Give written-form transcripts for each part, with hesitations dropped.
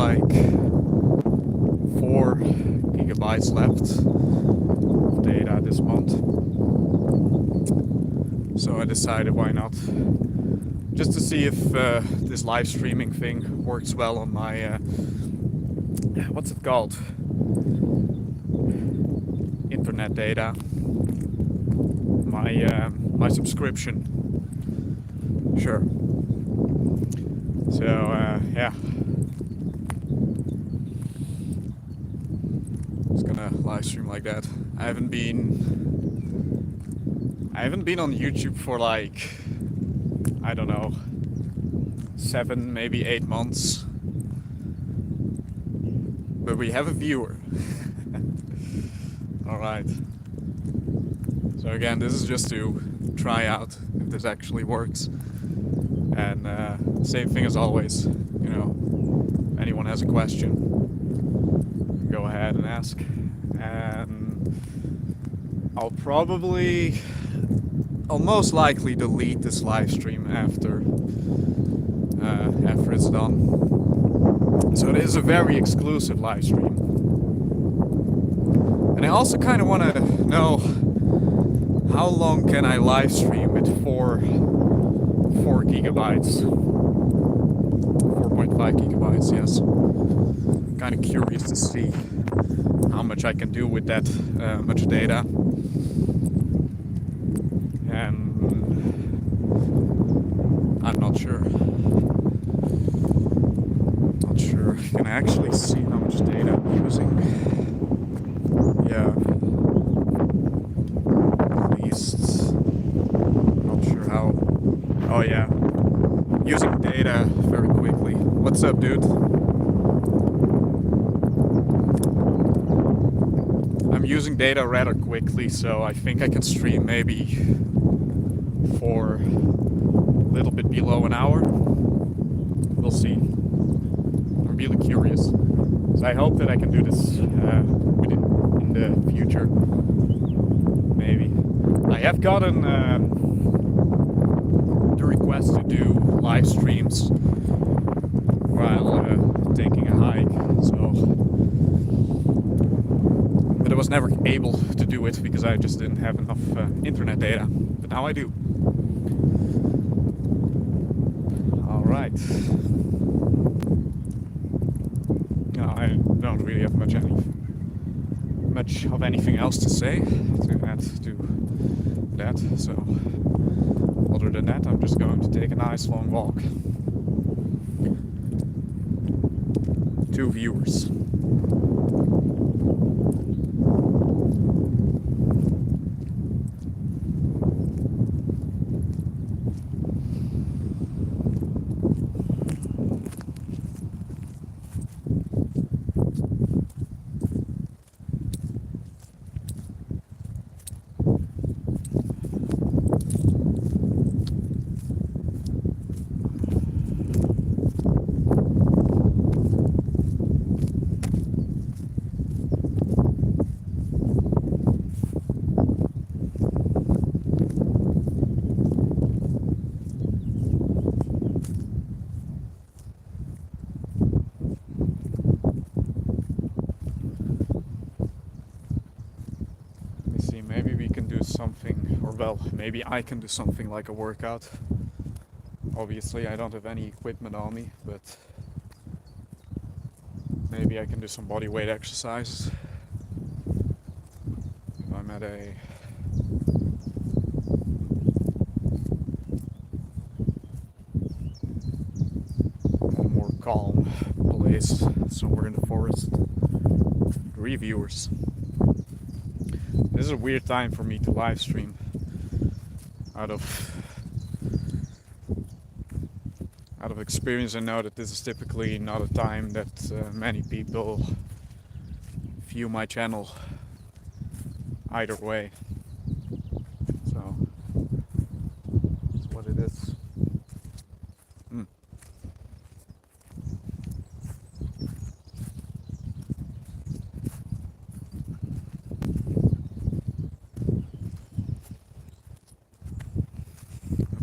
like 4 gigabytes left of data this month. So I decided why not. Just to see if this live streaming thing works well on my, what's it called? Internet data. My subscription. Sure. So, yeah. Just gonna live stream like that. I haven't been on YouTube for like, I don't know, 7, maybe 8 months. But we have a viewer. Alright. So again, this is just to try out if this actually works. And same thing as always, you know, if anyone has a question, go ahead and ask. And I'll most likely delete this live stream after it's done. So it is a very exclusive live stream. And I also kind of want to know, how long can I live stream with 4 gigabytes? 4.5 gigabytes, yes. Kind of curious to see how much I can do with that much data. And I'm not sure. Can I actually see how much data I'm using? Yeah. At least. Not sure how. Oh yeah. Using data very quickly. What's up, dude? I'm using data rather quickly, so I think I can stream maybe for a little bit below an hour. We'll see. I'm really curious. So I hope that I can do this in the future. Maybe. I have gotten the request to do live streams while taking a hike, so. But I was never able to do it because I just didn't have enough internet data. But now I do. Alright. No, I don't really have much of anything else to say to add to that, so other than that, I'm just going to take a nice long walk. 2 viewers. Maybe I can do something like a workout. Obviously I don't have any equipment on me, but maybe I can do some body weight exercises. If I'm at a more calm place, somewhere in the forest. 3 viewers. This is a weird time for me to live stream. Out of experience, I know that this is typically not a time that many people view my channel either way. So that's what it is.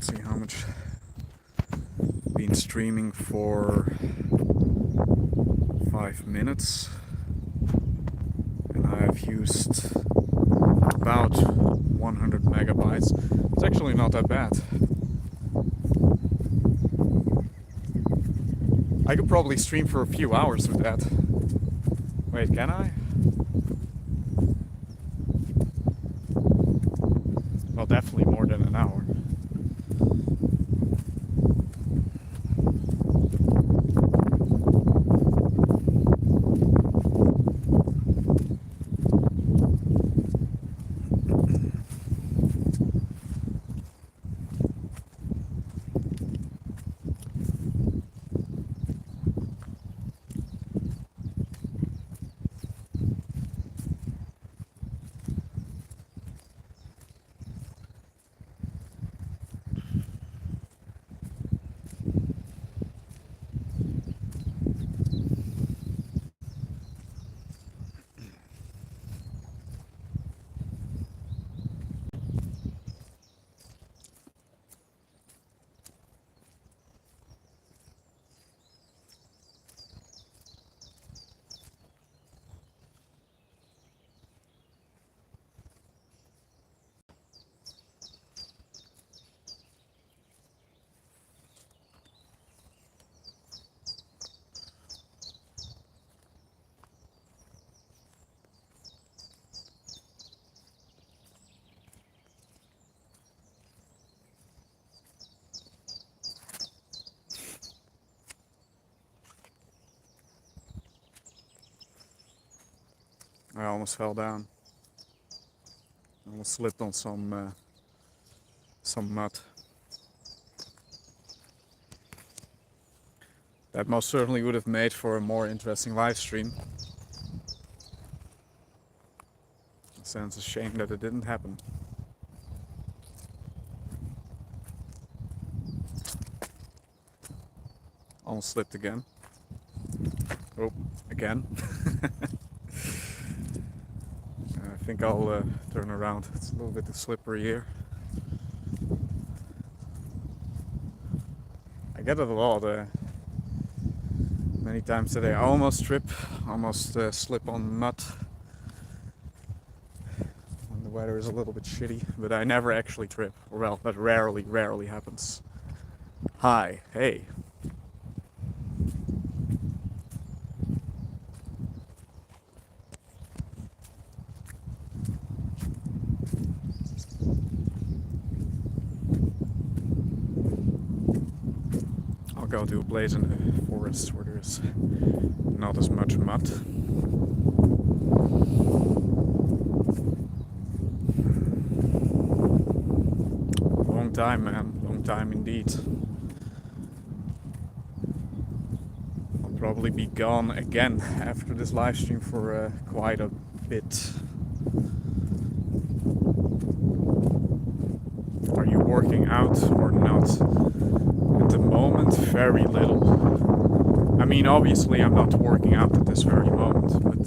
See how much been streaming for 5 minutes, and I've used about 100 megabytes. It's actually not that bad. I could probably stream for a few hours with that. Wait, can I? Well, definitely more than an hour. I almost fell down. I almost slipped on some mud. That most certainly would have made for a more interesting live stream. It sounds a shame that it didn't happen. Almost slipped again. Oh, again. I think I'll turn around. It's a little bit slippery here. I get it a lot. Many times today I almost trip, almost slip on mud when the weather is a little bit shitty, but I never actually trip. Well, that rarely happens. Hi, hey. I'll go to a place in the forest where there's not as much mud. Long time, man. Long time indeed. I'll probably be gone again after this live stream for quite a bit. Are you working out or not? At the moment, very little. I mean, obviously I'm not working out at this very moment, but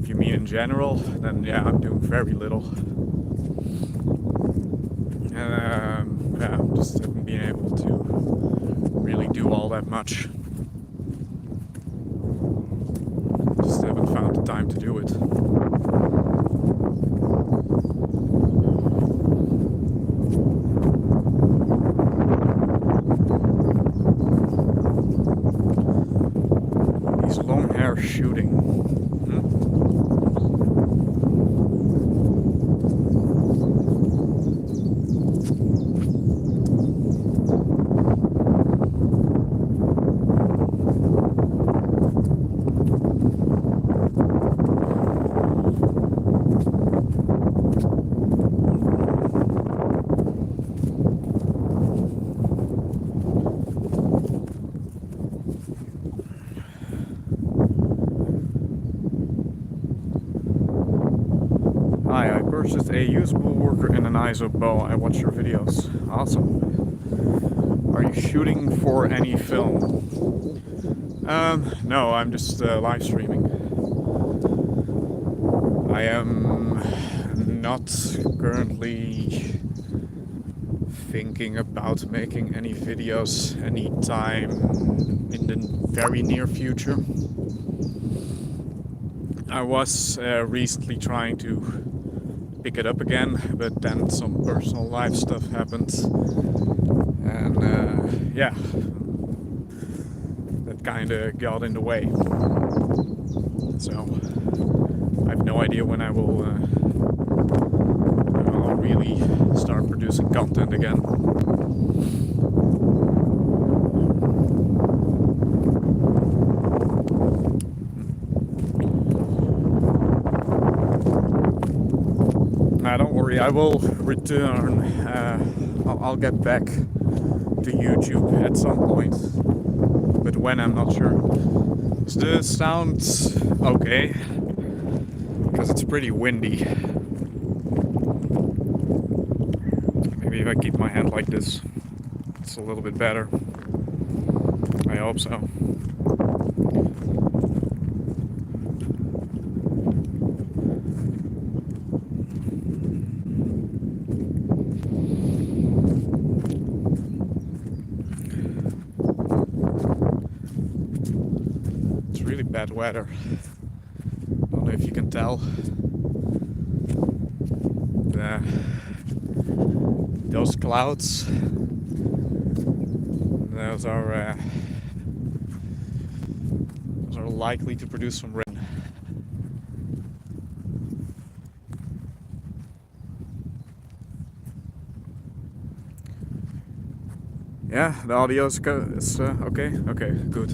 if you mean in general, then yeah, I'm doing very little. Yeah, just haven't been able to really do all that much. Just haven't found the time to do it. Shooting. Purchased a usable worker and an ISO bow. I watch your videos. Awesome. Are you shooting for any film? No, I'm just live streaming. I am not currently thinking about making any videos anytime in the very near future. I was recently trying to pick it up again, but then some personal life stuff happened, and yeah, that kind of got in the way. So I have no idea when I'll really start producing content again. Don't worry, I will return. I'll get back to YouTube at some point, but when, I'm not sure. Does this sound okay? Because it's pretty windy. Maybe if I keep my hand like this, it's a little bit better. I hope so. Bad weather. I don't know if you can tell. Those clouds, those are likely to produce some rain. Yeah, the audio is okay. Okay, good.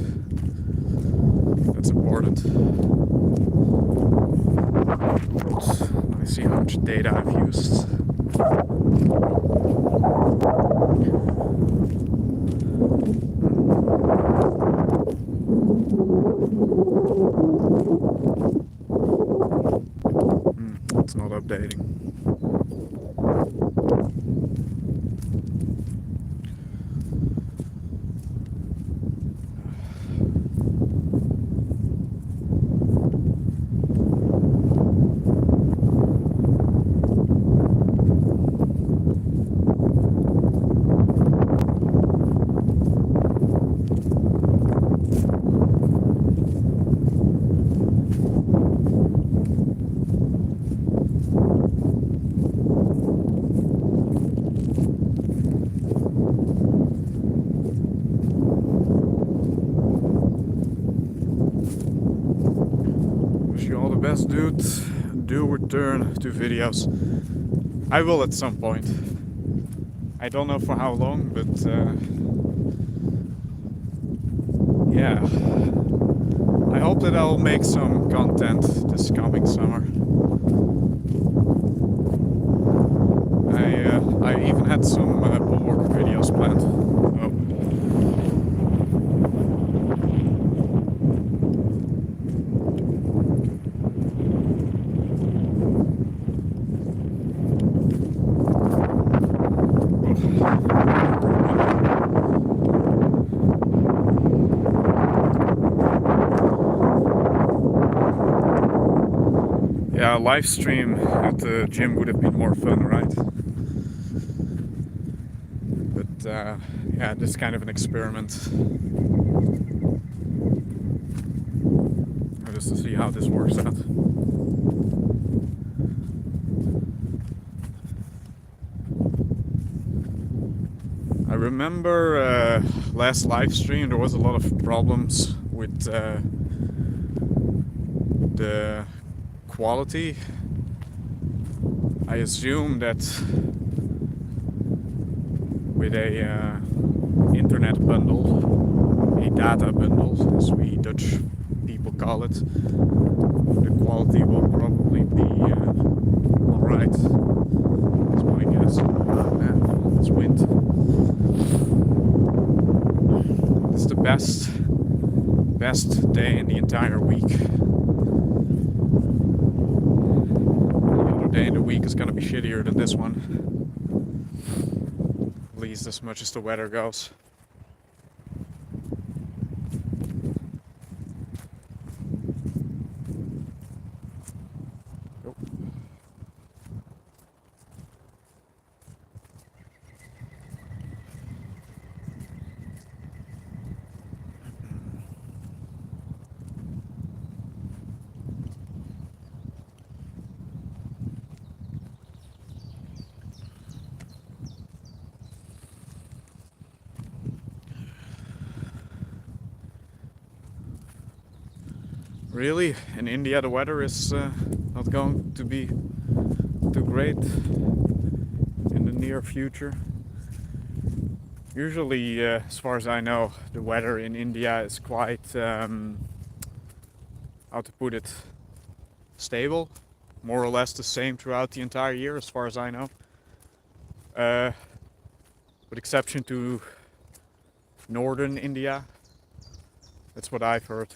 That's important. Let me see how much data I've used. It's not updating. Dude, do return to videos. I will at some point. I don't know for how long, but yeah. I hope that I'll make some content this coming summer. I even had some bulwark videos planned. Oh. Yeah, a live stream at the gym would have been more fun, right? But yeah, this is kind of an experiment. Just to see how this works out. I remember last live stream there was a lot of problems with the quality. I assume that with a internet bundle, a data bundle, as we Dutch people call it, the quality will probably be alright. That's my guess. Man, it's wind. It's the best day in the entire week. Another day in the week is gonna be shittier than this one. At least as much as the weather goes. Really? In India the weather is not going to be too great in the near future. Usually, as far as I know, the weather in India is quite, how to put it, stable. More or less the same throughout the entire year, as far as I know. With exception to northern India. That's what I've heard.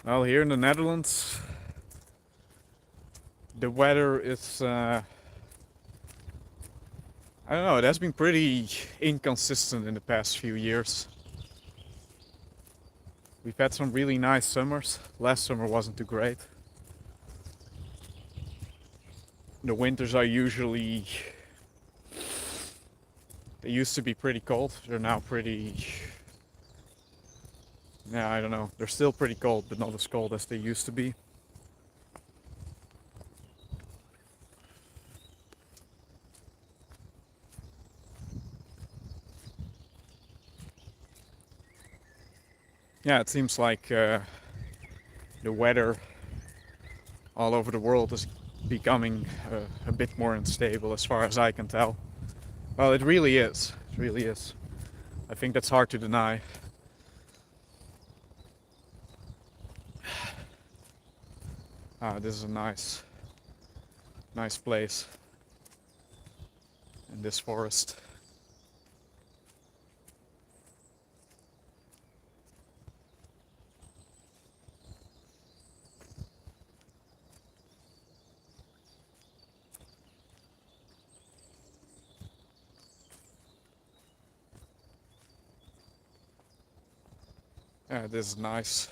Well, here in the Netherlands, the weather is, I don't know, it has been pretty inconsistent in the past few years. We've had some really nice summers. Last summer wasn't too great. The winters are usually, they used to be pretty cold. They're now pretty, yeah, I don't know. They're still pretty cold, but not as cold as they used to be. Yeah, it seems like the weather all over the world is becoming a bit more unstable as far as I can tell. Well, it really is. It really is. I think that's hard to deny. Ah, this is a nice place in this forest. Yeah, this is nice.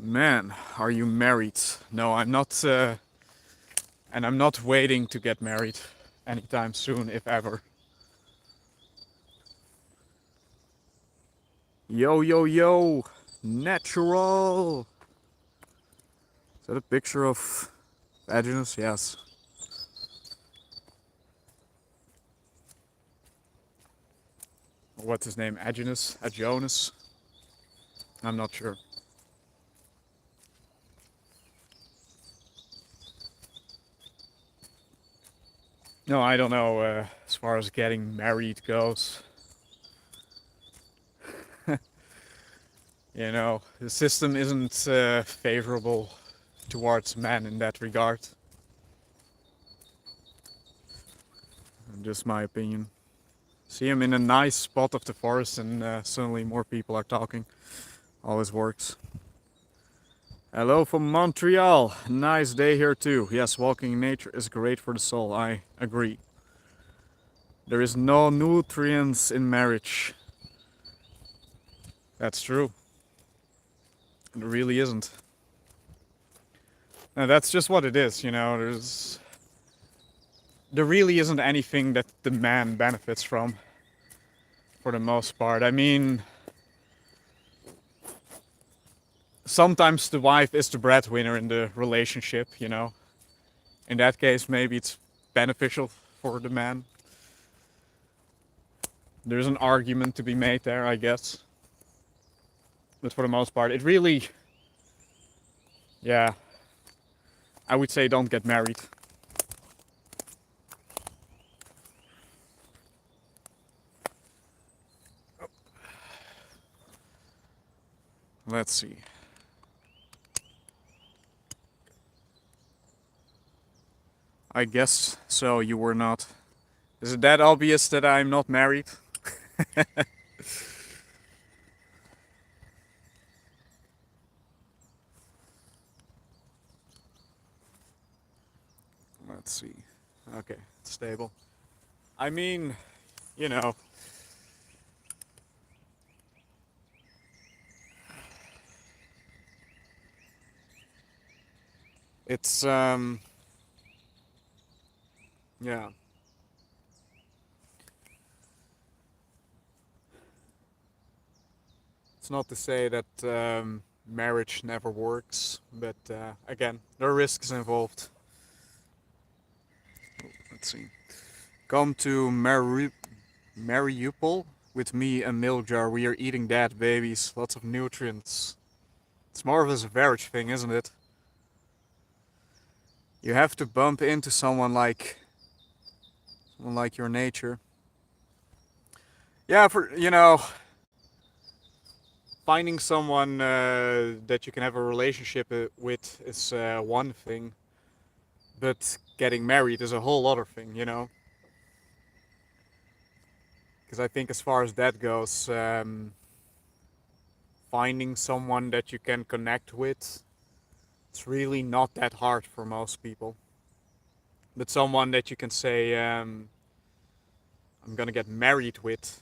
Man, are you married? No, I'm not, and I'm not waiting to get married anytime soon, if ever. Yo, yo, yo! Natural! Is that a picture of Veggies? Yes. What's his name? Adjonis? I'm not sure. No, I don't know as far as getting married goes. You know, the system isn't favorable towards men in that regard. Just my opinion. See him in a nice spot of the forest and suddenly more people are talking. Always works. Hello from Montreal. Nice day here too. Yes, walking in nature is great for the soul. I agree. There is no nutrients in marriage. That's true. It really isn't. No, that's just what it is, you know. There really isn't anything that the man benefits from, for the most part. I mean, sometimes the wife is the breadwinner in the relationship, you know. In that case, maybe it's beneficial for the man. There's an argument to be made there, I guess. But for the most part, it really, yeah, I would say don't get married. Let's see. I guess so, you were not. Is it that obvious that I'm not married? Let's see. Okay, it's stable. I mean, you know. It's, yeah. It's not to say that marriage never works, but again, there are risks involved. Let's see. Come to Mariupol with me and milk jar. We are eating dead babies. Lots of nutrients. It's more of a Savarich thing, isn't it? You have to bump into someone like your nature. Yeah, for finding someone that you can have a relationship with is one thing, but getting married is a whole other thing, Because I think as far as that goes, finding someone that you can connect with, it's really not that hard for most people. But someone that you can say, I'm gonna get married with,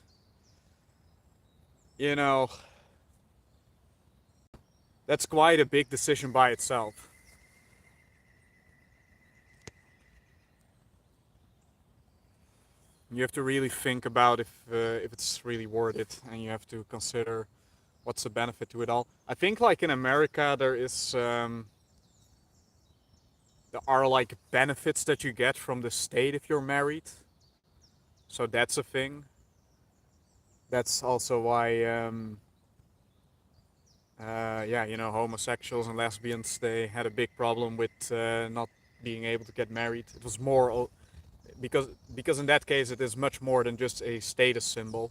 that's quite a big decision by itself. You have to really think about if it's really worth it, and you have to consider what's the benefit to it all. I think like in America there are like benefits that you get from the state if you're married. So that's a thing. That's also why homosexuals and lesbians, they had a big problem with not being able to get married. It was more because in that case it is much more than just a status symbol.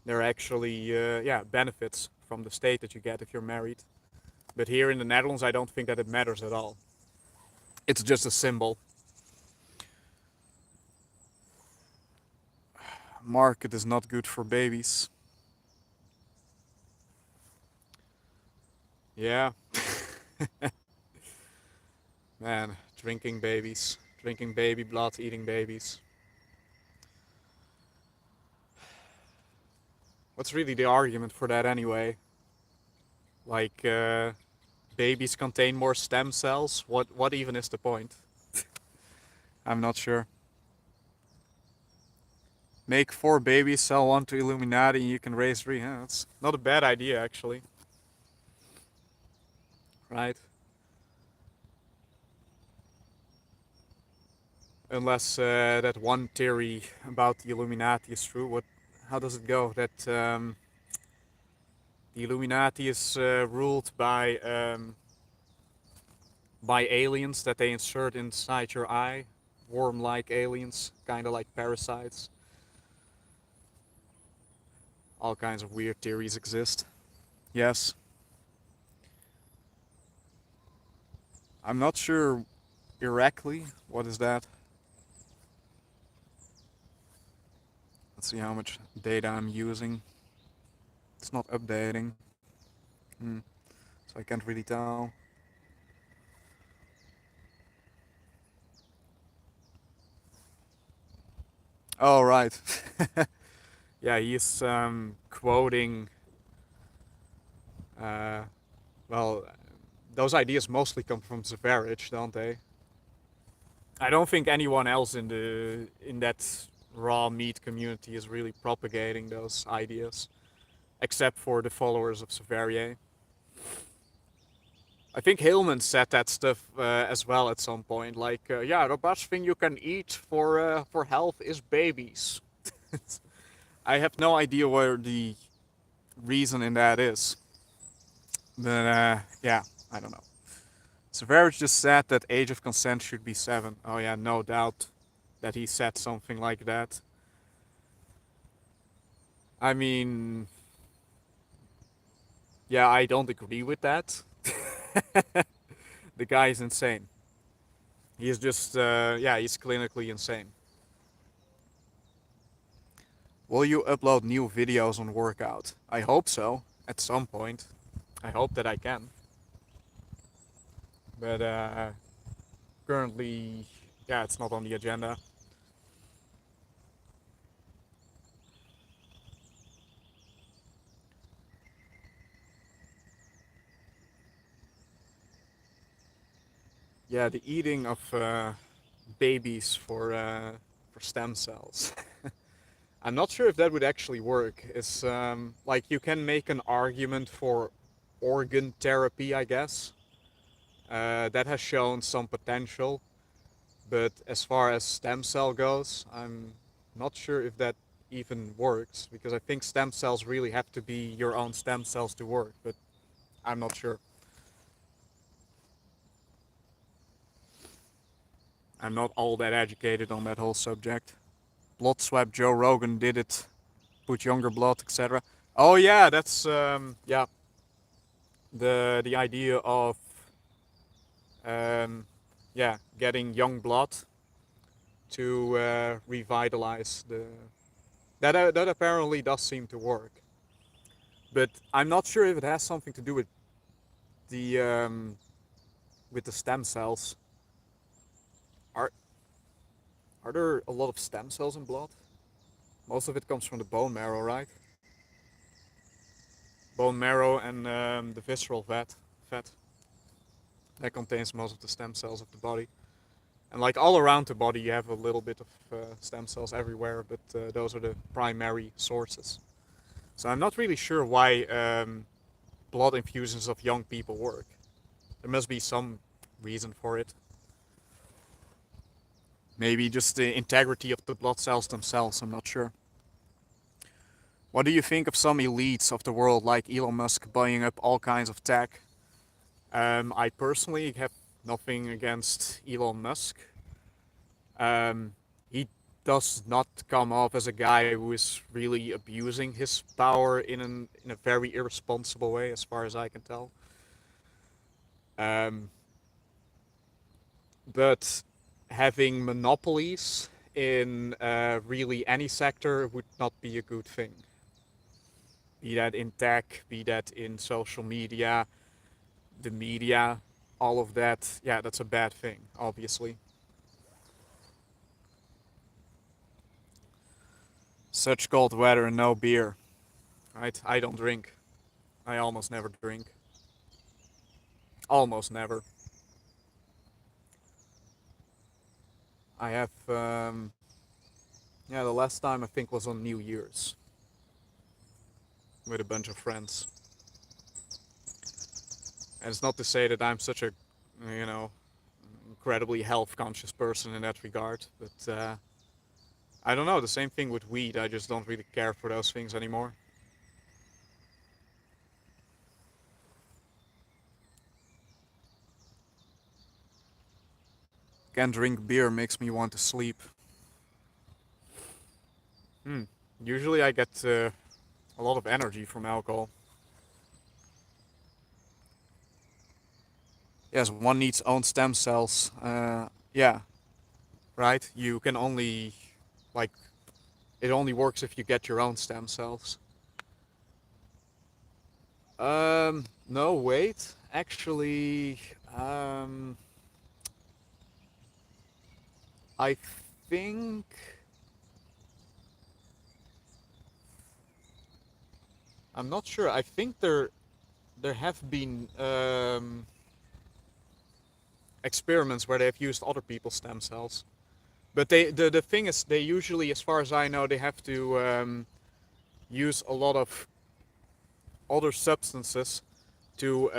There are actually benefits from the state that you get if you're married. But here in the Netherlands, I don't think that it matters at all. It's just a symbol. Market is not good for babies. Yeah. Man, drinking babies. Drinking baby blood, eating babies. What's really the argument for that anyway? Like, babies contain more stem cells? What even is the point? I'm not sure. Make 4 babies, sell 1 to Illuminati, and you can raise 3. Yeah, that's not a bad idea, actually. Right? Unless that one theory about the Illuminati is true. How does it go? That the Illuminati is ruled by aliens that they insert inside your eye, worm-like aliens, kind of like parasites. All kinds of weird theories exist. Yes. I'm not sure directly. What is that? Let's see how much data I'm using. It's not updating. So I can't really tell. Oh, right. Yeah, he's quoting. Well, those ideas mostly come from Savarich, don't they? I don't think anyone else in that raw meat community is really propagating those ideas, except for the followers of Savarier. I think Hillman said that stuff as well at some point. Like, the best thing you can eat for health is babies. I have no idea where the reason in that is. But I don't know. Savarich just said that age of consent should be 7. Oh yeah, no doubt that he said something like that. I mean, yeah, I don't agree with that. The guy is insane. He is just, he's clinically insane. Will you upload new videos on workout? I hope so, at some point. I hope that I can. But currently, it's not on the agenda. Yeah, the eating of babies for stem cells. I'm not sure if that would actually work. It's like you can make an argument for organ therapy, I guess. That has shown some potential, but as far as stem cell goes, I'm not sure if that even works, because I think stem cells really have to be your own stem cells to work, but I'm not sure. I'm not all that educated on that whole subject. Blood swap, Joe Rogan did it, put younger blood, etc. Oh yeah, that's yeah, the idea of um, yeah, getting young blood to revitalize the that apparently does seem to work, but I'm not sure if it has something to do the with the stem cells. Are are there a lot of stem cells in blood? Most of it comes from the bone marrow, right? Bone marrow and the visceral fat that contains most of the stem cells of the body. And like all around the body, you have a little bit of stem cells everywhere, but those are the primary sources. So I'm not really sure why blood infusions of young people work. There must be some reason for it. Maybe just the integrity of the blood cells themselves, I'm not sure. What do you think of some elites of the world, like Elon Musk, buying up all kinds of tech? I personally have nothing against Elon Musk. He does not come off as a guy who is really abusing his power in a very irresponsible way, as far as I can tell. Um, but having monopolies in really any sector would not be a good thing. Be that in tech, be that in social media, the media, all of that. Yeah, that's a bad thing, obviously. Such cold weather and no beer. Right? I don't drink. I almost never drink. Almost never. I have, yeah, the last time I think was on New Year's with a bunch of friends. And it's not to say that I'm such a, you know, incredibly health conscious person in that regard, but I don't know, the same thing with weed. I just don't really care for those things anymore. Can't drink beer, makes me want to sleep. Hmm. Usually I get a lot of energy from alcohol. Yes, one needs own stem cells. Yeah, right? You can only, like, it only works if you get your own stem cells. No, wait. Actually, I think I'm not sure. I think there have been experiments where they've used other people's stem cells, but the thing is they usually, as far as I know, they have to use a lot of other substances to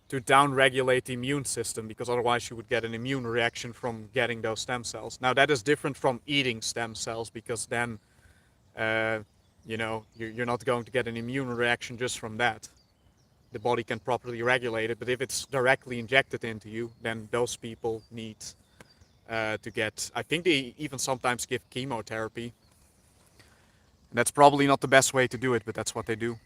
downregulate the immune system, because otherwise you would get an immune reaction from getting those stem cells. Now that is different from eating stem cells, because then uh, you know you're not going to get an immune reaction just from that. The body can properly regulate it, but if it's directly injected into you, then those people need to get, I think they even sometimes give chemotherapy. And that's probably not the best way to do it, but that's what they do.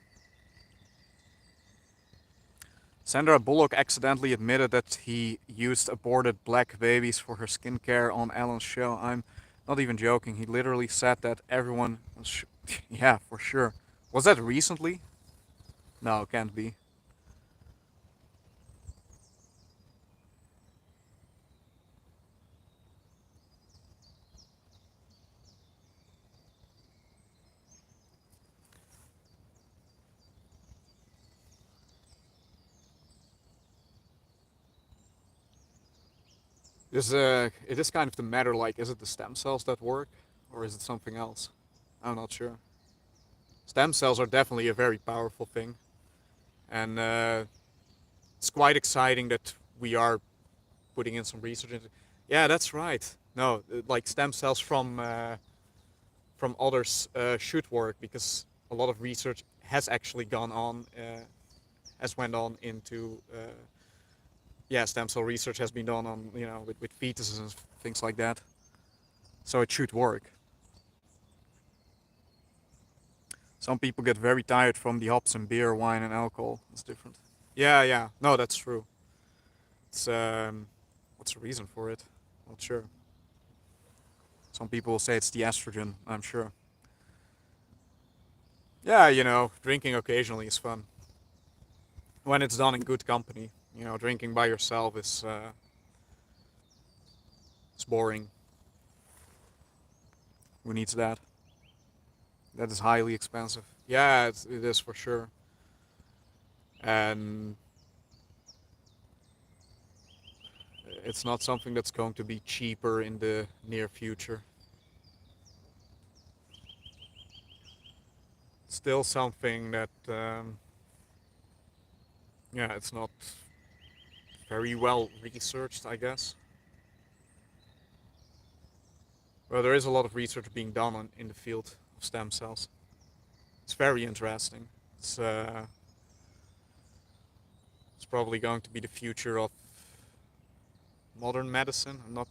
Sandra Bullock accidentally admitted that he used aborted black babies for her skincare on Ellen's show. I'm not even joking. He literally said that everyone was yeah, for sure. Was that recently? No, can't be. It is kind of the matter, like, is it the stem cells that work? Or is it something else? I'm not sure. Stem cells are definitely a very powerful thing. And it's quite exciting that we are putting in some research into. Yeah, that's right. No, like stem cells from others should work because a lot of research has actually gone on, has went on into. Yeah, stem cell research has been done on with fetuses and things like that. So it should work. Some people get very tired from the hops in beer, wine, and alcohol. It's different. Yeah, yeah. No, that's true. It's what's the reason for it? Not sure. Some people will say it's the estrogen. I'm sure. Yeah, drinking occasionally is fun when it's done in good company. Drinking by yourself is boring. Who needs that? That is highly expensive. Yeah, it is for sure. And it's not something that's going to be cheaper in the near future. Still something that, yeah, it's not very well researched, I guess. Well, there is a lot of research being done in the field of stem cells. It's very interesting. It's probably going to be the future of modern medicine. I'm not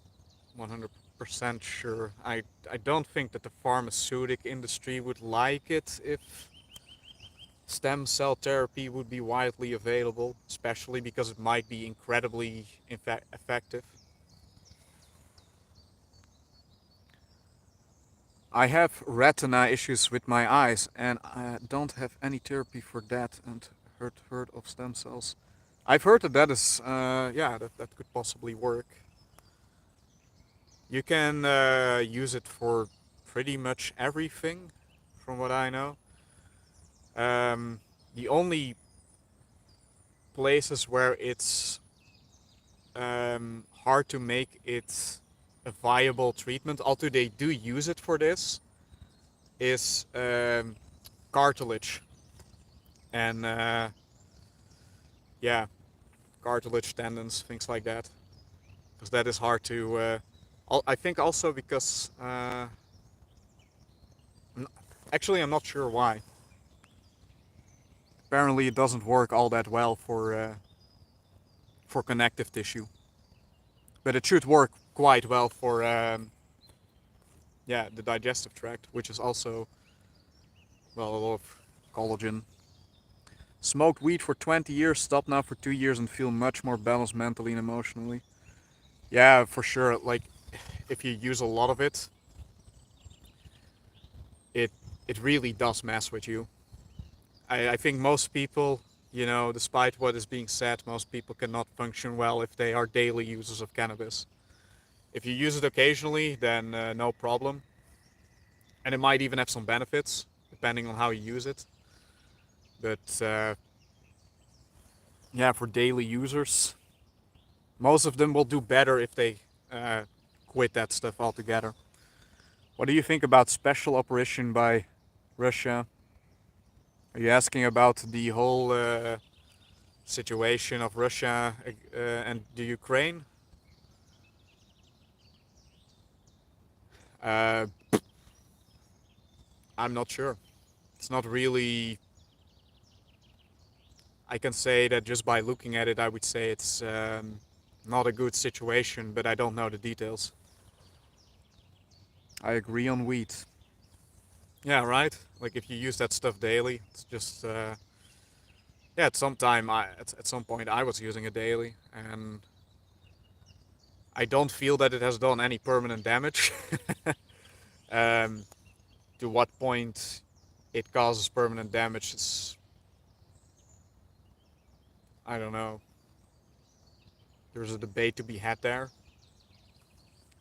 100% sure. I don't think that the pharmaceutical industry would like it if stem cell therapy would be widely available, especially because it might be incredibly effective. I have retina issues with my eyes, and I don't have any therapy for that. And heard of stem cells. I've heard that is, yeah, that could possibly work. You can use it for pretty much everything, from what I know. The only places where it's hard to make it a viable treatment, although they do use it for this, is cartilage and yeah, cartilage tendons, things like that, because that is hard to. I think also because actually I'm not sure why. Apparently it doesn't work all that well for connective tissue, but it should work quite well for yeah, the digestive tract, which is also, well, a lot of collagen. Smoked weed for 20 years, stopped now for 2 years, and feel much more balanced mentally and emotionally. Yeah, for sure. Like, if you use a lot of it, it it really does mess with you. I think most people, despite what is being said, most people cannot function well if they are daily users of cannabis. If you use it occasionally, then no problem. And it might even have some benefits, depending on how you use it. But yeah, for daily users, most of them will do better if they quit that stuff altogether. What do you think about special operation by Russia? Are you asking about the whole situation of Russia and the Ukraine? Uh, I'm not sure. It's not really. I can say that just by looking at it, I would say it's not a good situation, but I don't know the details. I agree on wheat. Yeah, right. Like if you use that stuff daily, it's just yeah. At some point I was using it daily, and I don't feel that it has done any permanent damage. um, to what point it causes permanent damage is, I don't know. There's a debate to be had there,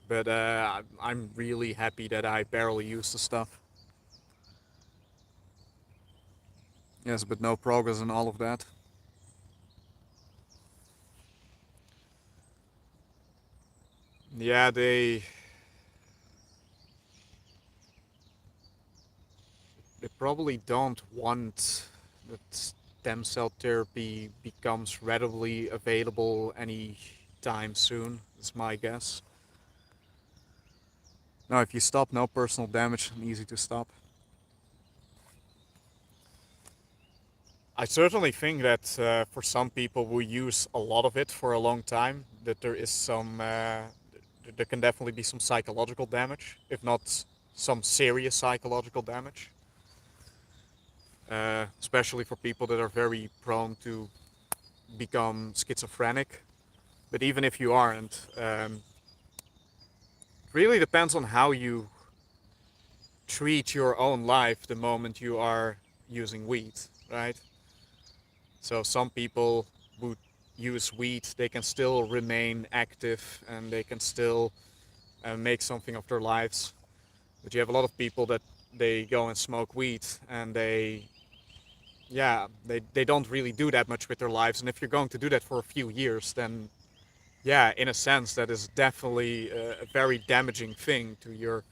but I'm really happy that I barely use the stuff. Yes, but no progress in all of that. Yeah, they probably don't want that stem cell therapy becomes readily available any time soon, is my guess. Now, if you stop, no personal damage, and easy to stop. I certainly think that for some people who use a lot of it for a long time, that there is some, there can definitely be some psychological damage, if not some serious psychological damage. Especially for people that are very prone to become schizophrenic. But even if you aren't, it really depends on how you treat your own life the moment you are using weed, right? So some people who use weed, they can still remain active and they can still make something of their lives. But you have a lot of people that they go and smoke weed and they don't really do that much with their lives. And if you're going to do that for a few years, then yeah, in a sense, that is definitely a very damaging thing to your,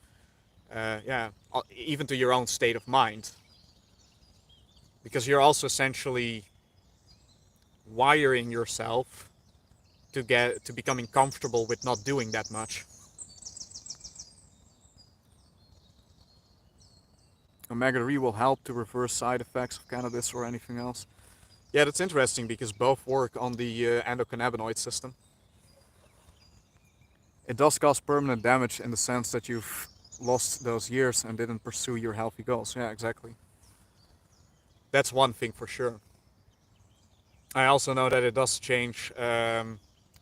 even to your own state of mind. Because you're also essentially wiring yourself to get to becoming comfortable with not doing that much. Omega-3 will help to reverse side effects of cannabis or anything else. Yeah, that's interesting because both work on the endocannabinoid system. It does cause permanent damage in the sense that you've lost those years and didn't pursue your healthy goals. Yeah, exactly. That's one thing for sure. I also know that it does change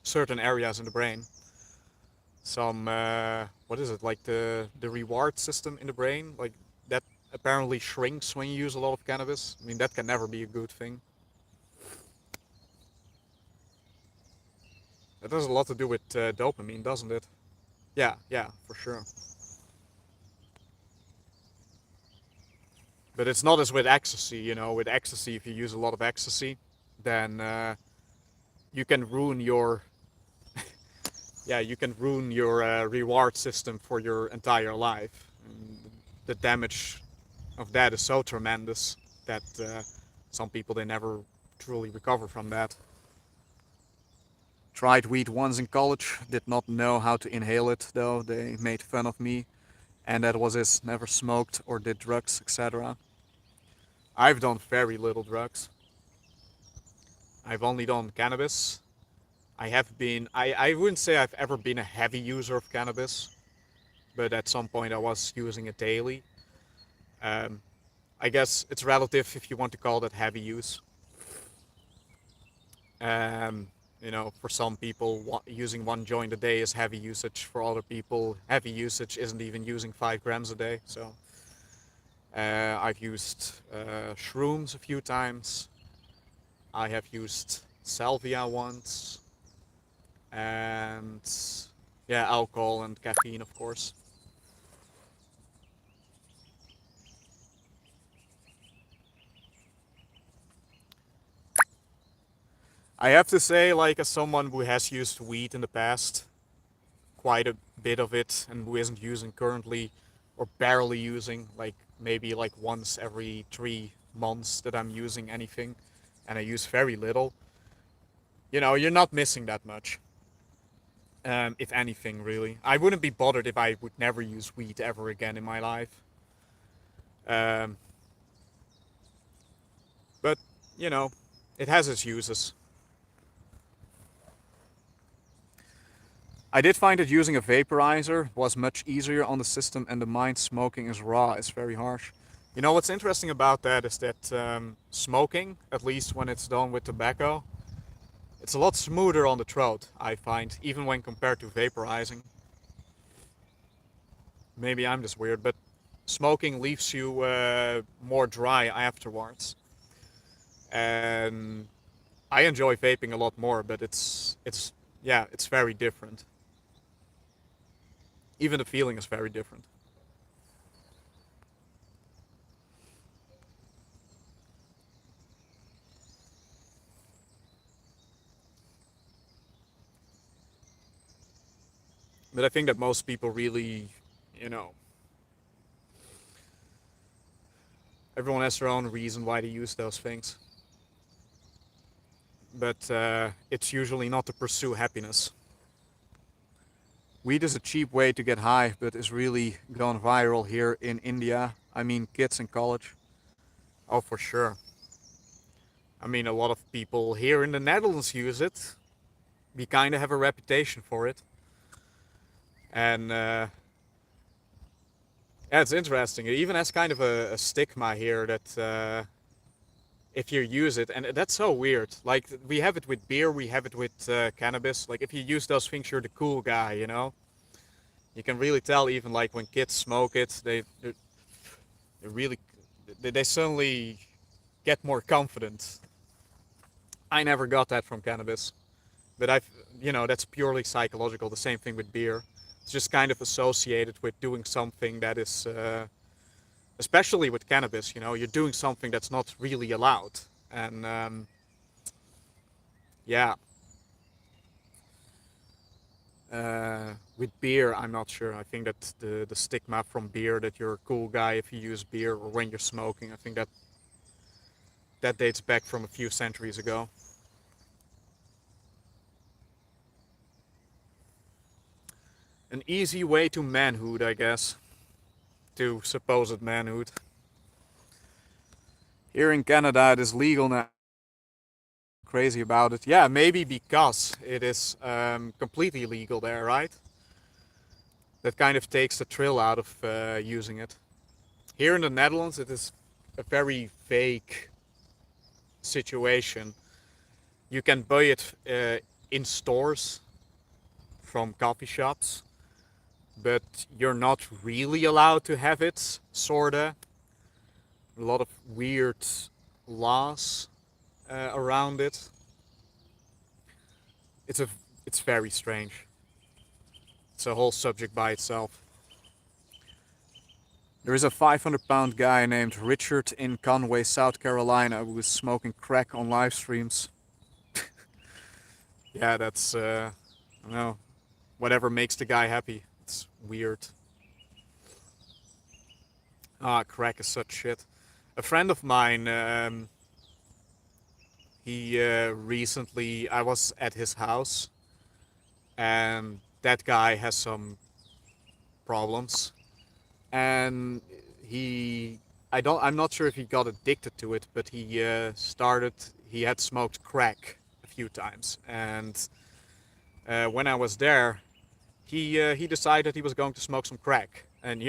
certain areas in the brain. Some, what is it, like the reward system in the brain? Like that apparently shrinks when you use a lot of cannabis. I mean, that can never be a good thing. That has a lot to do with dopamine, doesn't it? Yeah, for sure. But it's not as with ecstasy, you know. With ecstasy, if you use a lot of ecstasy, then you can ruin your reward system for your entire life. And the damage of that is so tremendous that some people they never truly recover from that. Tried weed once in college, did not know how to inhale it though. They made fun of me, and that was it. Never smoked or did drugs, etc. I've done very little drugs. I've only done cannabis. I wouldn't say I've ever been a heavy user of cannabis, but at some point I was using it daily. Um, I guess it's relative if you want to call that heavy use. Um, you know, for some people, using one joint a day is heavy usage. For other people, heavy usage isn't even using 5 grams a day. So I've used shrooms a few times. I have used salvia once, and yeah, alcohol and caffeine, of course. I have to say, like, as someone who has used weed in the past, quite a bit of it, and who isn't using currently, or barely using, like maybe like once every 3 months that I'm using anything, and I use very little. You know, you're not missing that much. If anything, really. I wouldn't be bothered if I would never use weed ever again in my life. Um, but, you know, it has its uses. I did find that using a vaporizer was much easier on the system and the mind. Smoking is raw, it's very harsh. You know, what's interesting about that is that smoking, at least when it's done with tobacco, it's a lot smoother on the throat, I find, even when compared to vaporizing. Maybe I'm just weird, but smoking leaves you more dry afterwards. And I enjoy vaping a lot more, but it's very different. Even the feeling is very different. But I think that most people really, you know, Everyone has their own reason why they use those things. But it's usually not to pursue happiness. Weed is a cheap way to get high, but is really gone viral here in India. I mean, kids in college. Oh, for sure. I mean, a lot of people here in the Netherlands use it. We kind of have a reputation for it. And yeah, it's interesting. It even has kind of a stigma here that if you use it, and that's so weird. Like, we have it with beer, we have it with cannabis. Like, if you use those things, you're the cool guy, you know? You can really tell even like when kids smoke it, they really, they suddenly get more confident. I never got that from cannabis, but that's purely psychological. The same thing with beer. It's just kind of associated with doing something that is, especially with cannabis, you're doing something that's not really allowed. And yeah. With beer, I'm not sure. I think that the stigma from beer that you're a cool guy if you use beer or when you're smoking, I think that dates back from a few centuries ago. An easy way to manhood, I guess. To supposed manhood. Here in Canada, it is legal now. Crazy about it. Yeah, maybe because it is completely legal there, right? That kind of takes the thrill out of using it. Here in the Netherlands, it is a very vague situation. You can buy it in stores from coffee shops, but you're not really allowed to have it, sorta. A lot of weird laws around it. It's very strange. It's a whole subject by itself. There is a 500-pound guy named Richard in Conway, South Carolina, who is smoking crack on live streams. Yeah, that's, I don't know, whatever makes the guy happy. It's weird. Crack is such shit. A friend of mine, he recently, I was at his house, and that guy has some problems. And I'm not sure if he got addicted to it, but he had smoked crack a few times. And when I was there, he decided he was going to smoke some crack. And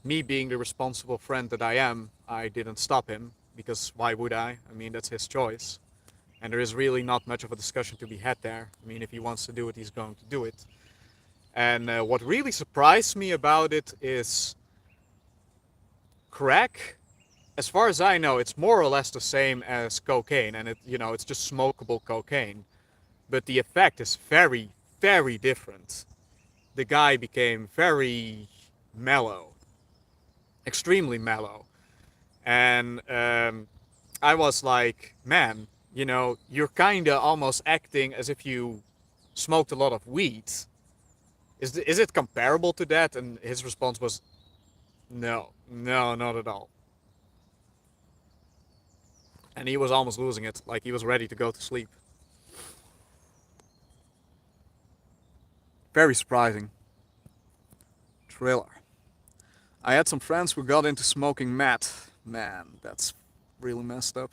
me being the responsible friend that I am, I didn't stop him, because why would I? I mean, that's his choice. And there is really not much of a discussion to be had there. I mean, if he wants to do it, he's going to do it. And what really surprised me about it is crack, as far as I know, it's more or less the same as cocaine, and it's just smokable cocaine. But the effect is very, very different. The guy became very mellow, extremely mellow. And I was like, man, you're kinda almost acting as if you smoked a lot of weed. Is it comparable to that? And his response was, no, not at all. And he was almost losing it, like he was ready to go to sleep. Very surprising. Thriller. I had some friends who got into smoking meth. Man, that's really messed up.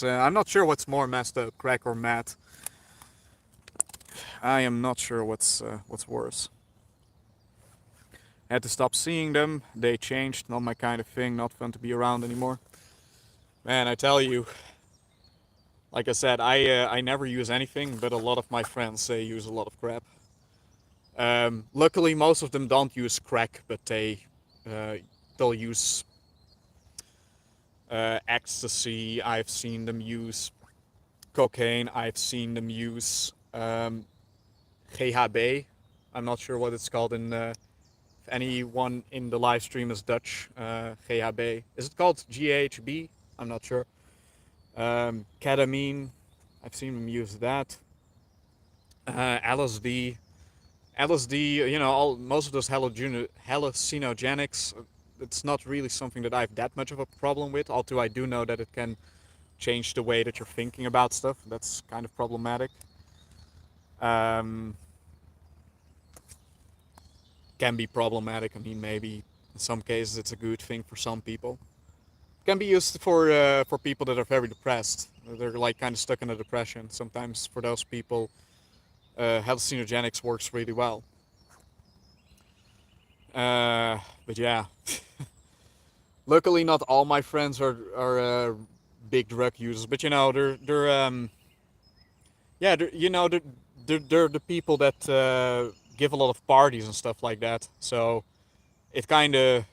I'm not sure what's more messed up, crack or meth. I am not sure what's worse. Had to stop seeing them. They changed. Not my kind of thing. Not fun to be around anymore. Man, I tell you. Like I said, I never use anything, but a lot of my friends, they use a lot of crap. Luckily, most of them don't use crack, but they'll use ecstasy. I've seen them use cocaine. I've seen them use GHB. I'm not sure what it's called in. If anyone in the live stream is Dutch, GHB. Is it called GHB? I'm not sure. Ketamine. I've seen them use that. LSD. LSD, most of those hallucinogenics, it's not really something that I have that much of a problem with, although I do know that it can change the way that you're thinking about stuff. That's kind of problematic. Can be problematic. I mean, maybe in some cases it's a good thing for some people. Can be used for people that are very depressed. They're like kind of stuck in a depression. Sometimes for those people, hallucinogenics works really well. But yeah, luckily not all my friends are big drug users. But you know, they're the people that give a lot of parties and stuff like that. So it kind of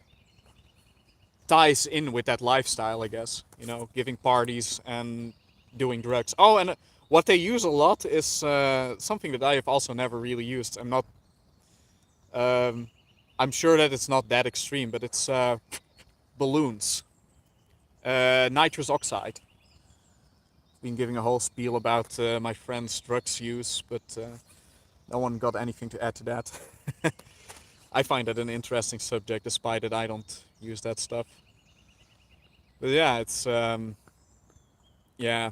ties in with that lifestyle, I guess. You know, giving parties and doing drugs. Oh, and what they use a lot is something that I have also never really used. Um, I'm sure that it's not that extreme, but it's balloons, nitrous oxide. Been giving a whole spiel about my friend's drugs use, but no one got anything to add to that. I find that an interesting subject, despite that I don't use that stuff. But yeah, it's yeah.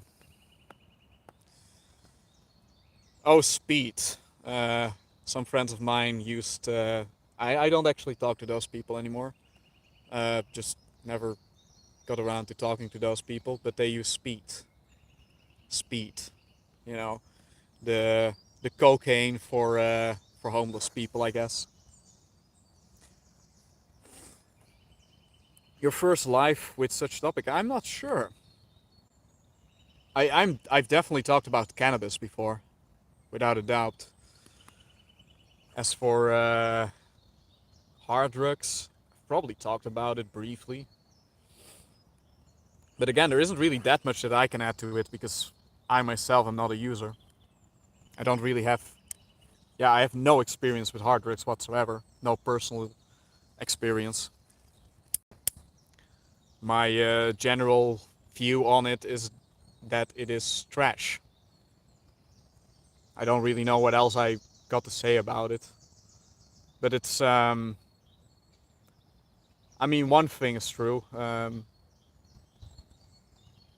Oh, speed. Uh, some friends of mine used. I don't actually talk to those people anymore. Just never got around to talking to those people. But they use speed. Speed. You know, the cocaine for homeless people, I guess. Your first life with such topic? I'm not sure. I've definitely talked about cannabis before, without a doubt. As for hard drugs, I've probably talked about it briefly. But again, there isn't really that much that I can add to it because I myself am not a user. I don't really have, yeah, I have no experience with hard drugs whatsoever. No personal experience. My general view on it is that it is trash. I don't really know what else I got to say about it. But it's, I mean, one thing is true.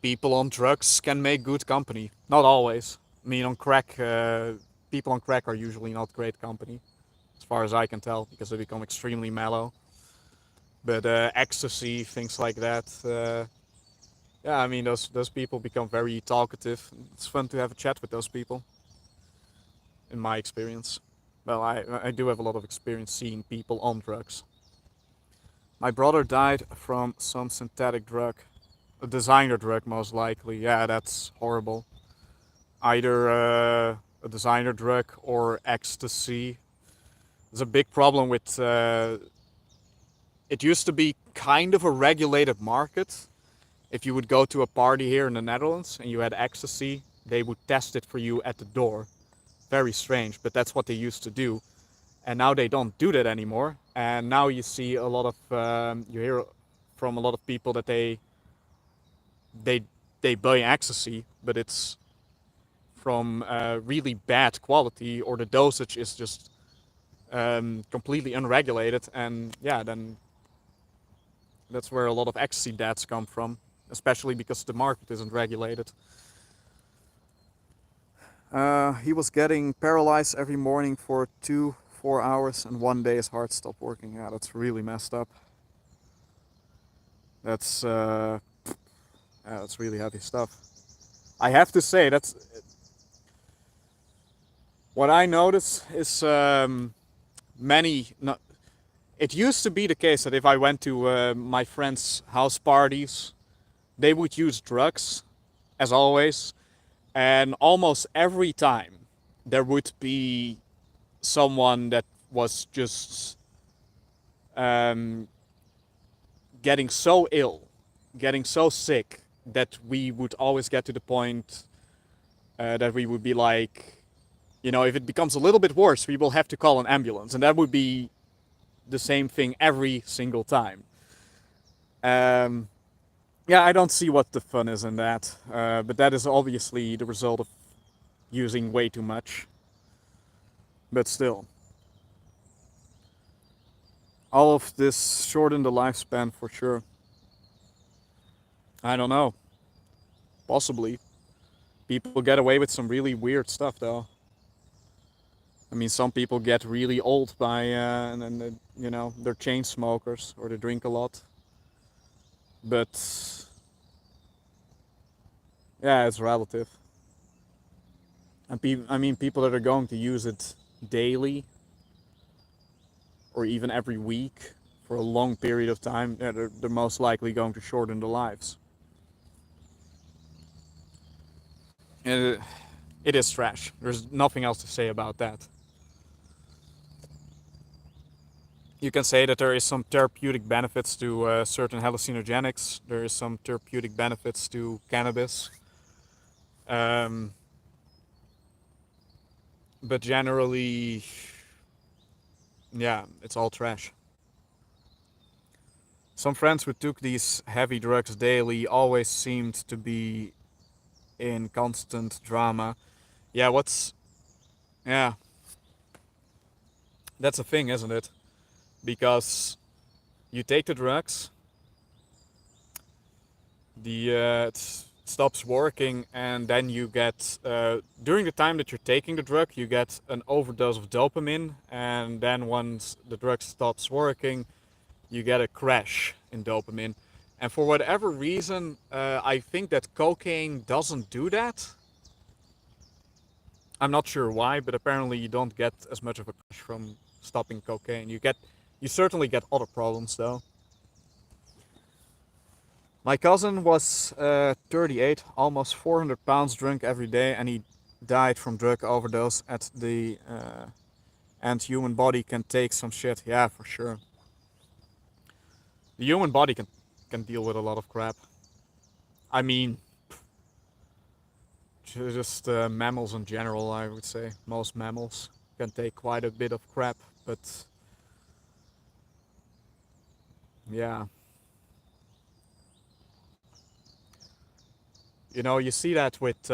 People on drugs can make good company. Not always. I mean, on crack, people on crack are usually not great company, as far as I can tell, because they become extremely mellow. But ecstasy, things like that, yeah, I mean, those people become very talkative. It's fun to have a chat with those people, in my experience. Well, I do have a lot of experience seeing people on drugs. My brother died from some synthetic drug. A designer drug, most likely. Yeah, that's horrible. Either a designer drug or ecstasy. There's a big problem with. It used to be kind of a regulated market. If you would go to a party here in the Netherlands and you had ecstasy, they would test it for you at the door. Very strange, but that's what they used to do. And now they don't do that anymore. And now you see a lot of, you hear from a lot of people that they they buy ecstasy, but it's from really bad quality, or the dosage is just completely unregulated, and yeah, then that's where a lot of ecstasy deaths come from, especially because the market isn't regulated. He was getting paralyzed every morning for 4 hours, and one day his heart stopped working. Yeah, that's really messed up. That's yeah, that's really heavy stuff. I have to say that's what I notice is many. No, it used to be the case that if I went to my friends' house parties, they would use drugs, as always, and almost every time there would be someone that was just um, getting so ill, getting so sick, that we would always get to the point that we would be like, you know, if it becomes a little bit worse, we will have to call an ambulance, and that would be the same thing every single time. Yeah, I don't see what the fun is in that, but that is obviously the result of using way too much. But still. all of this shorten the lifespan for sure. I don't know. Possibly. People get away with some really weird stuff though. I mean, some people get really old by, and then you know, they're chain smokers or they drink a lot. But yeah, it's relative. And I mean, people that are going to use it daily or even every week for a long period of time, yeah, they're most likely going to shorten their lives. And it is trash. There's nothing else to say about that. You can say that there is some therapeutic benefits to certain hallucinogenics. There is some therapeutic benefits to cannabis. Um, but generally, yeah, it's all trash. Some friends who took these heavy drugs daily always seemed to be in constant drama. Yeah, yeah, that's a thing, isn't it? Because you take the drugs, it stops working, and then you get during the time that you're taking the drug, you get an overdose of dopamine, and then once the drug stops working, you get a crash in dopamine. And for whatever reason, I think that cocaine doesn't do that. I'm not sure why, but apparently you don't get as much of a crash from stopping cocaine. You certainly get other problems though. My cousin was 38, almost 400 pounds drunk every day, and he died from drug overdose at the and human body can take some shit. Yeah, for sure. The human body can deal with a lot of crap. I mean, just mammals in general, I would say. Most mammals can take quite a bit of crap, but yeah. You know, you see that with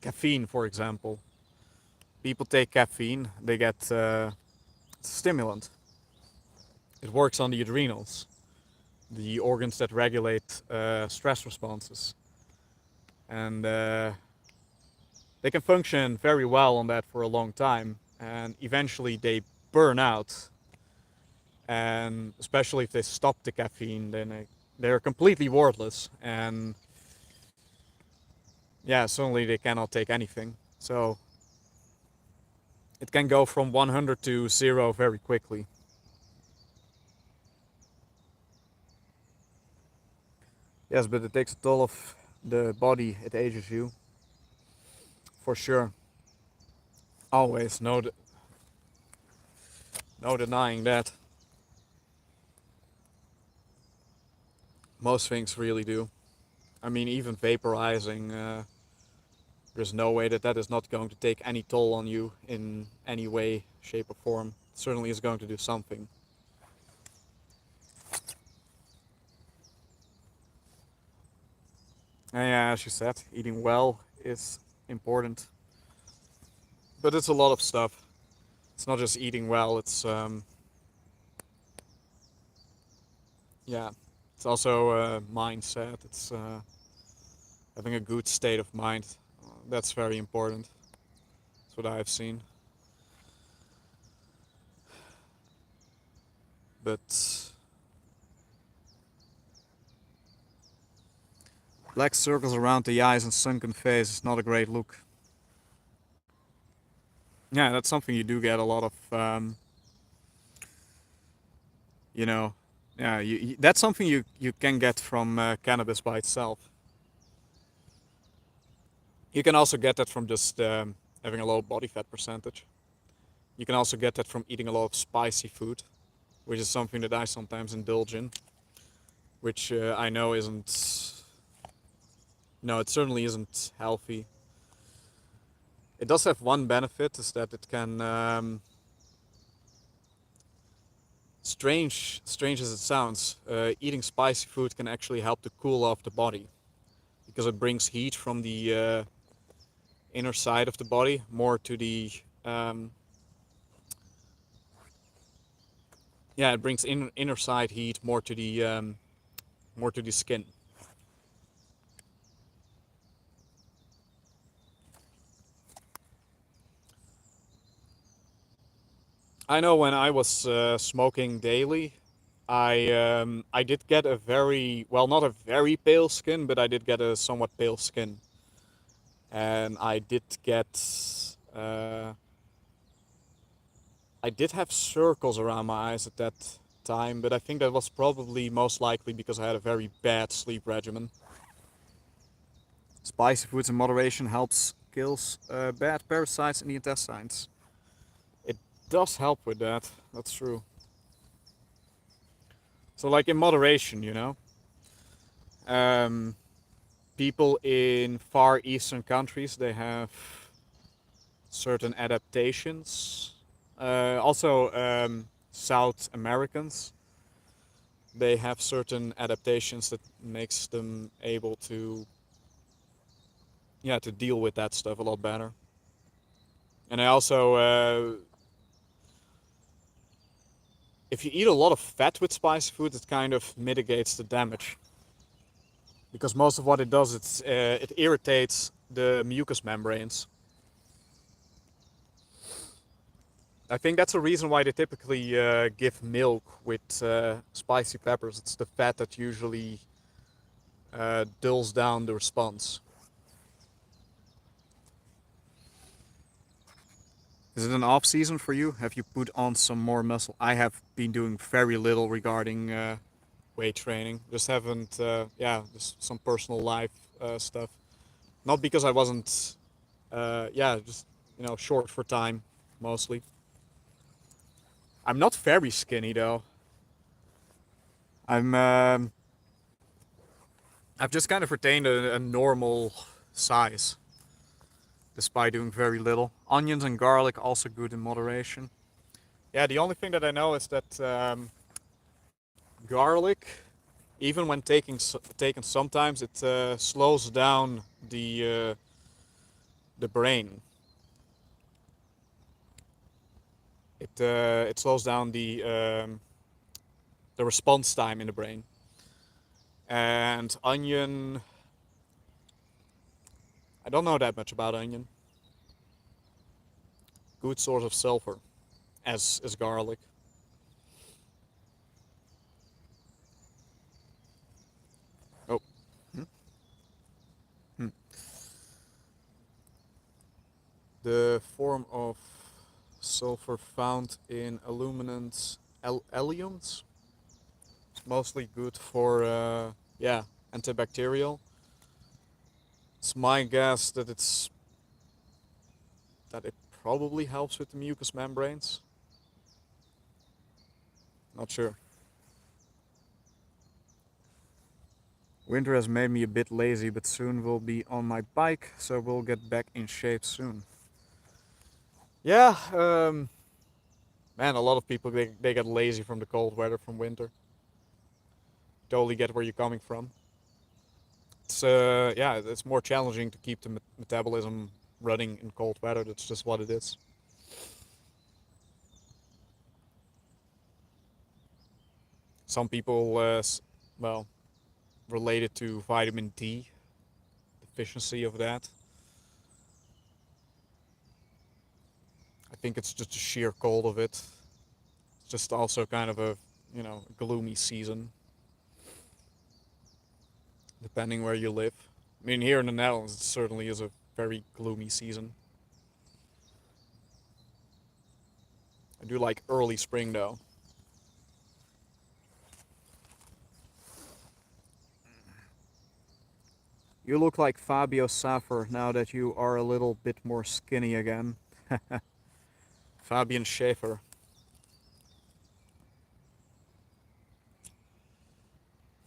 caffeine, for example. People take caffeine, they get stimulant. It works on the adrenals, the organs that regulate stress responses. And they can function very well on that for a long time. And eventually they burn out. And especially if they stop the caffeine, then they're completely worthless. And yeah, suddenly they cannot take anything. So it can go from 100 to 0 very quickly. Yes, but it takes a toll of the body. It ages you. For sure. Always. No denying that. Most things really do. I mean, even vaporizing, there's no way that that is not going to take any toll on you in any way, shape, or form. It certainly is going to do something. And yeah, as you said, eating well is important. But it's a lot of stuff. It's not just eating well, it's, yeah, it's also mindset. It's having a good state of mind. That's very important. That's what I've seen. But black circles around the eyes and sunken face is not a great look. Yeah, that's something you do get a lot of. You know, yeah, that's something you can get from cannabis by itself. You can also get that from just having a low body fat percentage. You can also get that from eating a lot of spicy food, which is something that I sometimes indulge in, which I know isn't. No, it certainly isn't healthy. It does have one benefit, is that it can, strange as it sounds, eating spicy food can actually help to cool off the body, because it brings heat from the inner side of the body more to the, yeah, it brings inner side heat more to the skin. I know when I was smoking daily, I did get a very well, not a very pale skin, but I did get a somewhat pale skin, and uh, I did have circles around my eyes at that time, but I think that was probably most likely because I had a very bad sleep regimen. Spicy foods in moderation helps kills bad parasites in the intestines. It does help with that. That's true. So like in moderation, you know. Um, People in far eastern countries, they have certain adaptations. Also, South Americans, they have certain adaptations that makes them able to, yeah, to deal with that stuff a lot better. And I also, if you eat a lot of fat with spicy food, it kind of mitigates the damage. Because most of what it does, it irritates the mucous membranes. I think that's a reason why they typically give milk with spicy peppers. It's the fat that usually dulls down the response. Is it an off season for you? Have you put on some more muscle? I have been doing very little regarding weight training. Just haven't, yeah, just some personal life stuff. Not because I wasn't, yeah, just, you know, short for time, mostly. I'm not very skinny though. I'm, I've just kind of retained a normal size, despite doing very little. Onions and garlic also good in moderation. Yeah, the only thing that I know is that garlic, even when taken sometimes, it slows down the brain. It slows down the response time in the brain. And onion, I don't know that much about onion. Good source of sulfur, as is garlic. Oh. Hmm? Hmm. The form of sulfur found in aluminants, alliums, mostly good for yeah, antibacterial. It's my guess that it probably helps with the mucous membranes. Not sure. Winter has made me a bit lazy, but soon we'll be on my bike, so we'll get back in shape soon. Yeah, man, a lot of people they get lazy from the cold weather from winter. Totally get where you're coming from. It's yeah, it's more challenging to keep the metabolism running in cold weather. That's just what it is. Some people, well, related to vitamin D deficiency of that. I think it's just the sheer cold of it. It's just also kind of a, you know, gloomy season, depending where you live. I mean, here in the Netherlands, it certainly is a very gloomy season. I do like early spring though. You look like Fabio Safer now that you are a little bit more skinny again. Fabian Schaefer.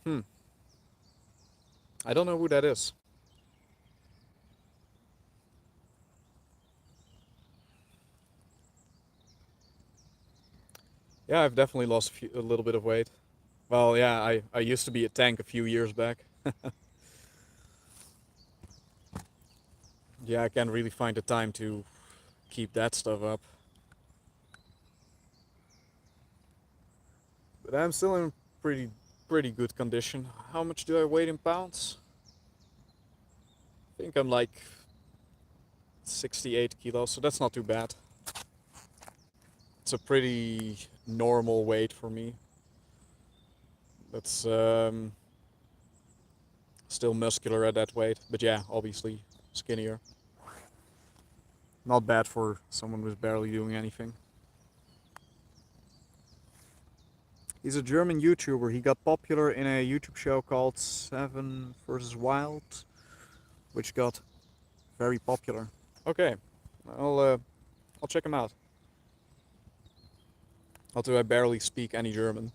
Hmm. I don't know who that is. Yeah, I've definitely lost a little bit of weight. Well, yeah, I used to be a tank a few years back. Yeah, I can't really find the time to keep that stuff up. But I'm still in pretty good condition. How much do I weigh in pounds? I think I'm like 68 kilos, so that's not too bad. It's a pretty normal weight for me. That's still muscular at that weight, but yeah, obviously skinnier. Not bad for someone who's barely doing anything. He's a German YouTuber. He got popular in a YouTube show called 7 vs. Wild, which got very popular. Okay, I'll check him out. Although I barely speak any German.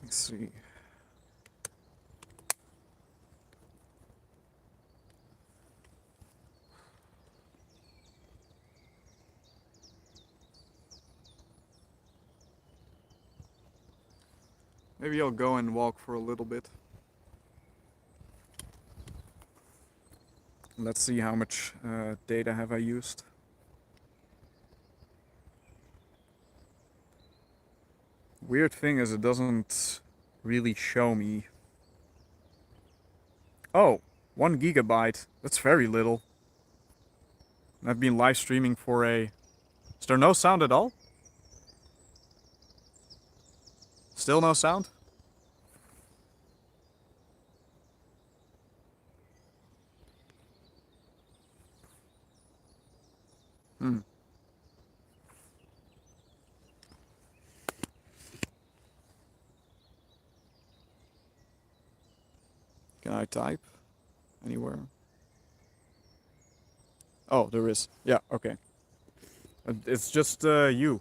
Let's see. Maybe I'll go and walk for a little bit. Let's see how much data have I used. Weird thing is it doesn't really show me. Oh, 1 gigabyte. That's very little. I've been live streaming for a... Is there no sound at all? Still no sound? Hmm. Can I type anywhere? Oh, there is. Yeah, okay. It's just you.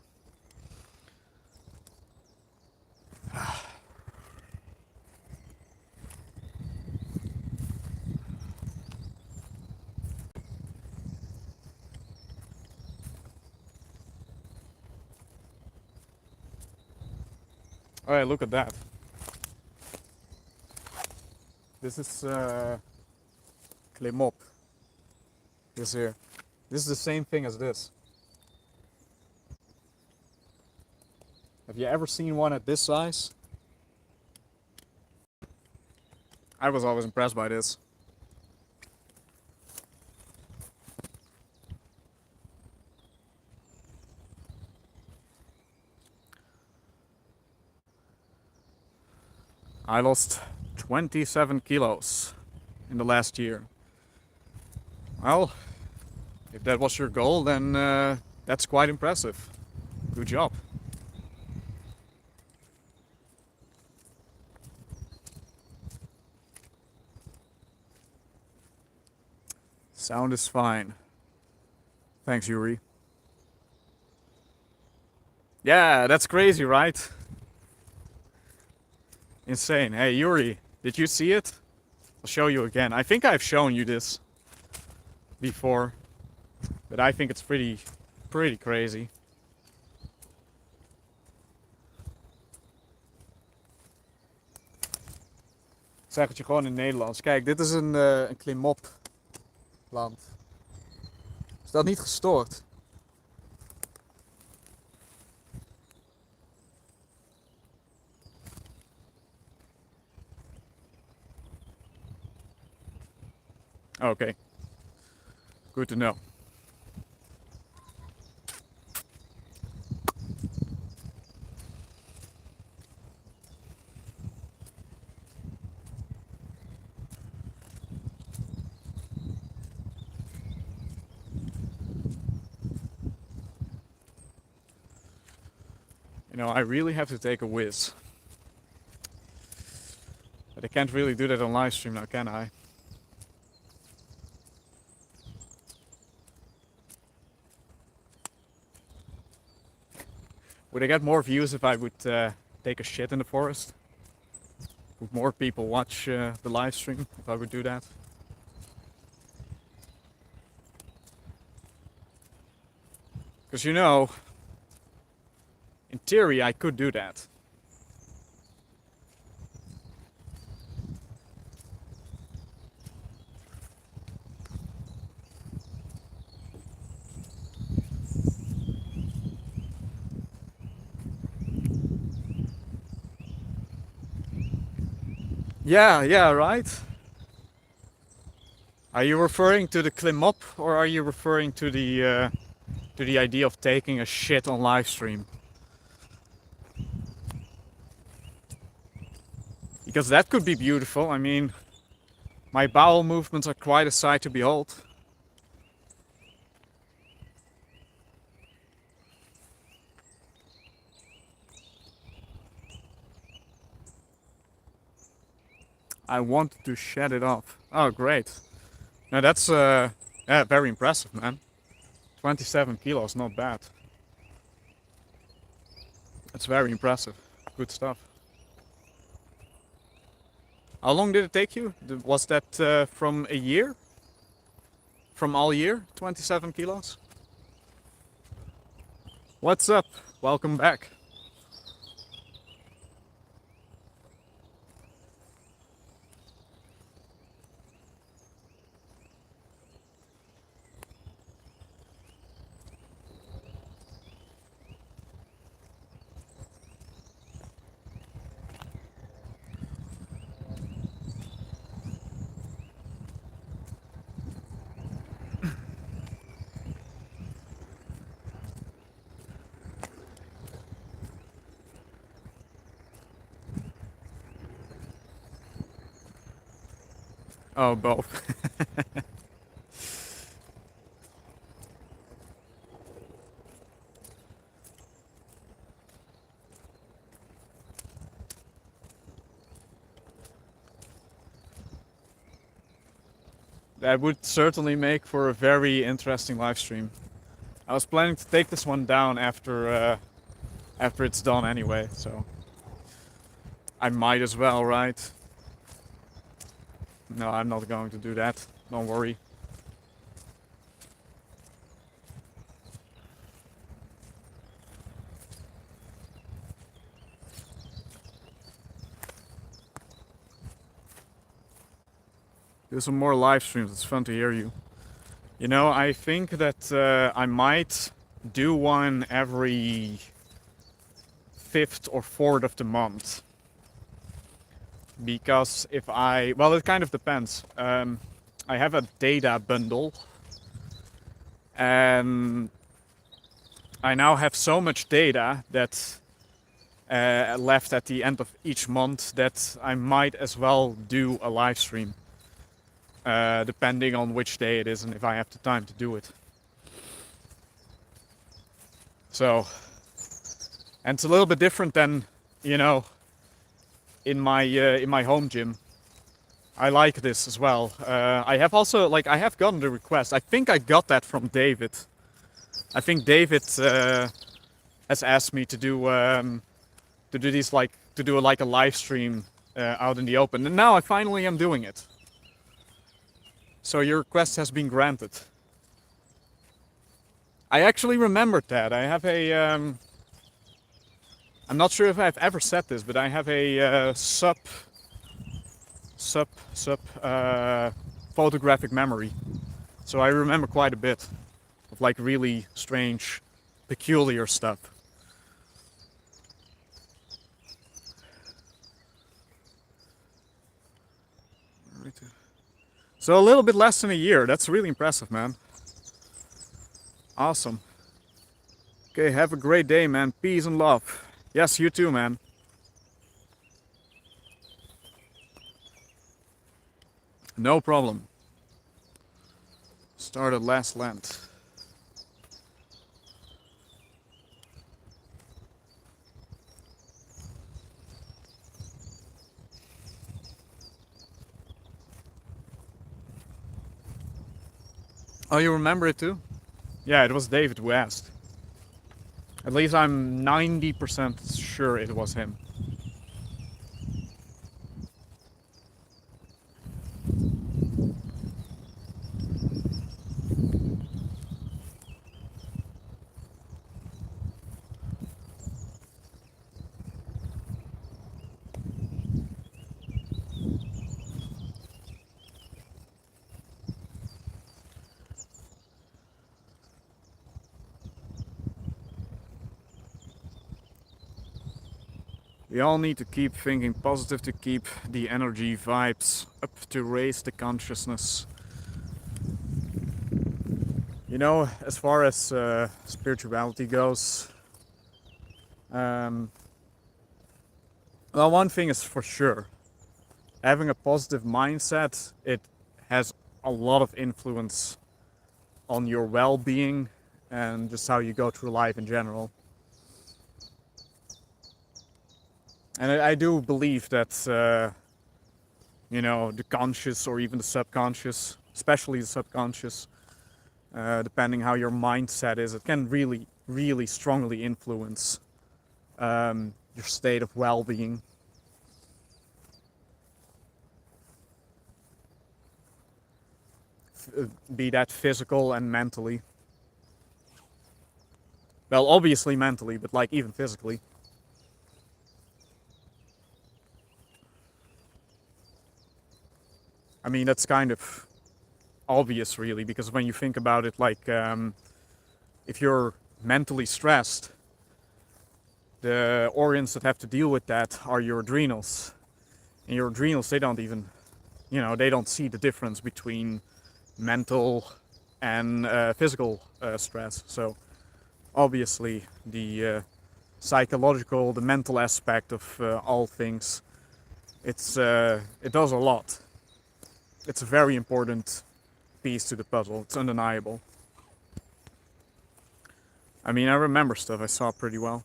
Alright, look at that. This is Klimop. This here. This is the same thing as this. Have you ever seen one at this size? I was always impressed by this. I lost 27 kilos in the last year. Well, if that was your goal, then that's quite impressive. Good job. Sound is fine. Thanks, Yuri. Yeah, that's crazy, right? Insane. Hey, Yuri, did you see it? I'll show you again. I think I've shown you this before, but I think it's pretty crazy. Ik zeg het je gewoon in Nederlands. Kijk, dit is een klimopland. Is dat niet gestoord? Okay. Good to know. You know, I really have to take a whiz. But I can't really do that on live stream now, can I? Would I get more views if I would take a shit in the forest? Would more people watch the live stream if I would do that? Because you know, in theory I could do that. Yeah, right. Are you referring to the klimop, or are you referring to the idea of taking a shit on live stream? Because that could be beautiful. I mean, my bowel movements are quite a sight to behold. I wanted to shed it off. Oh, great. Now that's yeah, very impressive, man. 27 kilos, not bad. That's very impressive. Good stuff. How long did it take you? Was that from a year? From all year? 27 kilos? What's up? Welcome back. Oh, both. That would certainly make for a very interesting live stream. I was planning to take this one down after it's done anyway, so I might as well, right? No, I'm not going to do that. Don't worry. Do some more live streams. It's fun to hear you. You know, I think that I might do one every 5th or 4th of the month. Because if well, it kind of depends. I have a data bundle, and I now have so much data that left at the end of each month that I might as well do a live stream, depending on which day it is and if I have the time to do it. So, and it's a little bit different than, you know, in my home gym. I like this as well. I have also, like, I have gotten the request. I think I got that from David. I think David has asked me to do these, like, to do like a live stream out in the open, and now I finally am doing it. So your request has been granted. I actually remembered that. I have a I'm not sure if I've ever said this, but I have a photographic memory. So I remember quite a bit of, like, really strange, peculiar stuff. So a little bit less than a year. That's really impressive, man. Awesome. Okay, have a great day, man. Peace and love. Yes, you too, man. No problem. Started last Lent. Oh, you remember it too? Yeah, it was David who asked. At least I'm 90% sure it was him. We all need to keep thinking positive to keep the energy vibes up, to raise the consciousness. You know, as far as spirituality goes, well, one thing is for sure, having a positive mindset, it has a lot of influence on your well-being and just how you go through life in general. And I do believe that, you know, the conscious or even the subconscious, especially the subconscious, depending how your mindset is, it can really, really strongly influence your state of well-being. Be that physical and mentally. Well, obviously mentally, but like even physically. I mean, that's kind of obvious, really, because when you think about it, like, if you're mentally stressed, the organs that have to deal with that are your adrenals. And your adrenals, they don't even, you know, they don't see the difference between mental and physical stress. So obviously the psychological, the mental aspect of all things, it does a lot. It's a very important piece to the puzzle. It's undeniable. I mean, I remember stuff I saw pretty well.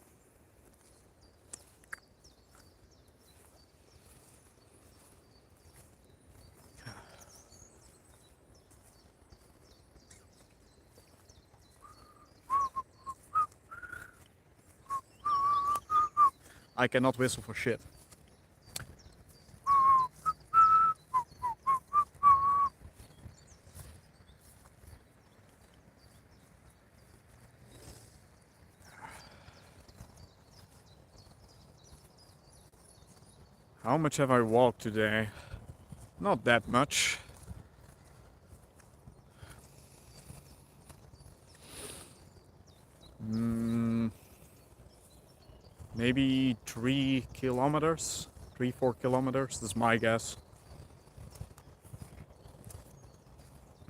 I cannot whistle for shit. How much have I walked today? Not that much. Maybe 3 kilometers? 3-4 kilometers, that's my guess.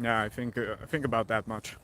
Yeah, I think about that much.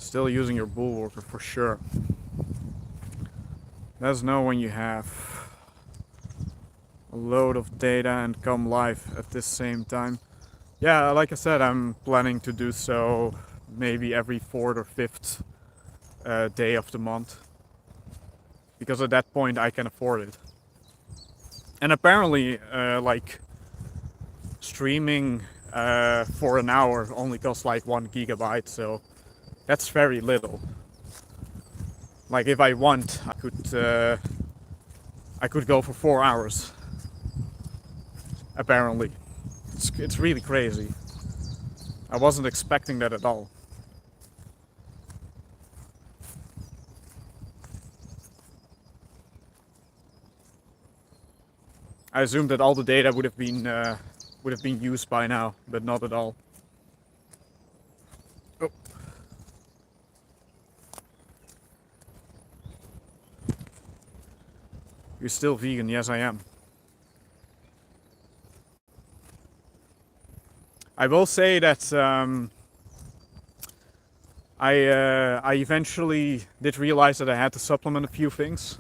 Still using your bulwarker for sure. Let us know when you have a load of data and come live at this same time. Yeah, like I said, I'm planning to do so maybe every 4th or 5th day of the month. Because at that point I can afford it. And apparently, like, streaming for an hour only costs like 1 gigabyte, so that's very little. Like, if I want, I could go for 4 hours. Apparently, it's really crazy. I wasn't expecting that at all. I assumed that all the data would have been used by now, but not at all. Oh. You're still vegan? Yes, I am. I will say that I eventually did realize that I had to supplement a few things,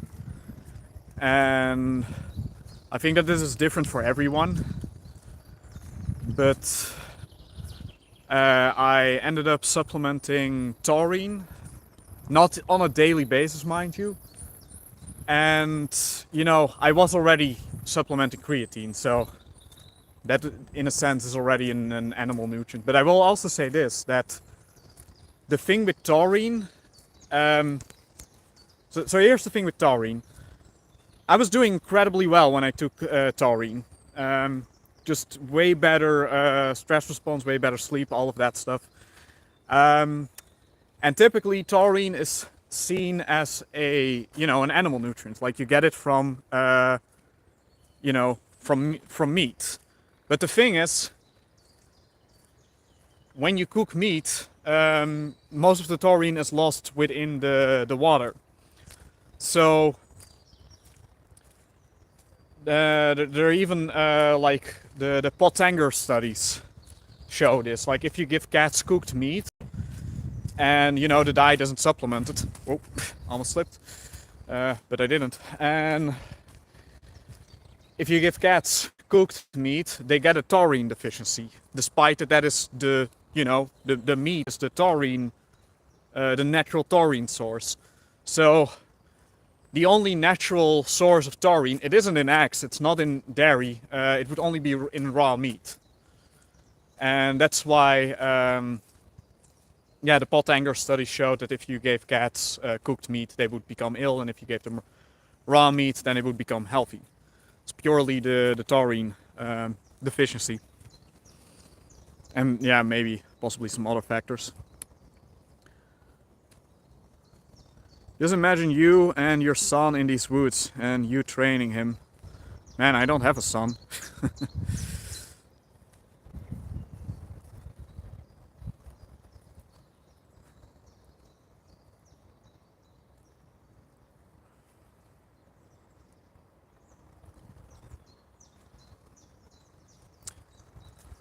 and I think that this is different for everyone. But I ended up supplementing taurine, not on a daily basis, mind you. And, you know, I was already supplementing creatine, so that in a sense is already an animal nutrient. But I will also say this, that the thing with taurine, so here's the thing with taurine. I was doing incredibly well when I took taurine. Just way better stress response, way better sleep, all of that stuff. And typically taurine is seen as a, an animal nutrient. Like you get it from, from meat. But the thing is, when you cook meat, most of the taurine is lost within the water. So there are even like the Pottenger studies show this. Like if you give cats cooked meat and the diet isn't supplemented, oh, almost slipped, but I didn't. And if you give cats cooked meat, they get a taurine deficiency, despite that is the meat is the taurine, the natural taurine source. So the only natural source of taurine, it isn't in eggs, it's not in dairy, it would only be in raw meat. And that's why, the Pottenger study showed that if you gave cats cooked meat, they would become ill, and if you gave them raw meat, then it would become healthy. It's purely the taurine deficiency. And yeah, maybe possibly some other factors. Just imagine you and your son in these woods and you training him. Man, I don't have a son.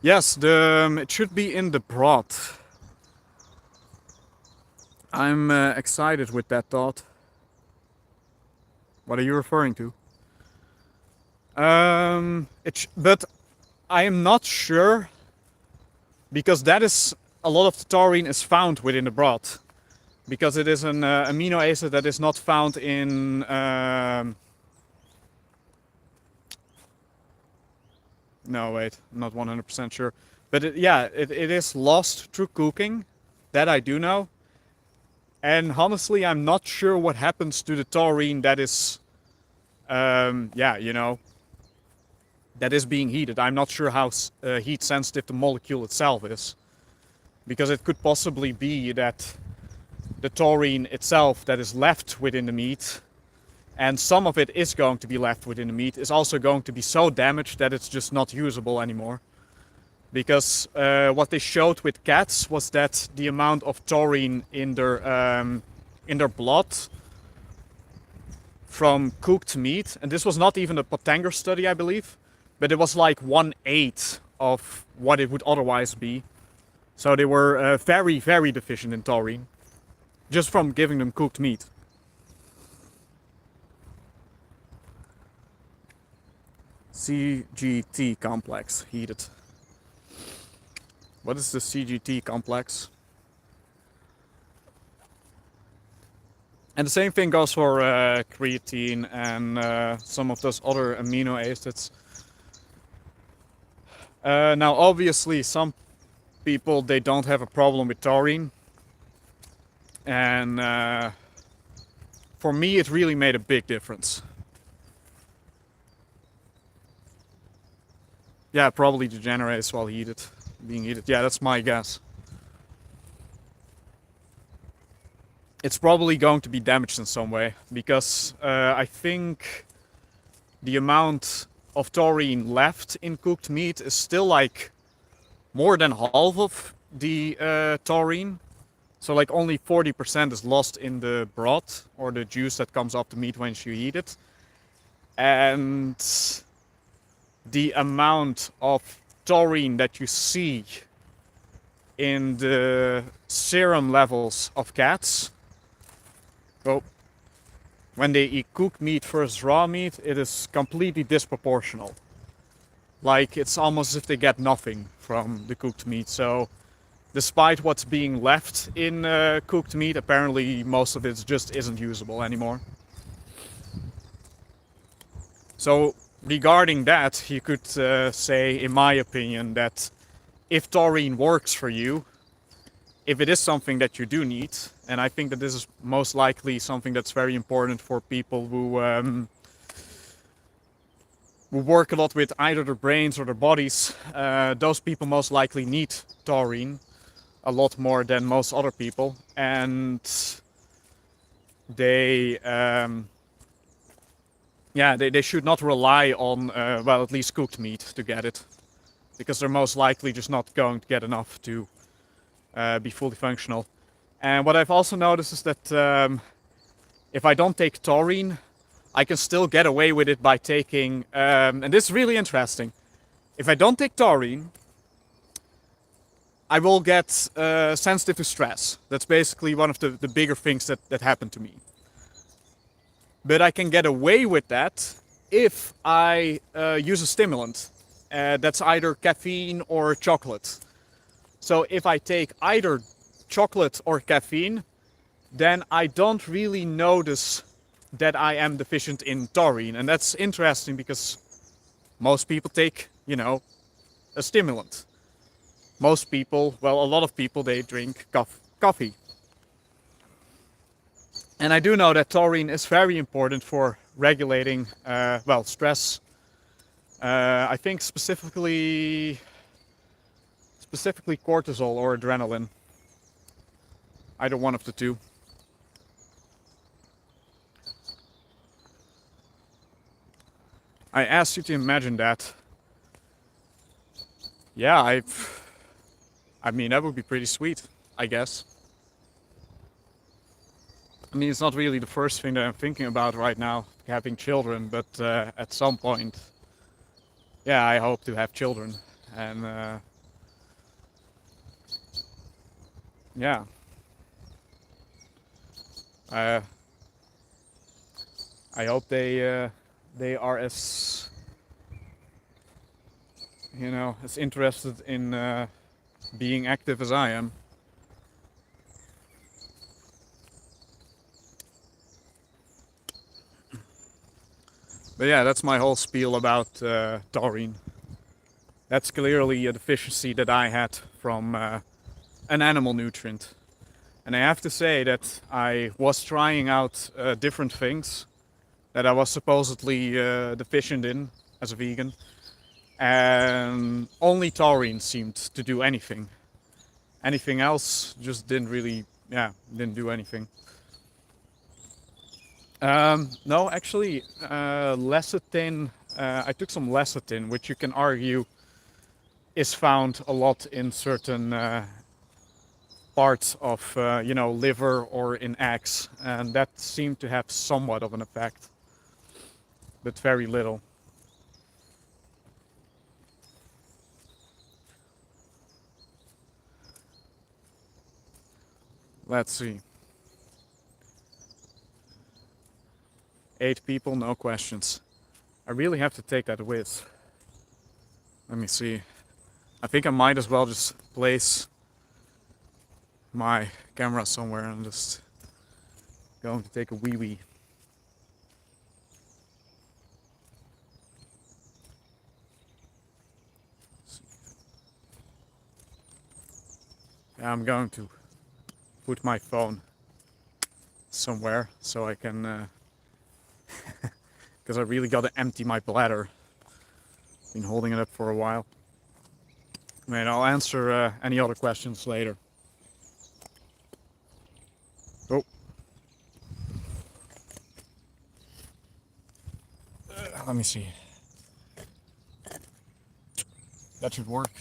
Yes, it should be in the broth. I'm excited with that thought. What are you referring to? But I am not sure, because that is a lot of the taurine is found within the broth, because it is an amino acid that is not found in. No, wait, I'm not 100% sure, but it is lost through cooking. That I do know. And honestly, I'm not sure what happens to the taurine that is, that is being heated. I'm not sure how heat sensitive the molecule itself is. Because it could possibly be that the taurine itself that is left within the meat, and some of it is going to be left within the meat, is also going to be so damaged that it's just not usable anymore. Because what they showed with cats was that the amount of taurine in their blood from cooked meat, and this was not even a Pottenger study, I believe, but it was like 1/8 of what it would otherwise be. So they were very, very deficient in taurine, just from giving them cooked meat. CGT complex, heated. What is the CGT complex? And the same thing goes for creatine and some of those other amino acids. Now, obviously, some people, they don't have a problem with taurine. And for me, it really made a big difference. Yeah, it probably degenerates while being heated. Yeah, that's my guess. It's probably going to be damaged in some way, because I think the amount of taurine left in cooked meat is still like more than half of the taurine. So like only 40% is lost in the broth or the juice that comes off the meat when you heat it. And the amount of taurine that you see in the serum levels of cats, well, when they eat cooked meat versus raw meat, it is completely disproportional. Like, it's almost as if they get nothing from the cooked meat. So despite what's being left in cooked meat, apparently most of it just isn't usable anymore. So regarding that, you could say, in my opinion, that if taurine works for you, if it is something that you do need, and I think that this is most likely something that's very important for people who work a lot with either their brains or their bodies, those people most likely need taurine a lot more than most other people, and they they should not rely on well, at least cooked meat to get it, because they're most likely just not going to get enough to be fully functional. And what I've also noticed is that if I don't take taurine, I can still get away with it by taking, and this is really interesting, if I don't take taurine, I will get sensitive to stress. That's basically one of the bigger things that happened to me. But I can get away with that if I use a stimulant. That's either caffeine or chocolate. So if I take either chocolate or caffeine, then I don't really notice that I am deficient in taurine. And that's interesting because most people take, you know, a stimulant. Most people, well, a lot of people, they drink coffee. And I do know that taurine is very important for regulating, well, stress. I think specifically cortisol or adrenaline. Either one of the two. I asked you to imagine that. Yeah, I mean, that would be pretty sweet, I guess. I mean, it's not really the first thing that I'm thinking about right now, having children, but at some point, yeah, I hope to have children. And yeah. I hope they are as, you know, as interested in being active as I am. But yeah, that's my whole spiel about taurine. That's clearly a deficiency that I had from an animal nutrient. And I have to say that I was trying out different things that I was supposedly deficient in as a vegan. And only taurine seemed to do anything. Anything else just didn't really, didn't do anything. No, actually, lecithin, I took some lecithin, which you can argue is found a lot in certain parts of, you know, liver or in eggs, and that seemed to have somewhat of an effect, but very little. Let's see. 8 people, no questions. I really have to take that with. Let me see. I think I might as well just place my camera somewhere and just going to take a wee-wee. I'm going to put my phone somewhere so I can, because I really got to empty my bladder. Been holding it up for a while. I mean, I'll answer any other questions later. Oh. Let me see. That should work.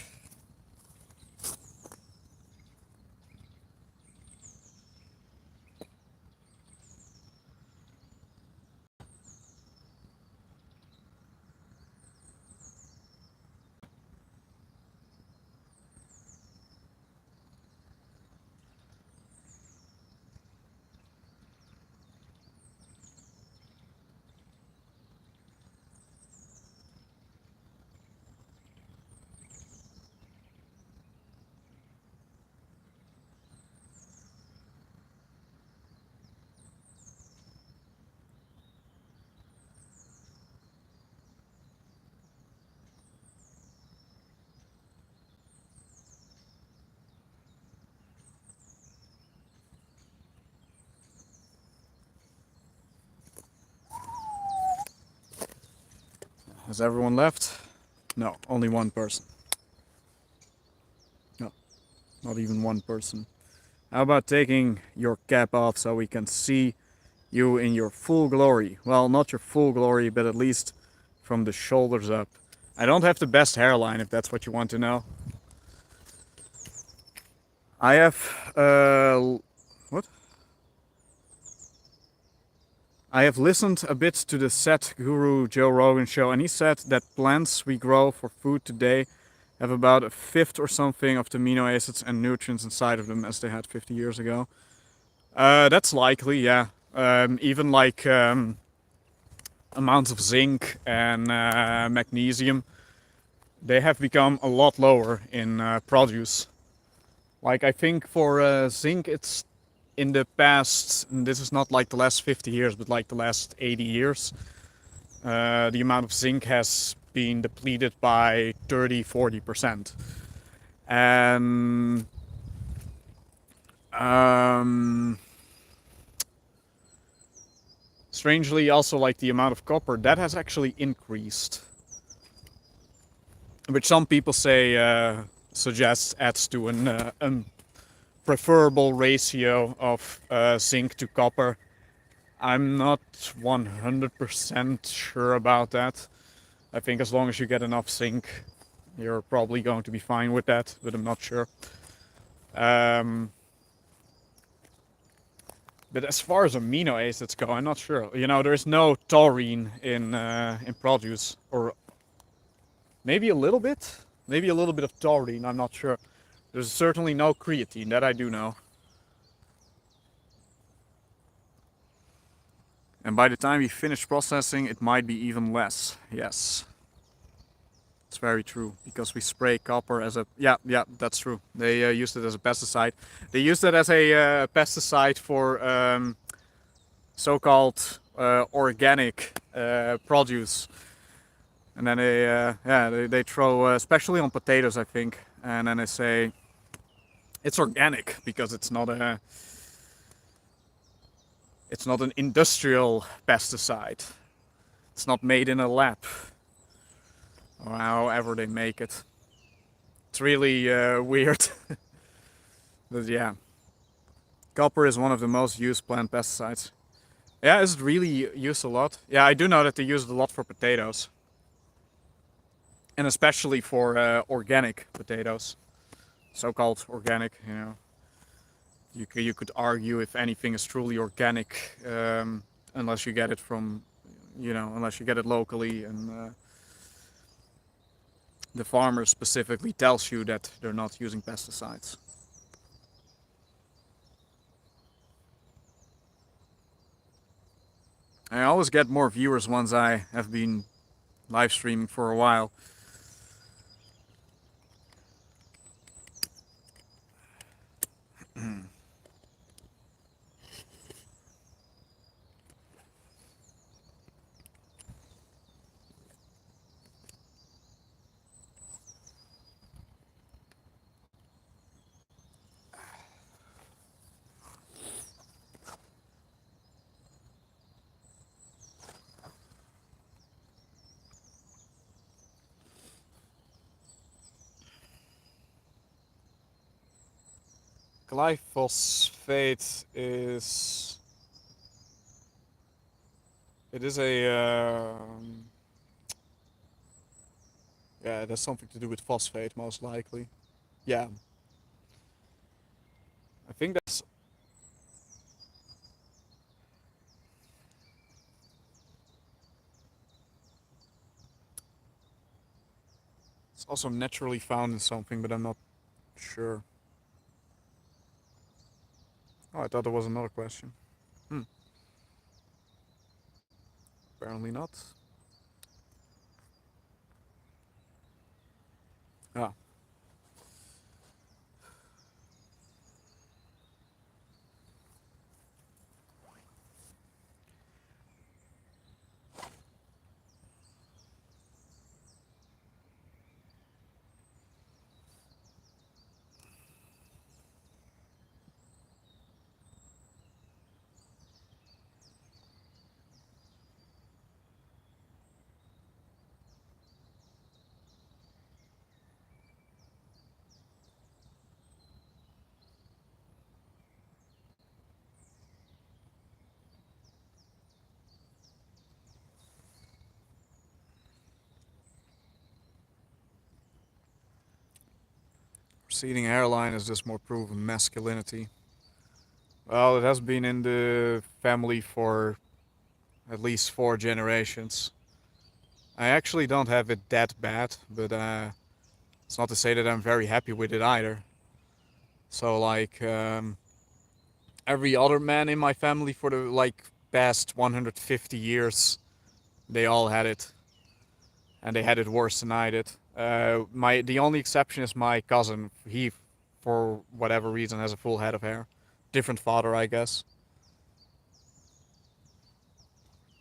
Has everyone left? No, only one person. No, not even one person. How about taking your cap off so we can see you in your full glory? Well, not your full glory, but at least from the shoulders up. I don't have the best hairline, if that's what you want to know. I have, what? I have listened a bit to the set guru Joe Rogan show, and he said that plants we grow for food today have about a fifth or something of the amino acids and nutrients inside of them as they had 50 years ago. That's likely, yeah. Even like amounts of zinc and magnesium, they have become a lot lower in produce. Like I think for zinc, it's in the past, and this is not like the last 50 years, but like the last 80 years, the amount of zinc has been depleted by 30-40%. And strangely, also like the amount of copper, that has actually increased. Which some people say suggests adds to an preferable ratio of zinc to copper. I'm not 100% sure about that. I think as long as you get enough zinc, you're probably going to be fine with that, but I'm not sure. But as far as amino acids go, I'm not sure. You know, there's no taurine in produce, or maybe a little bit. Maybe a little bit of taurine, I'm not sure. There's certainly no creatine, that I do know. And by the time you finish processing, it might be even less. Yes. It's very true, because we spray copper as a... Yeah, that's true. They used it as a pesticide. They used it as a pesticide for so-called organic produce. And then they throw, especially on potatoes, I think. And then they say it's organic because it's not an industrial pesticide. It's not made in a lab, or however they make it. It's really weird. But yeah, copper is one of the most used plant pesticides. Yeah, is it really used a lot? Yeah, I do know that they use it a lot for potatoes. And especially for organic potatoes. So-called organic, you know. You could argue if anything is truly organic, unless you get it from, you know, unless you get it locally, and the farmer specifically tells you that they're not using pesticides. I always get more viewers once I have been live streaming for a while. Glyphosate is... It is a... yeah, it has something to do with phosphate, most likely. Yeah. I think that's... It's also naturally found in something, but I'm not sure. Oh, I thought there was another question. Apparently not. Ah. Receding hairline is just more proof of masculinity. Well, it has been in the family for at least 4 generations. I actually don't have it that bad, but it's not to say that I'm very happy with it either. So like every other man in my family for the like past 150 years, they all had it, and they had it worse than I did. The only exception is my cousin. He, for whatever reason, has a full head of hair. Different father, I guess.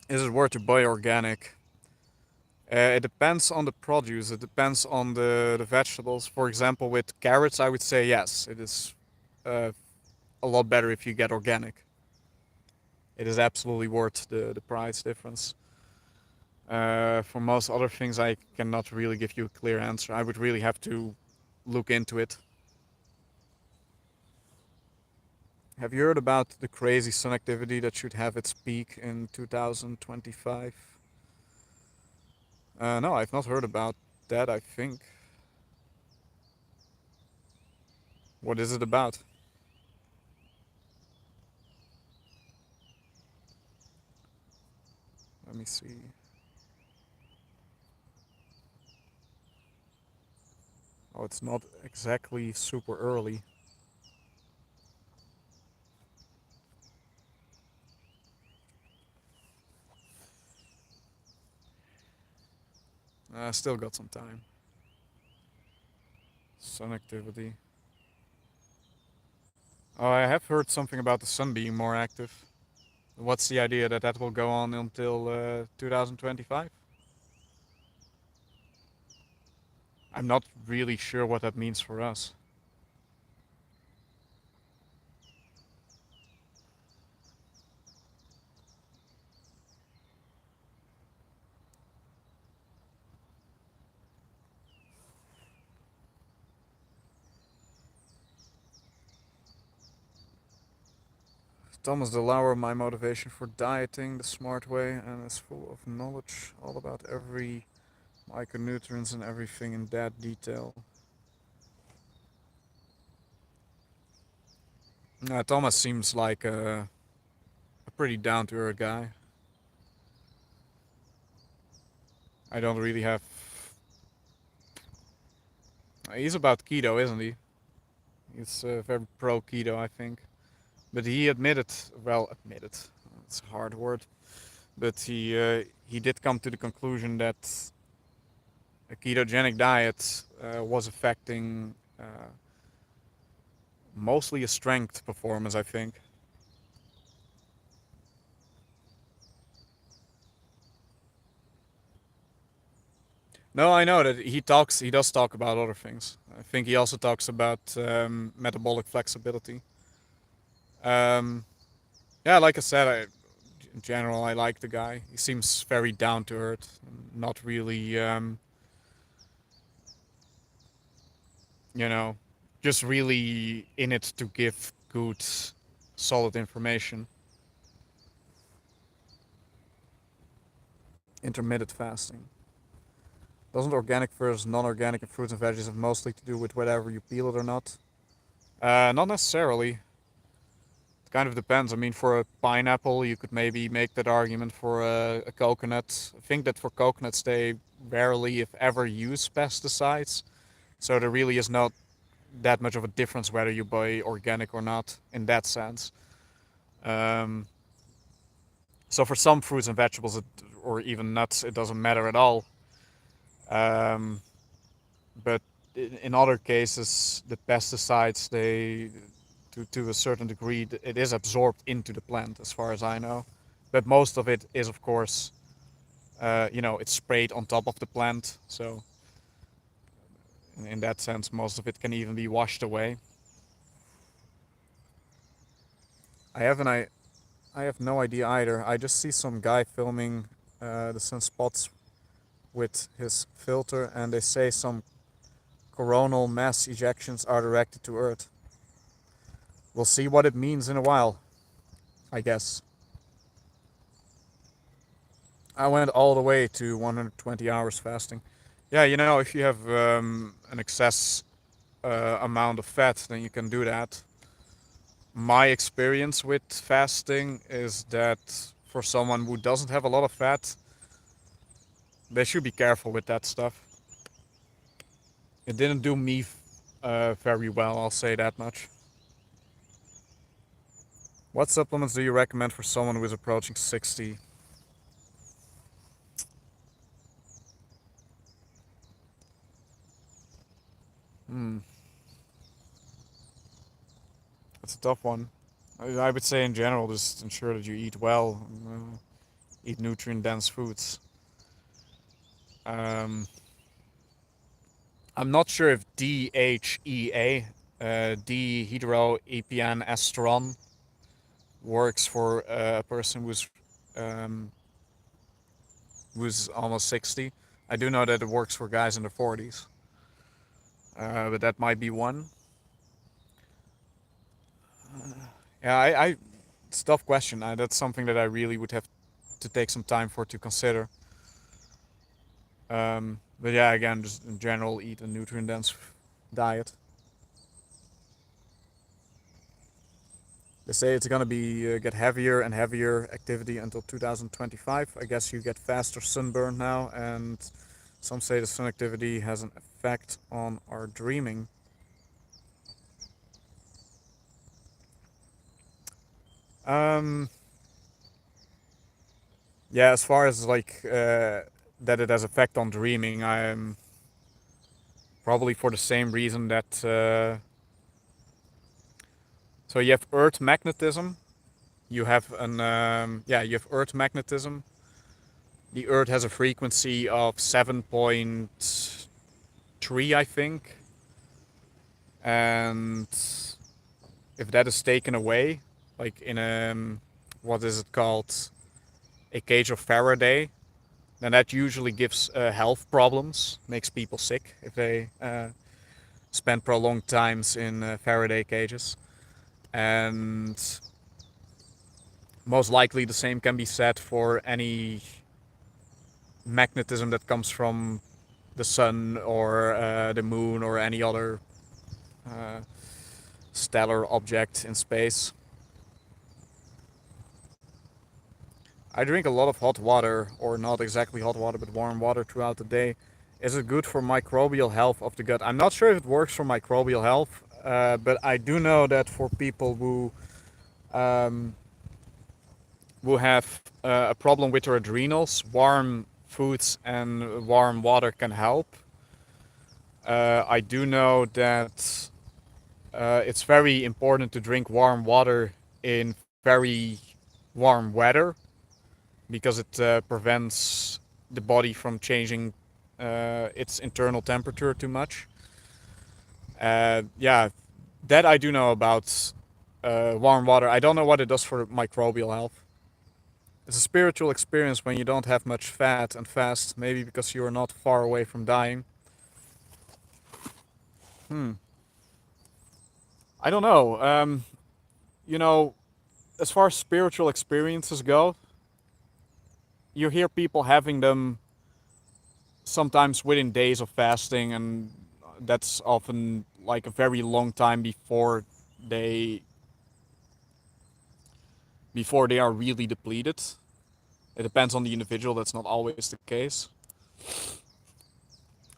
Is it worth to buy organic? It depends on the produce. It depends on the vegetables. For example, with carrots, I would say yes. It is a lot better if you get organic. It is absolutely worth the price difference. For most other things, I cannot really give you a clear answer. I would really have to look into it. Have you heard about the crazy sun activity that should have its peak in 2025? No, I've not heard about that, I think. What is it about? Let me see. Oh, it's not exactly super early. Still got some time. Sun activity. Oh, I have heard something about the sun being more active. What's the idea that that will go on until 2025? I'm not really sure what that means for us. Thomas DeLauer, my motivation for dieting the smart way, and is full of knowledge all about every micronutrients and everything in that detail. Thomas seems like a pretty down-to-earth guy. I don't really have. He's about keto, isn't he? He's very pro keto, I think. But he admitted, well, admitted, it's a hard word, but he did come to the conclusion that a ketogenic diet was affecting mostly a strength performance, I think. No, I know that he does talk about other things. I think he also talks about metabolic flexibility. Um, yeah, like I said, in general, I like the guy. He seems very down to earth, not really, you know, just really in it to give good, solid information. Intermittent fasting. Doesn't organic versus non-organic in fruits and veggies have mostly to do with whether you peel it or not? Not necessarily. It kind of depends. I mean, for a pineapple, you could maybe make that argument. For a coconut, I think that for coconuts, they rarely, if ever, use pesticides. So there really is not that much of a difference whether you buy organic or not in that sense. Um, so for some fruits and vegetables, or even nuts, it doesn't matter at all. Um, but in other cases, the pesticides, to a certain degree, it is absorbed into the plant, as far as I know. But most of it is, of course, it's sprayed on top of the plant. So in that sense, most of it can even be washed away. I have an I have no idea either. I just see some guy filming the sunspots with his filter, and they say some coronal mass ejections are directed to Earth. We'll see what it means in a while, I guess. I went all the way to 120 hours fasting. Yeah, if you have an excess amount of fat, then you can do that. My experience with fasting is that for someone who doesn't have a lot of fat, they should be careful with that stuff. It didn't do me very well, I'll say that much. What supplements do you recommend for someone who is approaching 60? That's a tough one. I would say in general, just ensure that you eat well, eat nutrient-dense foods. Um, I'm not sure if DHEA, dehydroepianestrone, works for a person um, who's almost 60. I do know that it works for guys in their 40s, but that might be one. Yeah, it's a tough question. That's something that I really would have to take some time for to consider. But yeah, again, just in general, eat a nutrient-dense diet. They say it's gonna be get heavier and heavier activity until 2025. I guess you get faster sunburn now, and some say the sun activity has an effect on our dreaming. Yeah, as far as like that it has effect on dreaming, I'm probably for the same reason that so you have earth magnetism. You have an you have earth magnetism. The earth has a frequency of 7.3, I think. And if that is taken away, like in a what is it called, a cage of Faraday, then that usually gives health problems, makes people sick if they spend prolonged times in Faraday cages. And most likely the same can be said for any magnetism that comes from the sun or the moon or any other uh, stellar object in space. I drink a lot of hot water, or not exactly hot water, but warm water throughout the day. Is it good for microbial health of the gut? I'm not sure if it works for microbial health, but I do know that for people um, who have a problem with their adrenals, warm foods and warm water can help. I do know that it's very important to drink warm water in very warm weather because it prevents the body from changing its internal temperature too much. Yeah, that I do know about warm water. I don't know what it does for microbial health. It's a spiritual experience when you don't have much fat and fast, maybe because you are not far away from dying. I don't know. You know, as far as spiritual experiences go, you hear people having them sometimes within days of fasting, and that's often like a very long time they before they are really depleted. It depends on the individual. That's not always the case.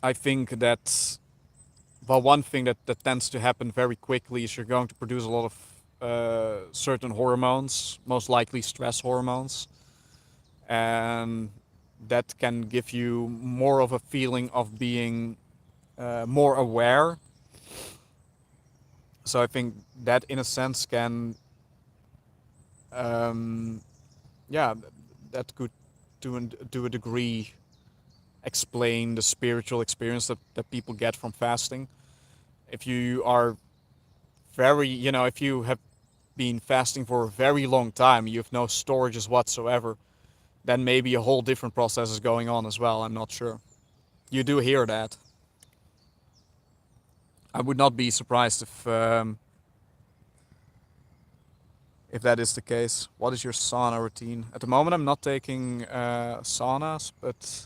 I think that well, one thing that tends to happen very quickly is you're going to produce a lot of certain hormones, most likely stress hormones, and that can give you more of a feeling of being more aware. So I think that, in a sense, can, um, yeah, that could, to a degree, explain the spiritual experience that people get from fasting. If you are if you have been fasting for a very long time, you have no storages whatsoever, then maybe a whole different process is going on as well. I'm not sure. You do hear that. I would not be surprised if that is the case. What is your sauna routine? At the moment, I'm not taking saunas, but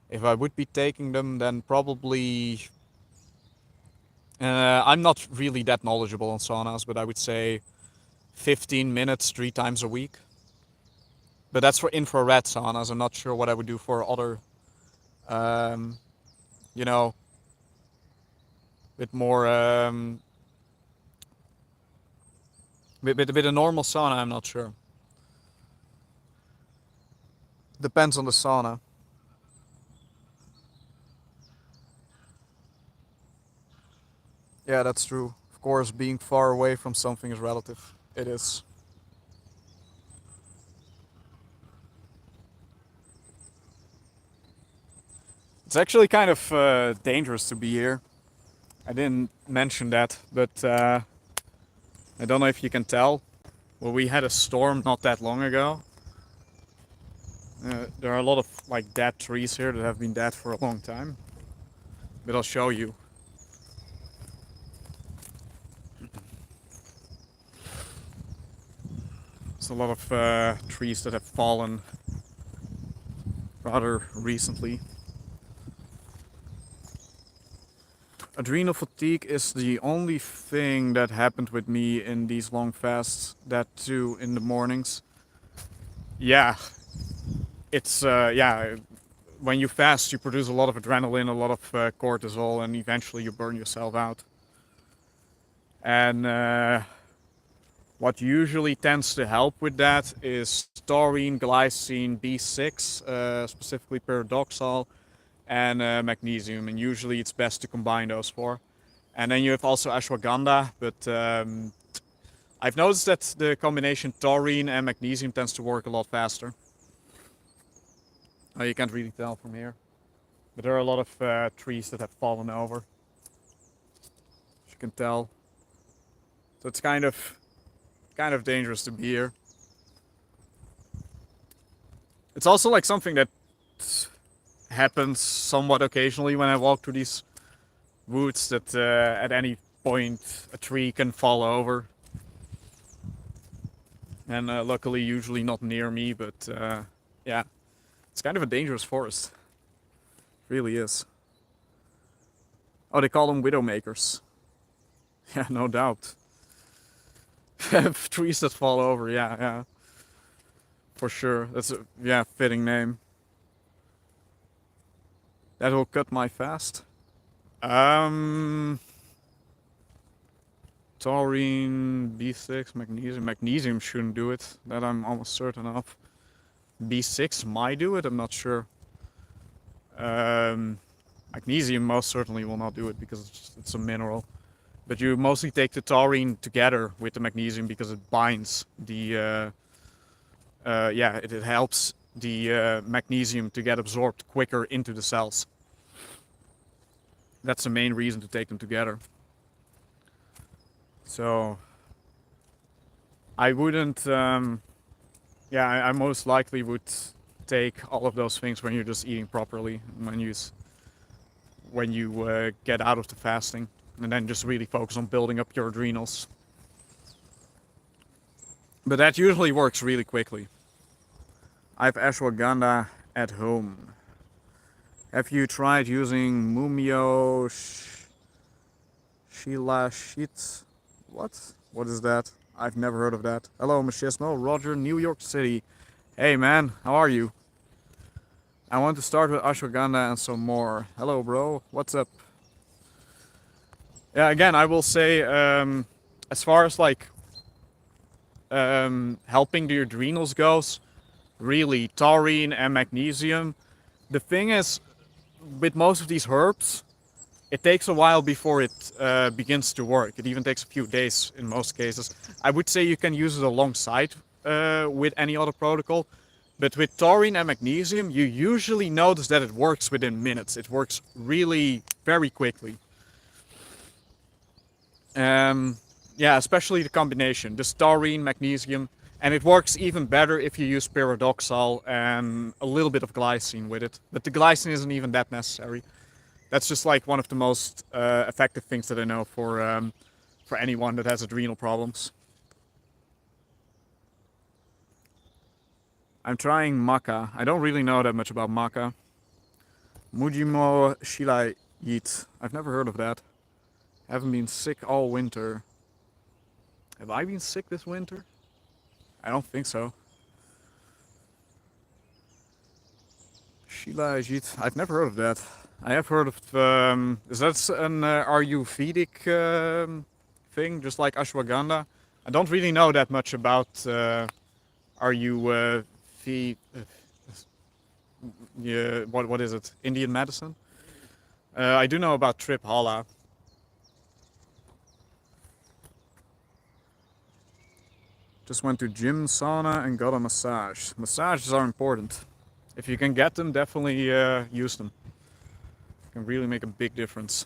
if I would be taking them, then probably I'm not really that knowledgeable on saunas, but I would say 15 minutes 3 times a week. But that's for infrared saunas. I'm not sure what I would do for other, um, you know, bit more, with a normal sauna. I'm not sure. Depends on the sauna. Yeah, that's true. Of course, being far away from something is relative. It is. It's actually kind of dangerous to be here. I didn't mention that, but I don't know if you can tell. Well, we had a storm not that long ago. There are a lot of like dead trees here that have been dead for a long time. But I'll show you. There's a lot of trees that have fallen rather recently. Adrenal fatigue is the only thing that happened with me in these long fasts. That too in the mornings. Yeah, it's yeah. When you fast, you produce a lot of adrenaline, a lot of cortisol, and eventually you burn yourself out. And what usually tends to help with that is taurine, glycine, B6, specifically pyridoxal, and magnesium. And usually it's best to combine those four. And then you have also ashwagandha, but I've noticed that the combination taurine and magnesium tends to work a lot faster. You can't really tell from here, but there are a lot of trees that have fallen over, as you can tell. So it's kind of dangerous to be here. It's also like something that happens somewhat occasionally when I walk through these woods, that at any point a tree can fall over. And luckily usually not near me, but yeah, it's kind of a dangerous forest. It really is. Oh, they call them widowmakers. Yeah, no doubt. Trees that fall over, yeah. For sure. That's a fitting name. That will cut my fast. Taurine, B6, magnesium. Magnesium shouldn't do it. That I'm almost certain of. B6 might do it, I'm not sure. Magnesium most certainly will not do it because it's a mineral. But you mostly take the taurine together with the magnesium because it binds the, it helps the magnesium to get absorbed quicker into the cells. That's the main reason to take them together. So I wouldn't, I most likely would take all of those things when you're just eating properly, when you get out of the fasting, and then just really focus on building up your adrenals. But that usually works really quickly. I have ashwagandha at home. Have you tried using Mumio Shilashit? What is that? I've never heard of that. Hello, Machismo. Roger, New York City. Hey, man. How are you? I want to start with ashwagandha and some more. Hello, bro. What's up? Yeah, again, I will say, as far as like helping the adrenals goes, really, taurine and magnesium. The thing is, with most of these herbs, it takes a while before it begins to work. It even takes a few days in most cases. I would say you can use it alongside with any other protocol. But with taurine and magnesium, you usually notice that it works within minutes. It works really very quickly. Especially the combination. The taurine, magnesium, and it works even better if you use pyridoxal and a little bit of glycine with it. But the glycine isn't even that necessary. That's just like one of the most effective things that I know for anyone that has adrenal problems. I'm trying maca. I don't really know that much about maca. Mujimo Shilayit. I've never heard of that. Haven't been sick all winter. Have I been sick this winter? I don't think so. Shilajit. I've never heard of that. I have heard of. Is that an Ayurvedic thing, just like ashwagandha? I don't really know that much about Ayu yeah, what is it? Indian medicine. I do know about Triphala. Just went to gym, sauna, and got a massage. Massages are important. If you can get them, definitely use them. Can really make a big difference.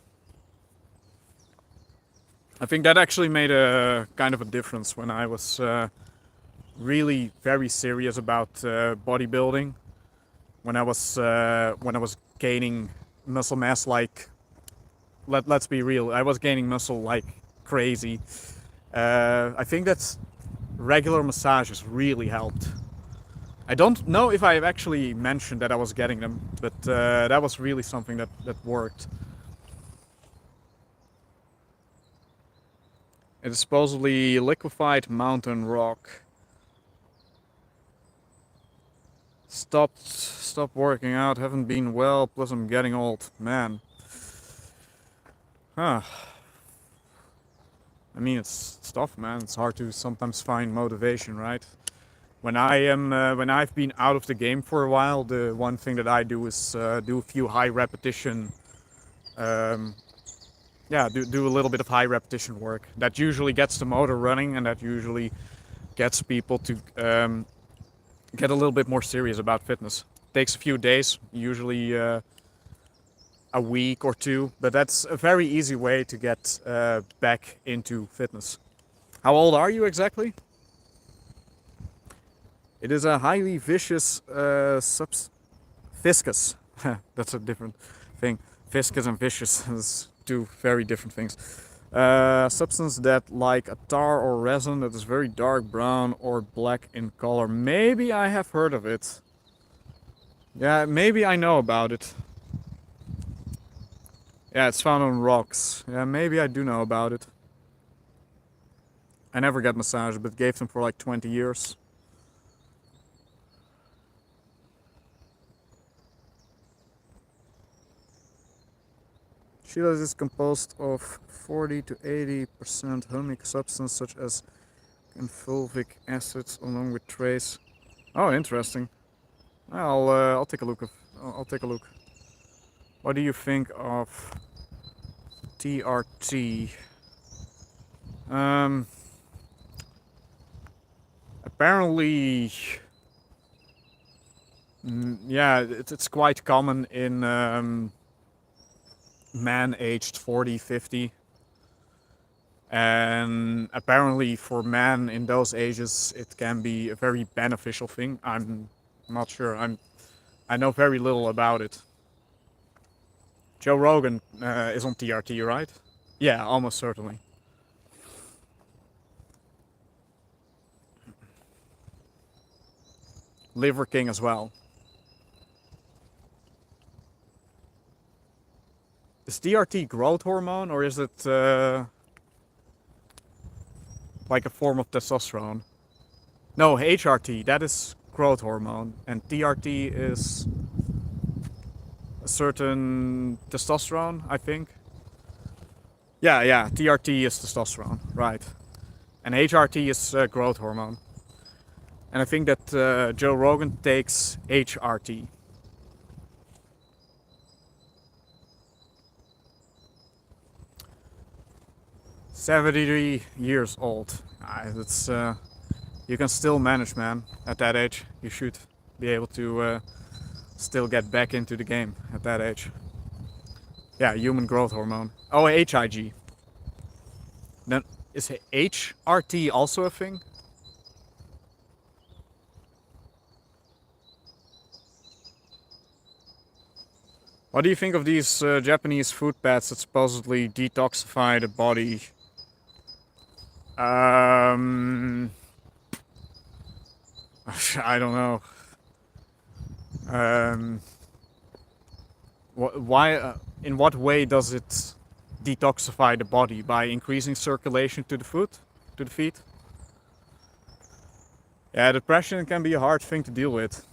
I think that actually made a kind of a difference when I was really very serious about bodybuilding. When I was gaining muscle mass, like let's be real, I was gaining muscle like crazy. I think that regular massages really helped. I don't know if I've actually mentioned that I was getting them, but that was really something that worked. It is supposedly liquefied mountain rock. Stopped working out, haven't been well, plus I'm getting old. Man. Huh. I mean, it's tough, man. It's hard to sometimes find motivation, right? When I've been out of the game for a while, the one thing that I do is do a few high repetition, do a little bit of high repetition work. That usually gets the motor running, and that usually gets people to get a little bit more serious about fitness. Takes a few days, usually a week or two, but that's a very easy way to get back into fitness. How old are you exactly? It is a highly vicious viscous. That's a different thing. Viscous and vicious is two very different things. Substance that, like a tar or resin, that is very dark brown or black in color. Maybe I have heard of it. Yeah, maybe I know about it. Yeah, it's found on rocks. Yeah, maybe I do know about it. I never got massage, but gave them for like 20 years. Shila is composed of 40 to 80% humic substance such as fulvic acids along with trace. Oh, interesting. I'll take a look. I'll take a look. What do you think of TRT? Apparently, yeah, it's quite common in men aged 40, 50. And apparently for men in those ages, it can be a very beneficial thing. I'm not sure. I know very little about it. Joe Rogan is on TRT, right? Yeah, almost certainly. Liver King as well. Is TRT growth hormone or is it like a form of testosterone? No, HRT, that is growth hormone, and TRT is a certain testosterone, I think. Yeah, TRT is testosterone, right. And HRT is growth hormone. And I think that Joe Rogan takes HRT. $73 old. That's you can still manage, man. At that age, you should be able to still get back into the game at that age. Yeah, human growth hormone. Oh, HIG. Then is HRT also a thing? What do you think of these Japanese food pads that supposedly detoxify the body? I don't know. Why? In what way does it detoxify the body by increasing circulation to the feet. Yeah, depression can be a hard thing to deal with.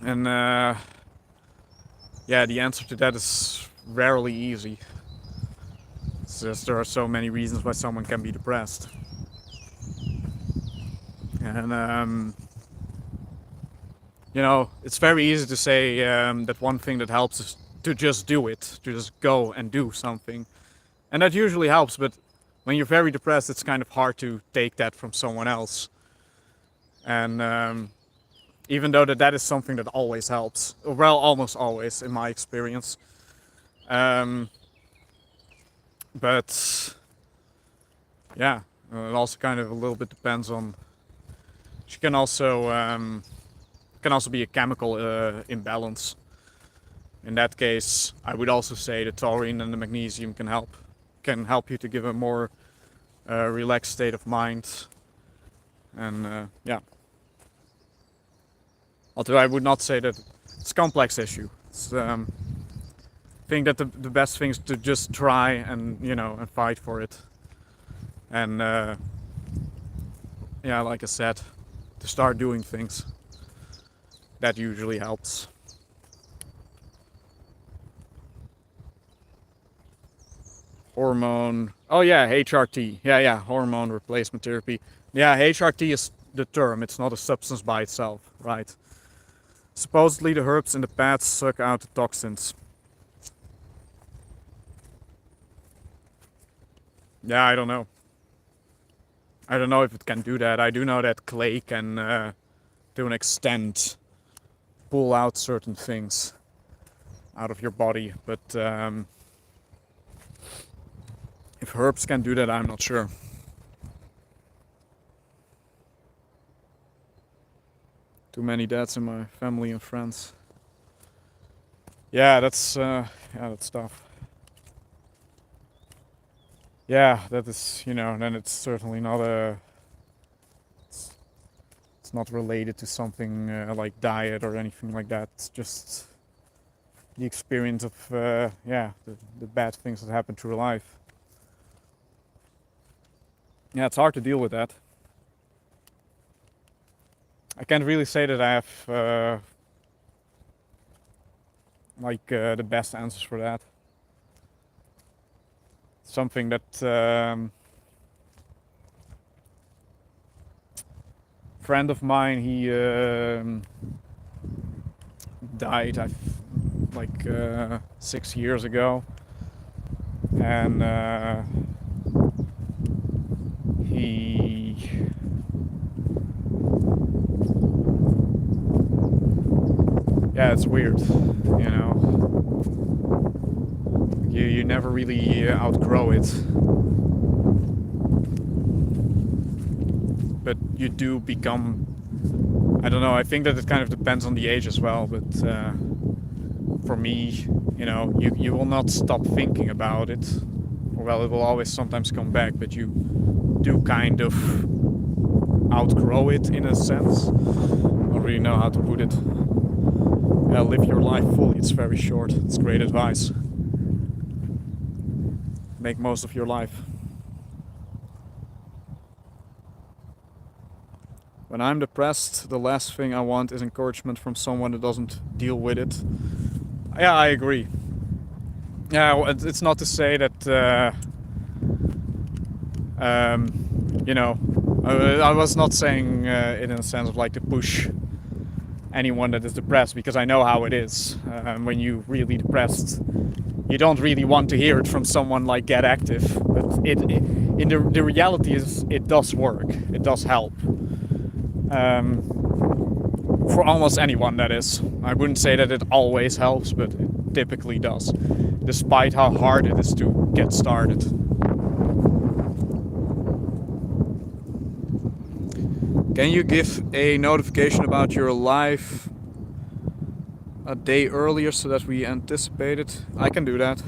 And yeah, the answer to that is rarely easy. It's just there are so many reasons why someone can be depressed. And you know, it's very easy to say that one thing that helps is to just do it, to just go and do something. And that usually helps, but when you're very depressed, it's kind of hard to take that from someone else. And even though that is something that always helps, well, almost always in my experience. But yeah, it also kind of a little bit depends on. She can also be a chemical imbalance. In that case, I would also say the taurine and the magnesium can help you to give a more relaxed state of mind. And yeah. Although I would not say that it's a complex issue. It's, I think that the best thing is to just try and and fight for it. And yeah, like I said, to start doing things. That usually helps. Hormone. Oh yeah, HRT. Yeah, hormone replacement therapy. Yeah, HRT is the term. It's not a substance by itself, right? Supposedly the herbs in the pads suck out the toxins. Yeah, I don't know. I don't know if it can do that. I do know that clay can, to an extent, pull out certain things out of your body, but if herbs can do that, I'm not sure. Too many dads in my family and friends. Yeah, that's tough. Yeah, that is, then it's certainly not it's not related to something like diet or anything like that. It's just the experience of, the bad things that happen through life. Yeah, it's hard to deal with that. I can't really say that I have the best answers for that. Something that friend of mine, he died 6 years ago, and it's weird, you never really outgrow it, but you do become, I don't know, I think that it kind of depends on the age as well, but for me, you will not stop thinking about it. Well, it will always sometimes come back, but you do kind of outgrow it in a sense. I don't really know how to put it. Live your life fully. It's very short. It's great advice. Make most of your life. When I'm depressed, the last thing I want is encouragement from someone that doesn't deal with it. Yeah, I agree. Yeah, it's not to say that, I was not saying it in a sense of to push anyone that is depressed, because I know how it is. When you're really depressed, you don't really want to hear it from someone like get active, but the reality is it does work. It does help. For almost anyone, that is. I wouldn't say that it always helps, but it typically does, despite how hard it is to get started. Can you give a notification about your live a day earlier so that we anticipate it? I can do that.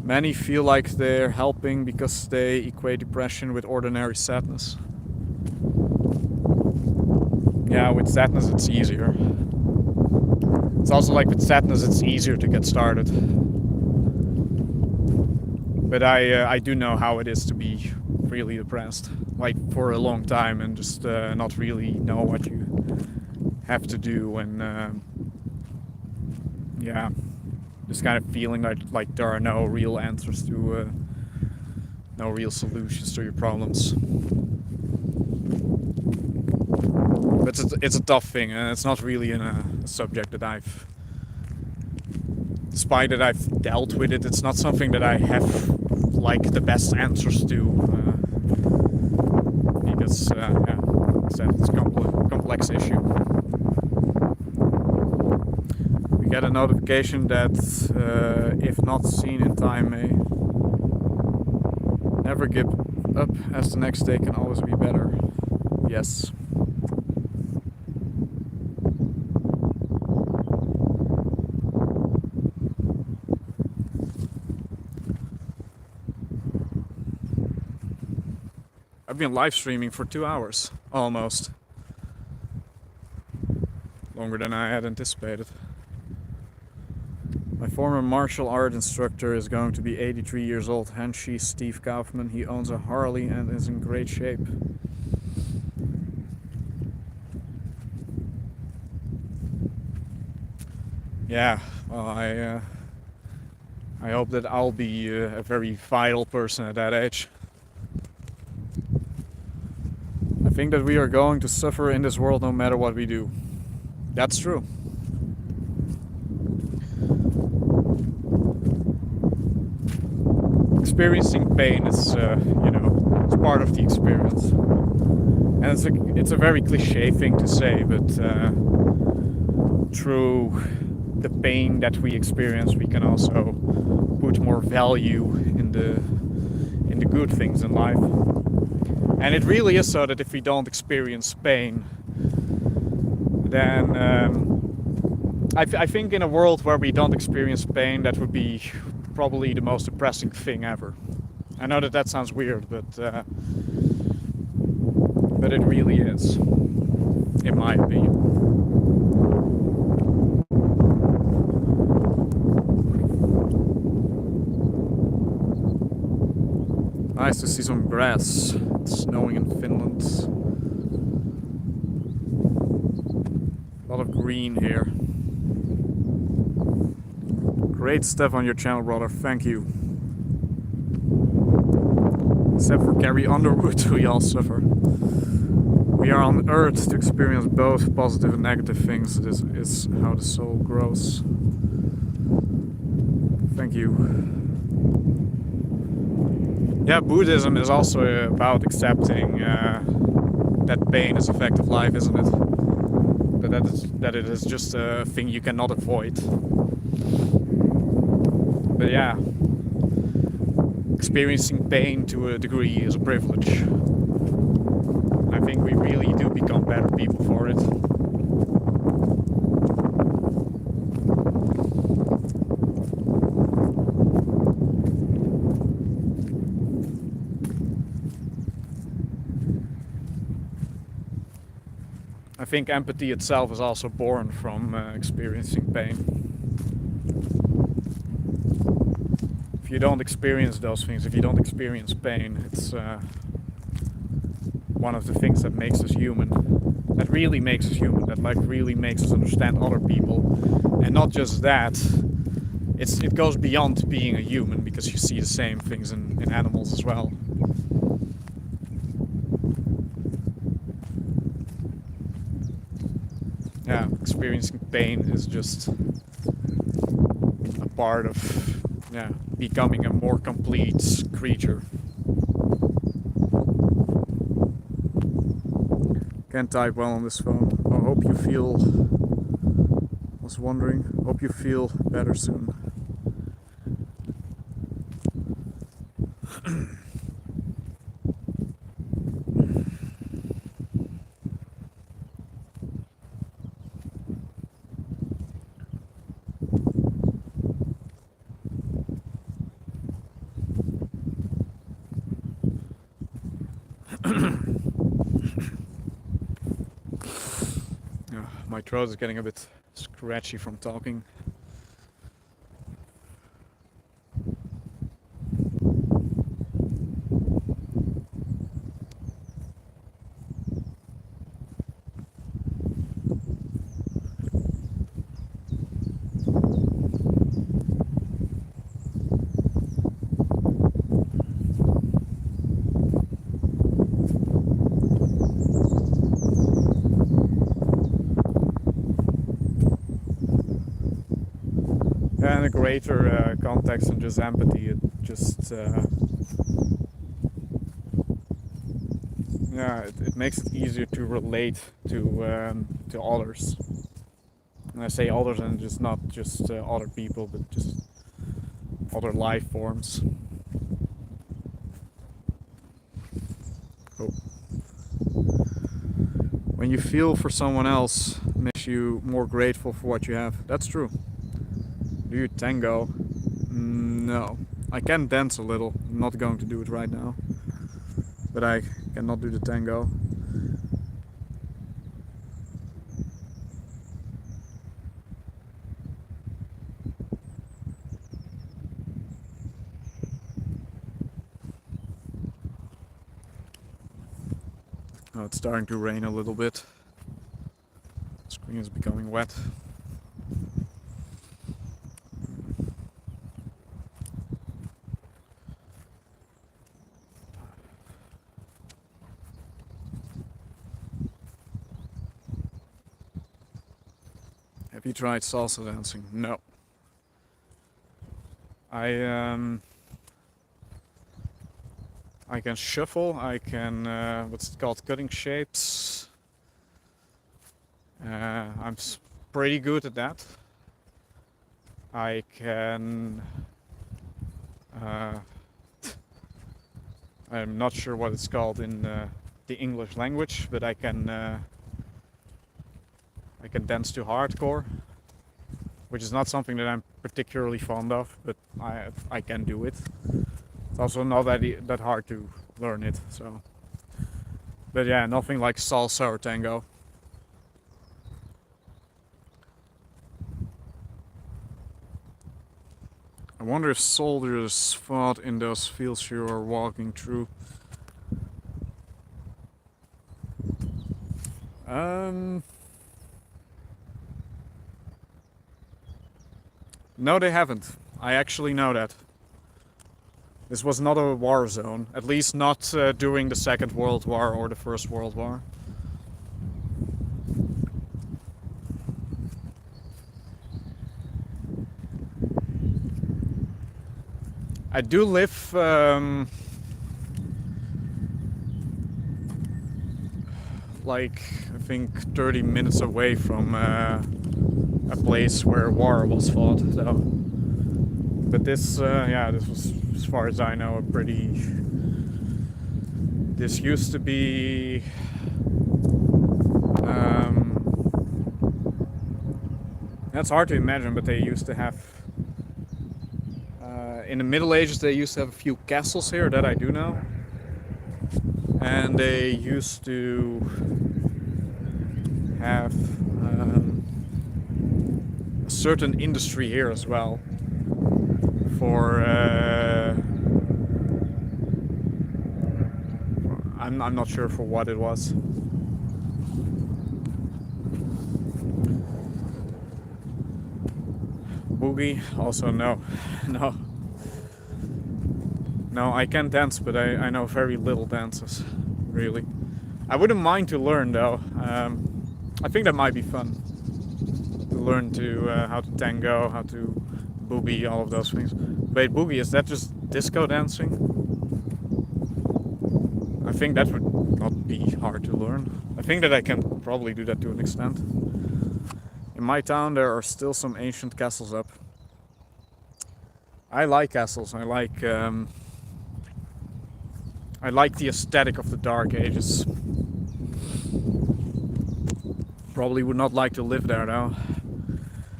Many feel like they're helping because they equate depression with ordinary sadness. Yeah, with sadness it's easier. It's also like with sadness it's easier to get started. But I do know how it is to be really depressed, like for a long time, and just not really know what you have to do, and yeah, just kind of feeling like there are no real answers to, no real solutions to your problems. But it's a tough thing, and it's not really a subject that despite that I've dealt with it, it's not something that I have like the best answers to, because yeah, it's a complex issue. We get a notification that if not seen in time, may never give up, as the next day can always be better. Yes. I've been live streaming for 2 hours, almost. Longer than I had anticipated. My former martial art instructor is going to be 83 years old. Henshi Steve Kaufman. He owns a Harley and is in great shape. Yeah, well, I hope that I'll be a very vital person at that age. I think that we are going to suffer in this world no matter what we do. That's true. Experiencing pain is, you know, it's part of the experience. And it's a very cliche thing to say, but through the pain that we experience, we can also put more value in the good things in life. And it really is so that if we don't experience pain, then I think in a world where we don't experience pain, that would be probably the most depressing thing ever. I know that sounds weird, but it really is, in my opinion. Nice to see some grass. It's snowing in Finland. A lot of green here. Great stuff on your channel, brother. Thank you. Except for Carrie Underwood, we all suffer. We are on Earth to experience both positive and negative things. This is how the soul grows. Thank you. Yeah, Buddhism is also about accepting that pain is a fact of life, isn't it? That it is just a thing you cannot avoid. But yeah, experiencing pain to a degree is a privilege. I think we really do become better people for it. I think empathy itself is also born from experiencing pain. If you don't experience those things, if you don't experience pain, it's one of the things that makes us human. That really makes us human. That like really makes us understand other people. And not just that, it goes beyond being a human, because you see the same things in animals as well. Yeah, experiencing pain is just a part of, yeah, becoming a more complete creature. Can't type well on this phone. I hope you feel, was wondering, hope you feel better soon. My throat is getting a bit scratchy from talking. And a greater context than just empathy. It just it makes it easier to relate to others. And I say others, and just not just other people, but just other life forms. Oh. When you feel for someone else, makes you more grateful for what you have. That's true. Do you tango? No. I can dance a little. I'm not going to do it right now. But I cannot do the tango. Oh, it's starting to rain a little bit. The screen is becoming wet. Have you tried salsa dancing? No. I can shuffle, I can, what's it called, cutting shapes. I'm pretty good at that. I can, I'm not sure what it's called in the English language, but I can dance to hardcore, which is not something that I'm particularly fond of, but I can do it. It's also not that hard to learn it, so. But yeah, nothing like salsa or tango. I wonder if soldiers fought in those fields you are walking through. No, they haven't. I actually know that. This was not a war zone, at least not during the Second World War or the First World War. I do live like I think 30 minutes away from a place where war was fought, so. But this, yeah, this was, as far as I know, a pretty. This used to be. That's hard to imagine, but they used to have. In the Middle Ages, they used to have a few castles here, that I do know. And they used to have a certain industry here as well. For I'm not sure for what it was. Boogie? Also no. No, I can dance, but I know very little dances, really. I wouldn't mind to learn though. I think that might be fun. To learn to how to tango, how to boogie, all of those things. Wait, boogie, is that just disco dancing? I think that would not be hard to learn. I think that I can probably do that to an extent. In my town there are still some ancient castles up. I like castles, I like the aesthetic of the Dark Ages. Probably would not like to live there though.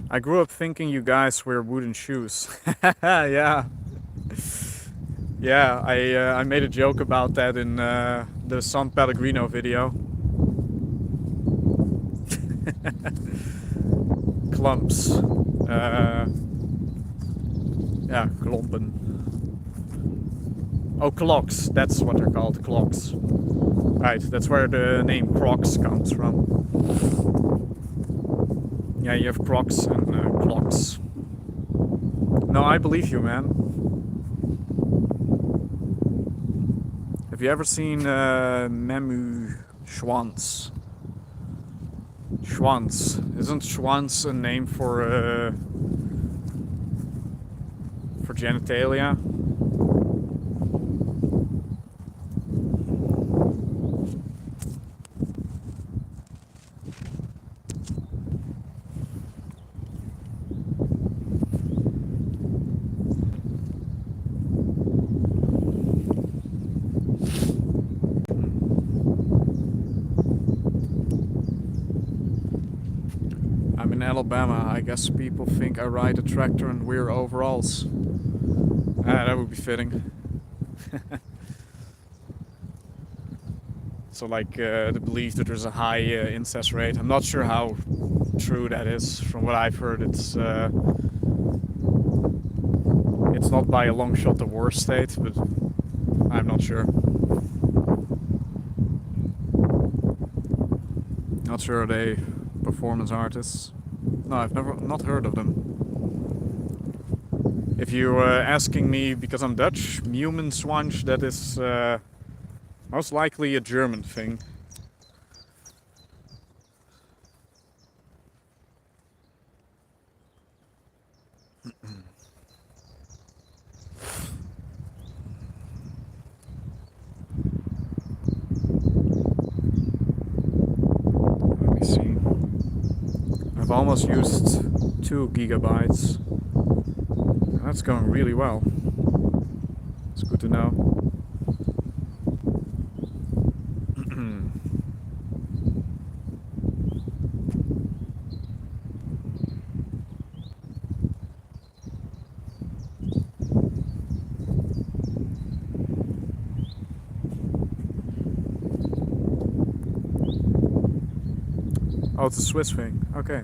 I grew up thinking you guys wear wooden shoes. Yeah. Yeah, I made a joke about that in the San Pellegrino video. Clumps. Yeah, klompen. Oh, clogs. That's what they're called, clogs. Right, that's where the name Crocs comes from. Yeah, you have Crocs and clogs. No, I believe you, man. Have you ever seen Memu Schwanz? Schwanz. Isn't Schwanz a name for genitalia? I'm in Alabama. I guess people think I ride a tractor and wear overalls. That would be fitting. So like the belief that there's a high incest rate. I'm not sure how true that is. From what I've heard, it's not by a long shot the worst state, but I'm not sure. Not sure are they performance artists. No, I've not heard of them. If you're asking me because I'm Dutch, Mumenswansch, that is most likely a German thing. Let me see. I've almost used 2 gigabytes. That's going really well. It's good to know. Oh, it's a Swiss thing. Okay.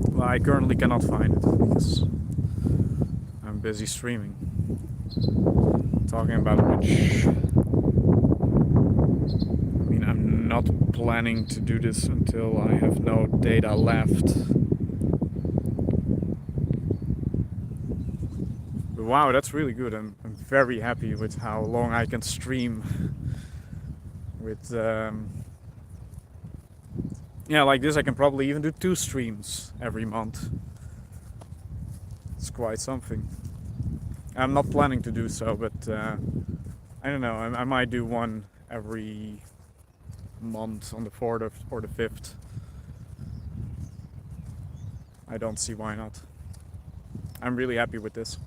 Well, I currently cannot find it because I'm busy streaming. Talking about which, I mean, I'm not planning to do this until I have no data left. But wow, that's really good. I'm very happy with how long I can stream with yeah, like this I can probably even do 2 streams every month. It's quite something. I'm not planning to do so, but I don't know, I might do one every month on the 4th or the 5th. I don't see why not. I'm really happy with this.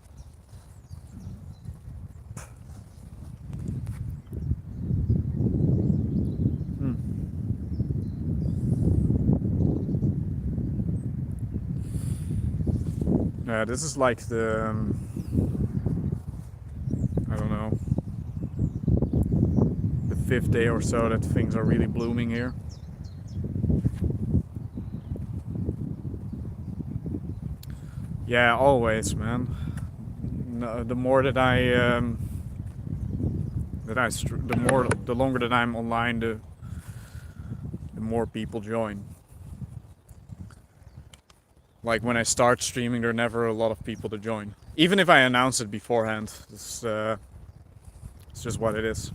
Yeah, this is like the I don't know, the 5th day or so that things are really blooming here. Yeah, always, man. No, the more that the longer that I'm online, the more people join. Like when I start streaming, there are never a lot of people to join. Even if I announce it beforehand, it's just what it is.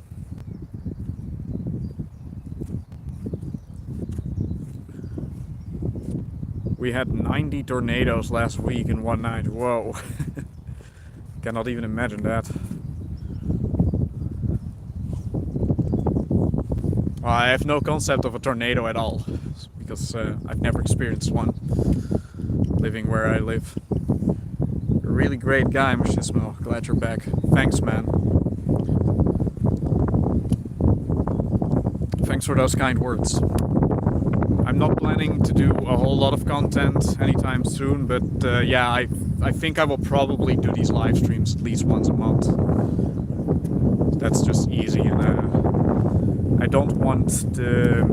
We had 90 tornadoes last week in one night. Whoa. Cannot even imagine that. Well, I have no concept of a tornado at all, because I've never experienced one, living where I live. You're a really great guy, Machismo. Glad you're back. Thanks, man. Thanks for those kind words. I'm not planning to do a whole lot of content anytime soon, but yeah, I think I will probably do these live streams at least once a month. That's just easy, and I don't want the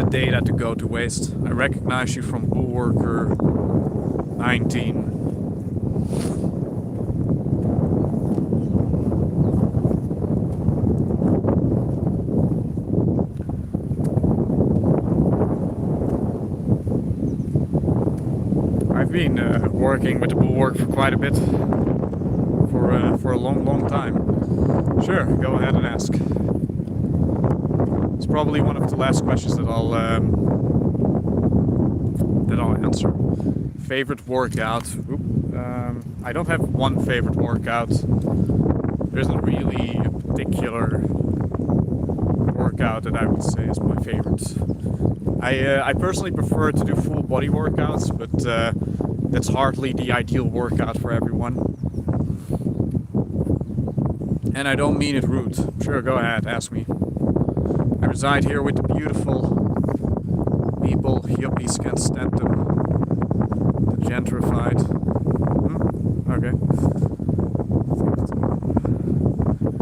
data to go to waste. I recognize you from Bullworker 19. I've been working with the Bulwark for quite a bit, for a long time. Sure, go ahead and ask. It's probably one of the last questions that I'll answer. Favorite workout? I don't have one favorite workout. There isn't really a particular workout that I would say is my favorite. I personally prefer to do full body workouts, but that's hardly the ideal workout for everyone. And I don't mean it rude. Sure, go ahead, ask me. I reside here with the beautiful people. Yuppies can't stand them. The gentrified. Okay.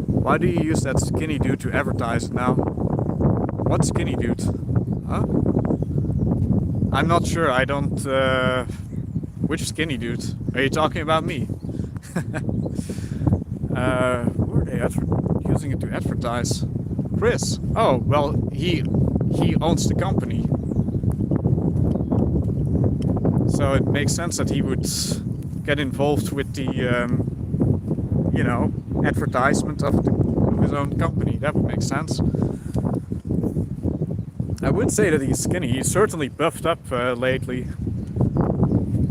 Why do you use that skinny dude to advertise now? What skinny dude? Huh? I'm not sure. I don't... which skinny dude? Are you talking about me? Who are they using it to advertise? Chris. Oh, well, he owns the company. So it makes sense that he would get involved with the, you know, advertisement of his own company. That would make sense. I wouldn't say that he's skinny. He's certainly buffed up lately.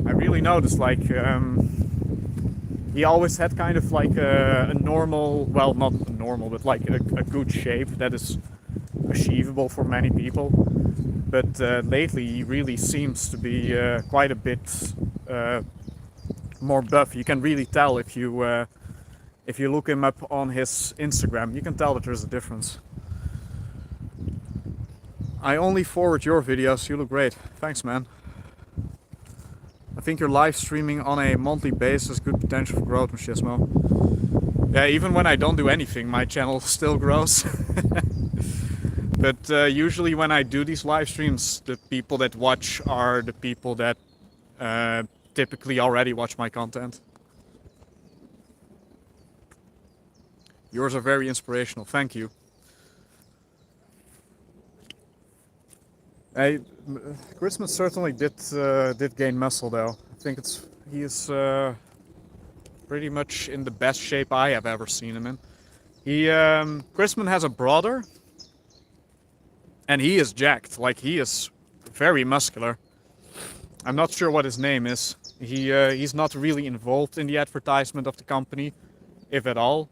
I really noticed, like, he always had kind of like a normal, well, not normal, but like a good shape that is achievable for many people. But lately he really seems to be quite a bit more buff. You can really tell if you look him up on his Instagram. You can tell that there's a difference. I only forward your videos. You look great. Thanks, man. I think you're live streaming on a monthly basis. Good potential for growth, Machismo. Yeah, even when I don't do anything, my channel still grows. But usually when I do these live streams, the people that watch are the people that typically already watch my content. Yours are very inspirational. Thank you. Christmas certainly did gain muscle, though. I think he is pretty much in the best shape I have ever seen him in. Chrisman has a brother, and he is jacked. Like, he is very muscular. I'm not sure what his name is. He's not really involved in the advertisement of the company, if at all.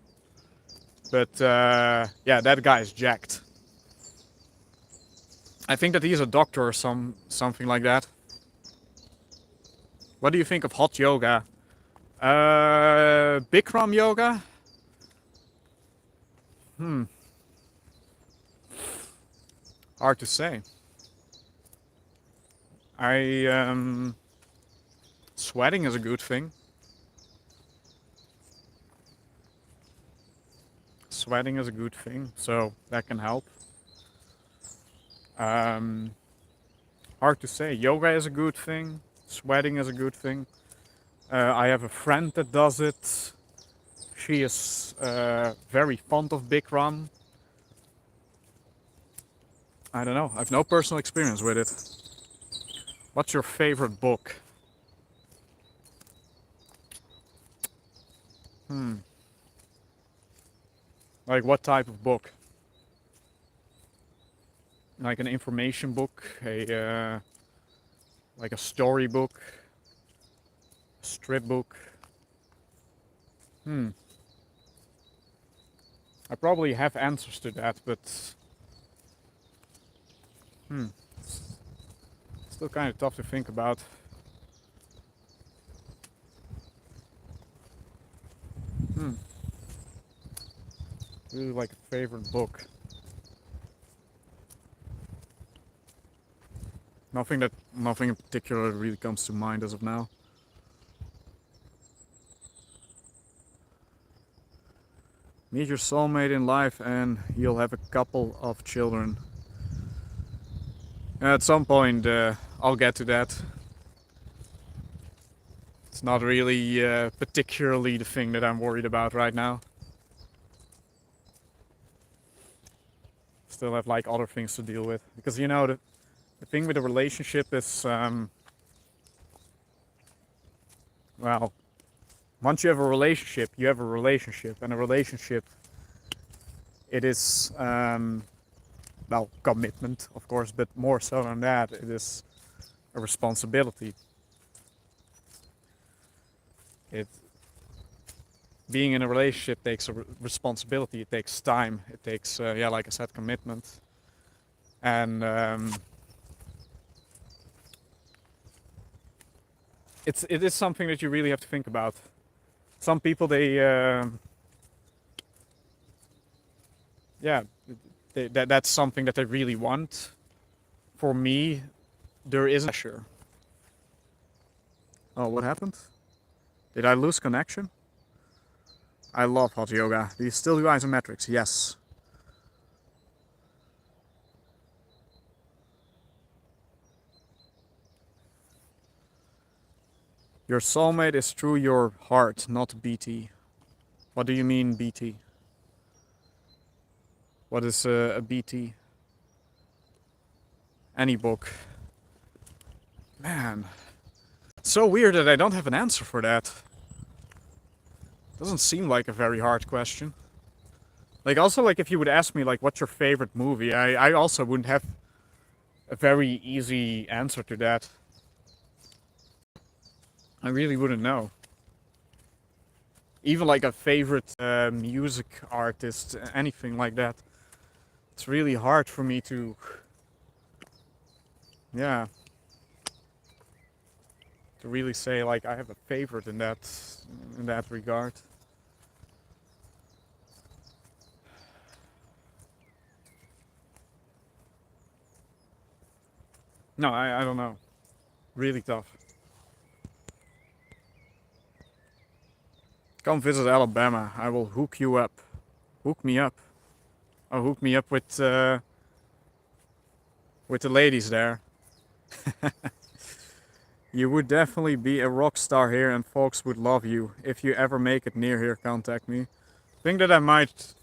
But yeah, that guy is jacked. I think that he's a doctor or something like that. What do you think of hot yoga? Bikram yoga? Hard to say. Sweating is a good thing. Sweating is a good thing, so that can help. Hard to say. Yoga is a good thing. Sweating is a good thing. I have a friend that does it. She is very fond of Bikram. I don't know. I have no personal experience with it. What's your favorite book? Like, what type of book? Like an information book, like a story book, a strip book. I probably have answers to that, but still kind of tough to think about. Really like a favorite book. Nothing in particular really comes to mind as of now. Meet your soulmate in life and you'll have a couple of children. At some point, I'll get to that. It's not really particularly the thing that I'm worried about right now. Still have like other things to deal with. Because you know, the thing with a relationship is, well, once you have a relationship, you have a relationship. And a relationship, it is, well, commitment, of course, but more so than that, it is a responsibility. Being in a relationship takes a responsibility, it takes time, it takes, yeah, like I said, commitment. And it is something that you really have to think about. Some people, yeah, that's something that they really want. For me, there isn't pressure. Oh, what happened? Did I lose connection? I love hot yoga. Do you still do isometrics? Yes. Your soulmate is through your heart, not BT. What do you mean, BT? What is a BT? Any book. Man. So weird that I don't have an answer for that. Doesn't seem like a very hard question. Like, also, like, if you would ask me, like, what's your favorite movie, I also wouldn't have a very easy answer to that. I really wouldn't know. Even like a favorite music artist, anything like that. It's really hard for me to, yeah, to really say like I have a favorite in that regard. No, I don't know. Really tough. Come visit Alabama. I will hook you up. Hook me up. Oh, hook me up with the ladies there. You would definitely be a rock star here and folks would love you. If you ever make it near here, contact me. I think that I might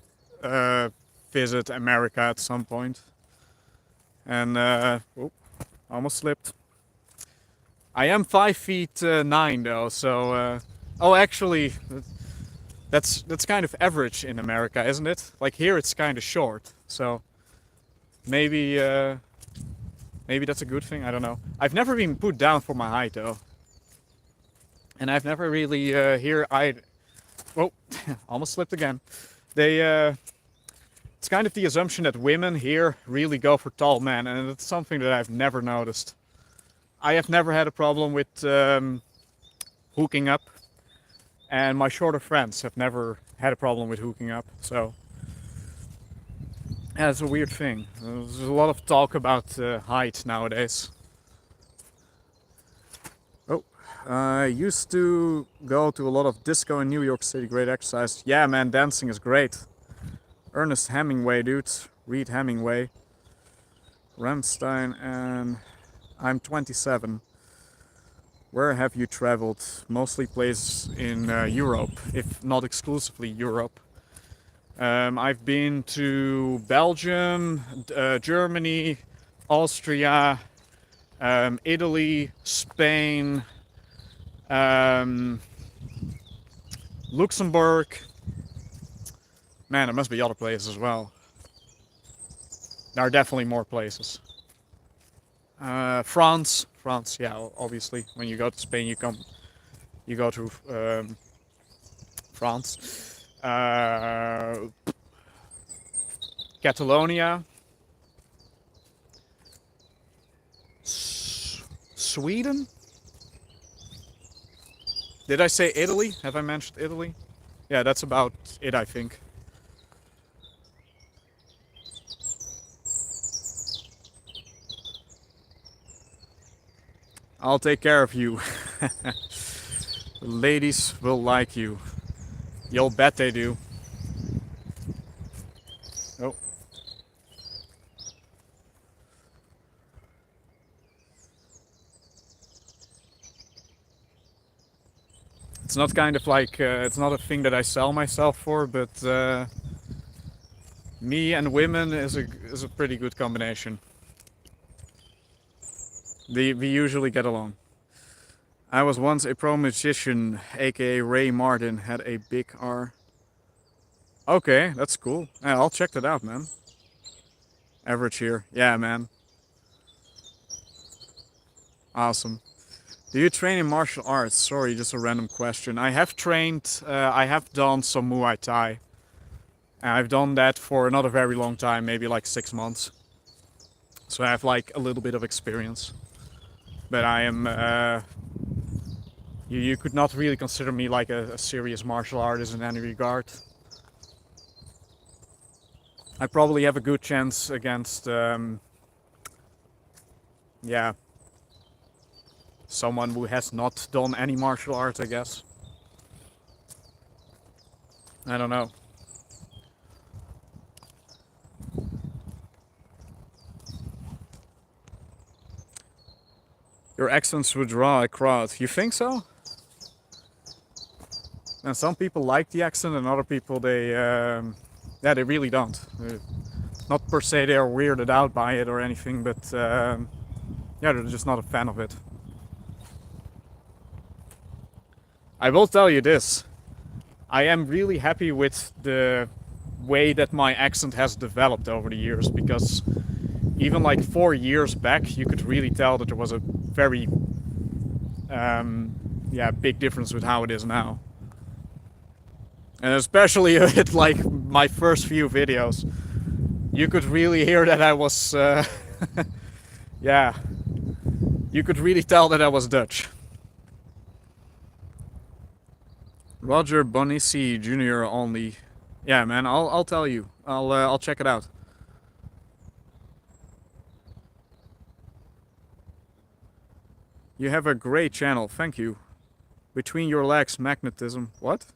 visit America at some point. And, oh, almost slipped. I am 5'9" though, so, oh, actually, that's kind of average in America, isn't it? Like here it's kind of short, so maybe maybe that's a good thing. I don't know. I've never been put down for my height though, and I've never really here oh, almost slipped again. It's kind of the assumption that women here really go for tall men, and it's something that I've never noticed. I have never had a problem with hooking up. And my shorter friends have never had a problem with hooking up, so yeah, it's a weird thing. There's a lot of talk about height nowadays. Oh, I used to go to a lot of disco in New York City, great exercise. Yeah, man, dancing is great. Ernest Hemingway, dude. Read Hemingway. Ramstein, and I'm 27. Where have you traveled? Mostly places in Europe, if not exclusively Europe. I've been to Belgium, Germany, Austria, Italy, Spain, Luxembourg. Man, there must be other places as well. There are definitely more places. France, yeah, obviously. When you go to Spain, you go to France. Catalonia. Sweden? Did I say Italy? Have I mentioned Italy? Yeah, that's about it, I think. I'll take care of you. The ladies will like you. You'll bet they do. Oh. It's not kind of like, it's not a thing that I sell myself for, but me and women is a pretty good combination. We usually get along. I was once a pro musician, aka Ray Martin, had a big R. Okay, that's cool. Yeah, I'll check that out, man. Average here. Yeah, man. Awesome. Do you train in martial arts? Sorry, just a random question. I have trained, I have done some Muay Thai. I've done that for not a very long time, maybe like 6 months. So I have like a little bit of experience. But I am, you could not really consider me like a serious martial artist in any regard. I probably have a good chance against, yeah, someone who has not done any martial arts, I guess. I don't know. Your accents would draw a crowd. You think so? And some people like the accent, and other people they really don't. Not per se they are weirded out by it or anything, but yeah, they're just not a fan of it. I will tell you this. I am really happy with the way that my accent has developed over the years, because even like 4 years back, you could really tell that there was a very big difference with how it is now. And especially with like my first few videos, you could really hear that I was, yeah, you could really tell that I was Dutch. Roger Bonissi Jr. only. Yeah, man, I'll tell you. I'll check it out. You have a great channel, thank you. Between your legs, magnetism. What?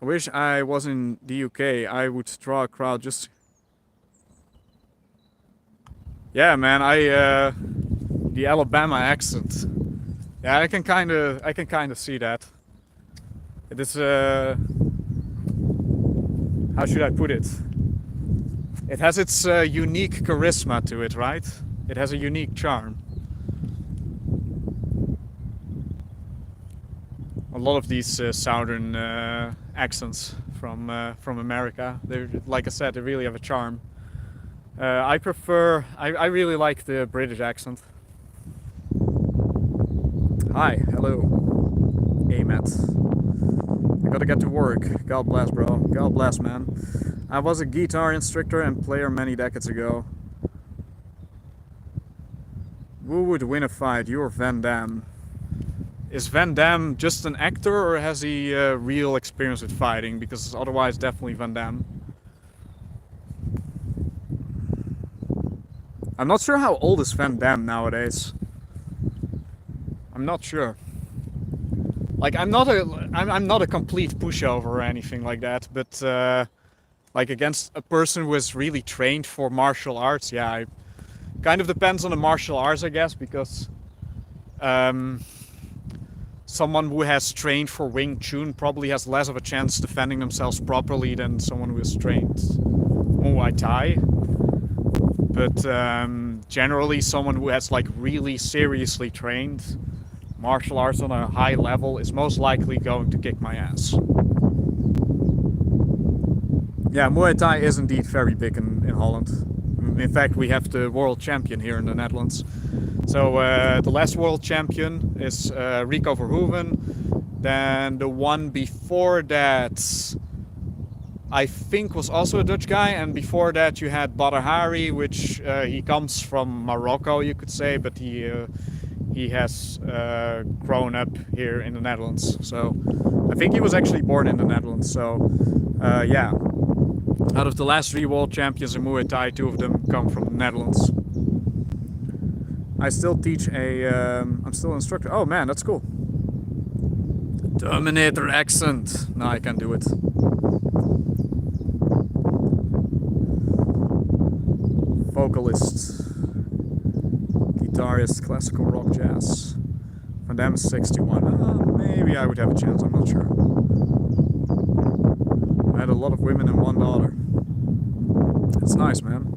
I wish I was in the UK. I would draw a crowd just. Yeah, man. The Alabama accent. Yeah, I can kind of see that. It is how should I put it? It has its unique charisma to it, right? It has a unique charm. A lot of these southern accents from America, they, like I said, they really have a charm. I really like the British accent. Hi, hello. Hey, Matt. I gotta get to work. God bless, bro. God bless, man. I was a guitar instructor and player many decades ago. Who would win a fight, you or Van Damme? Is Van Damme just an actor, or has he real experience with fighting? Because otherwise, definitely Van Damme. I'm not sure how old is Van Damme nowadays. I'm not sure. Like, I'm not a complete pushover or anything like that, but like against a person who is really trained for martial arts, yeah, kind of depends on the martial arts, I guess, because someone who has trained for Wing Chun probably has less of a chance defending themselves properly than someone who has trained Muay Thai. But generally, someone who has like really seriously trained martial arts on a high level is most likely going to kick my ass. Yeah, Muay Thai is indeed very big in Holland. In fact, we have the world champion here in the Netherlands. So the last world champion is Rico Verhoeven. Then the one before that, I think, was also a Dutch guy. And before that you had Badr Hari, which he comes from Morocco, you could say, but he has grown up here in the Netherlands. So I think he was actually born in the Netherlands. So yeah, out of the last 3 world champions in Muay Thai, 2 of them come from the Netherlands. I still teach I'm still an instructor. Oh man, that's cool. Terminator accent. No, I can't do it. Vocalist. Guitarist, classical rock, jazz. Van Damme is 61. Maybe I would have a chance, I'm not sure. I had a lot of women and one daughter. It's nice, man.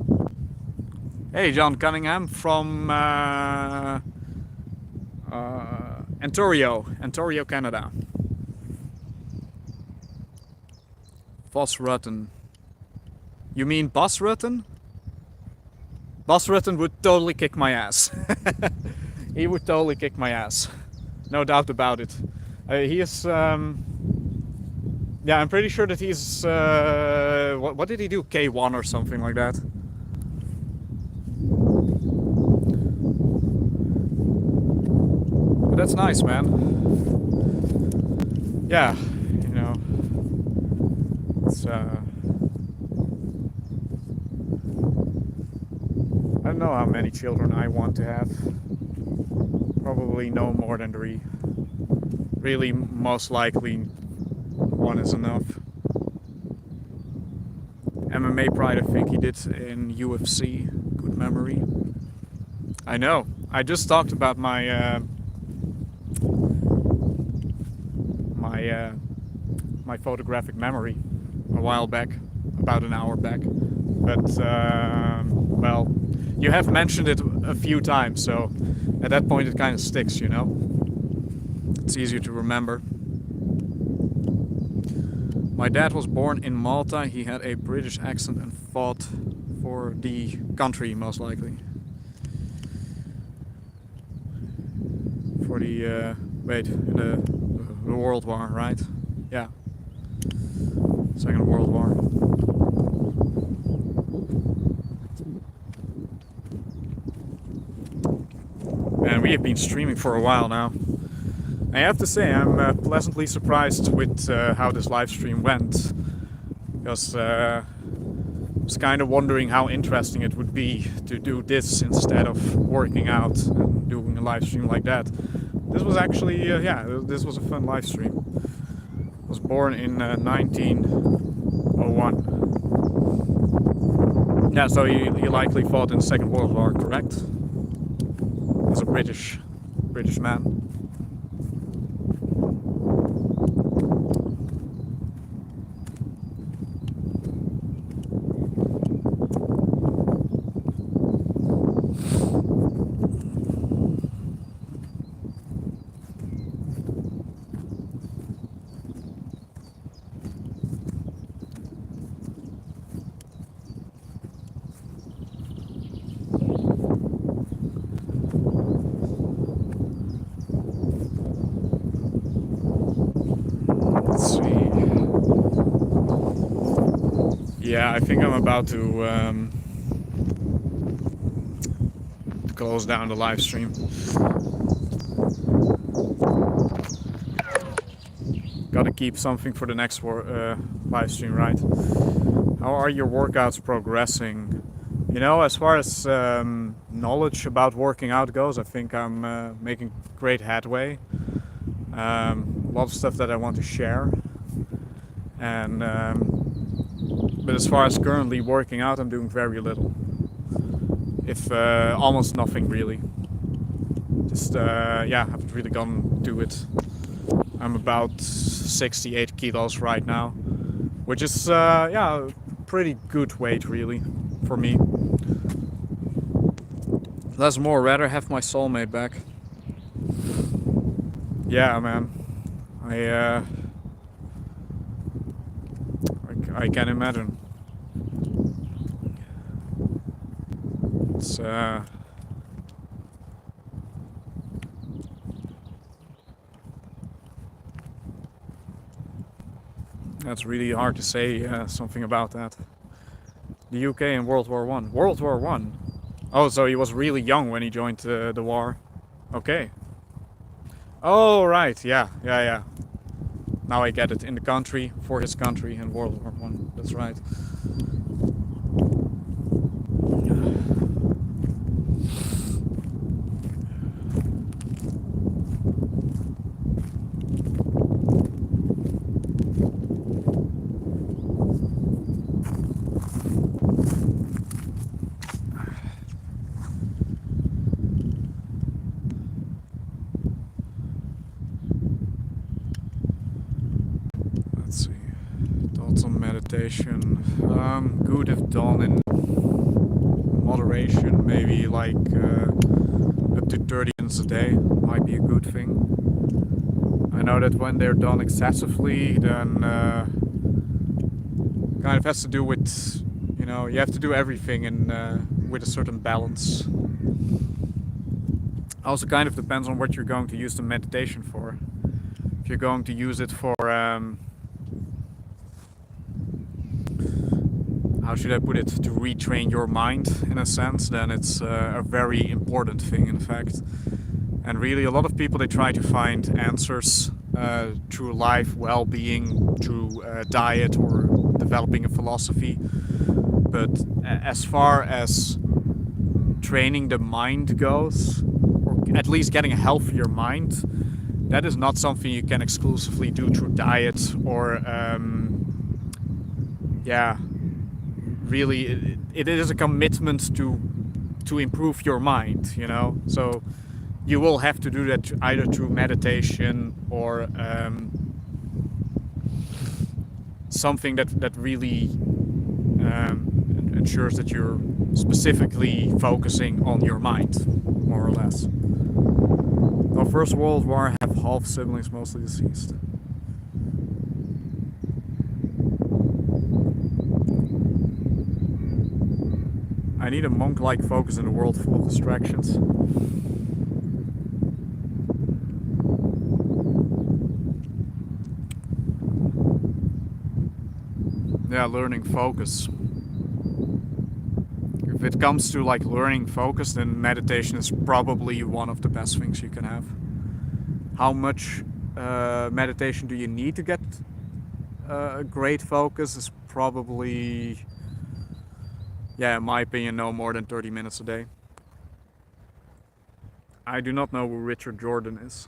Hey, John Cunningham from Ontario, Canada. Vos Rutten. You mean Bas Rutten? Bas Rutten would totally kick my ass. He would totally kick my ass. No doubt about it. He is... yeah, I'm pretty sure that he's... what did he do? K1 or something like that. But that's nice, man. Yeah, you know... It's... I don't know how many children I want to have. Probably no more than 3. Really, most likely, 1 is enough. MMA Pride, I think he did in UFC. Good memory. I know. I just talked about my my photographic memory a while back, about an hour back. But well, you have mentioned it a few times, so at that point it kind of sticks, you know. It's easier to remember. My dad was born in Malta. He had a British accent and fought for the country, most likely. For the, the World War, right? Yeah. Second World War. And we have been streaming for a while now. I have to say, I'm pleasantly surprised with how this live stream went, because I was kind of wondering how interesting it would be to do this instead of working out and doing a live stream like that. This was actually, yeah, this was a fun live stream. I was born in 1901. Yeah, so he likely fought in the Second World War, correct? As a British man. Yeah, I think I'm about to close down the live stream. Gotta keep something for the next live stream, right? How are your workouts progressing? You know, as far as knowledge about working out goes, I think I'm making great headway. A lot of stuff that I want to share. And but as far as currently working out, I'm doing very little. If almost nothing really. Just yeah, haven't really gone to it. I'm about 68 kilos right now, which is yeah, pretty good weight really for me. Less more, rather have my soulmate back. Yeah, man. I can imagine. It's that's really hard to say something about that. The UK in World War I. World War I? Oh, so he was really young when he joined the war. Okay. Oh, right. Yeah. Now I get it. In the country, for his country in World War I. That's right. meditation. Good if done in moderation, maybe like up to 30 minutes a day might be a good thing. I know that when they're done excessively, then kind of has to do with, you know, you have to do everything in with a certain balance. Also kind of depends on what you're going to use the meditation for. If you're going to use it for, how should I put it, to retrain your mind in a sense, then it's a very important thing in fact. And really a lot of people, they try to find answers through life, well-being, through diet or developing a philosophy. But as far as training the mind goes, or at least getting a healthier mind, that is not something you can exclusively do through diet or yeah, really it is a commitment to improve your mind, you know. So you will have to do that either through meditation or something that really ensures that you're specifically focusing on your mind, more or less. The First World War, have half siblings mostly deceased. I need a monk-like focus in a world full of distractions. Yeah, learning focus. If it comes to like learning focus, then meditation is probably one of the best things you can have. How much meditation do you need to get a great focus is probably, yeah, in my opinion, no more than 30 minutes a day. I do not know who Richard Jordan is.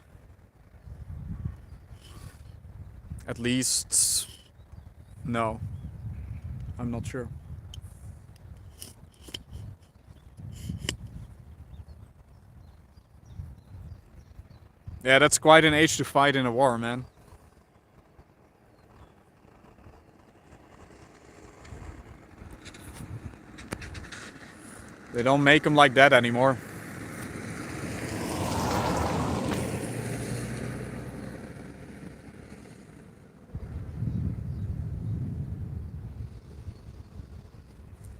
At least, no. I'm not sure. Yeah, that's quite an age to fight in a war, man. They don't make them like that anymore.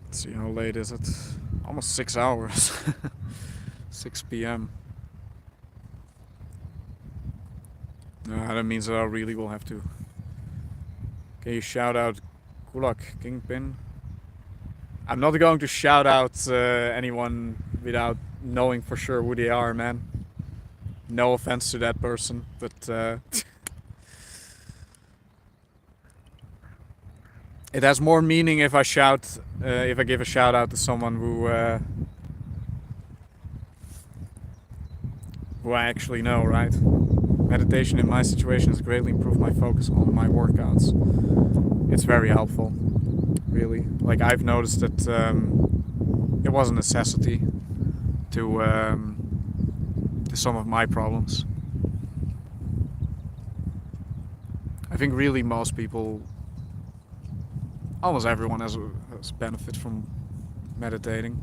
Let's see, how late is it? Almost 6 hours. 6 p.m. That means that I really will have to. Can you shout out Kulak Kingpin? I'm not going to shout out anyone without knowing for sure who they are, man. No offense to that person, but it has more meaning if I shout, if I give a shout out to someone who I actually know, right? Meditation in my situation has greatly improved my focus on my workouts. It's very helpful, really. Like, I've noticed that it was a necessity to some of my problems. I think really most people, almost everyone has benefit from meditating.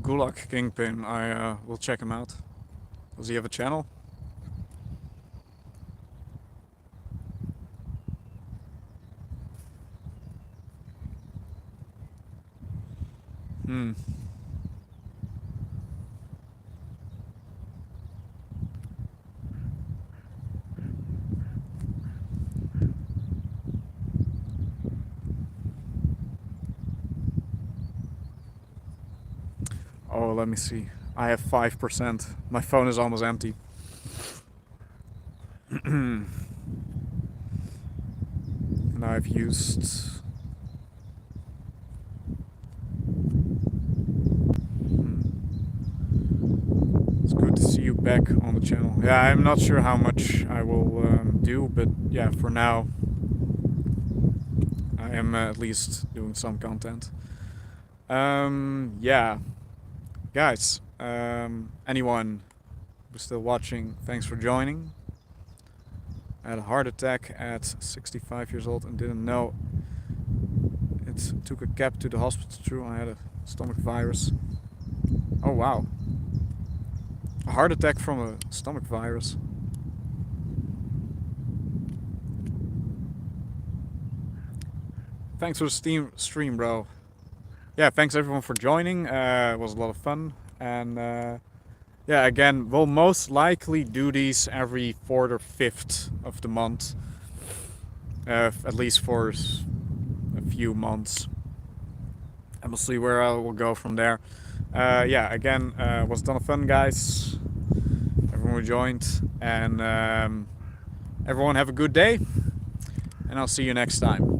Gulak Kingpin, I will check him out. Does he have a channel? Oh, let me see. I have 5%. My phone is almost empty. And I've used back on the channel. Yeah, I'm not sure how much I will do, but yeah, for now I am at least doing some content. Yeah, guys, anyone who's still watching, thanks for joining. I had a heart attack at 65 years old and didn't know it. Took a cab to the hospital. True, I had a stomach virus. Oh wow. A heart attack from a stomach virus. Thanks for the stream, bro. Yeah, thanks everyone for joining. It was a lot of fun. And yeah, again, we'll most likely do these every 4th or 5th of the month. At least for a few months. And we'll see where I will go from there. Yeah, again, was a ton of fun, guys. Everyone who joined. And everyone have a good day. And I'll see you next time.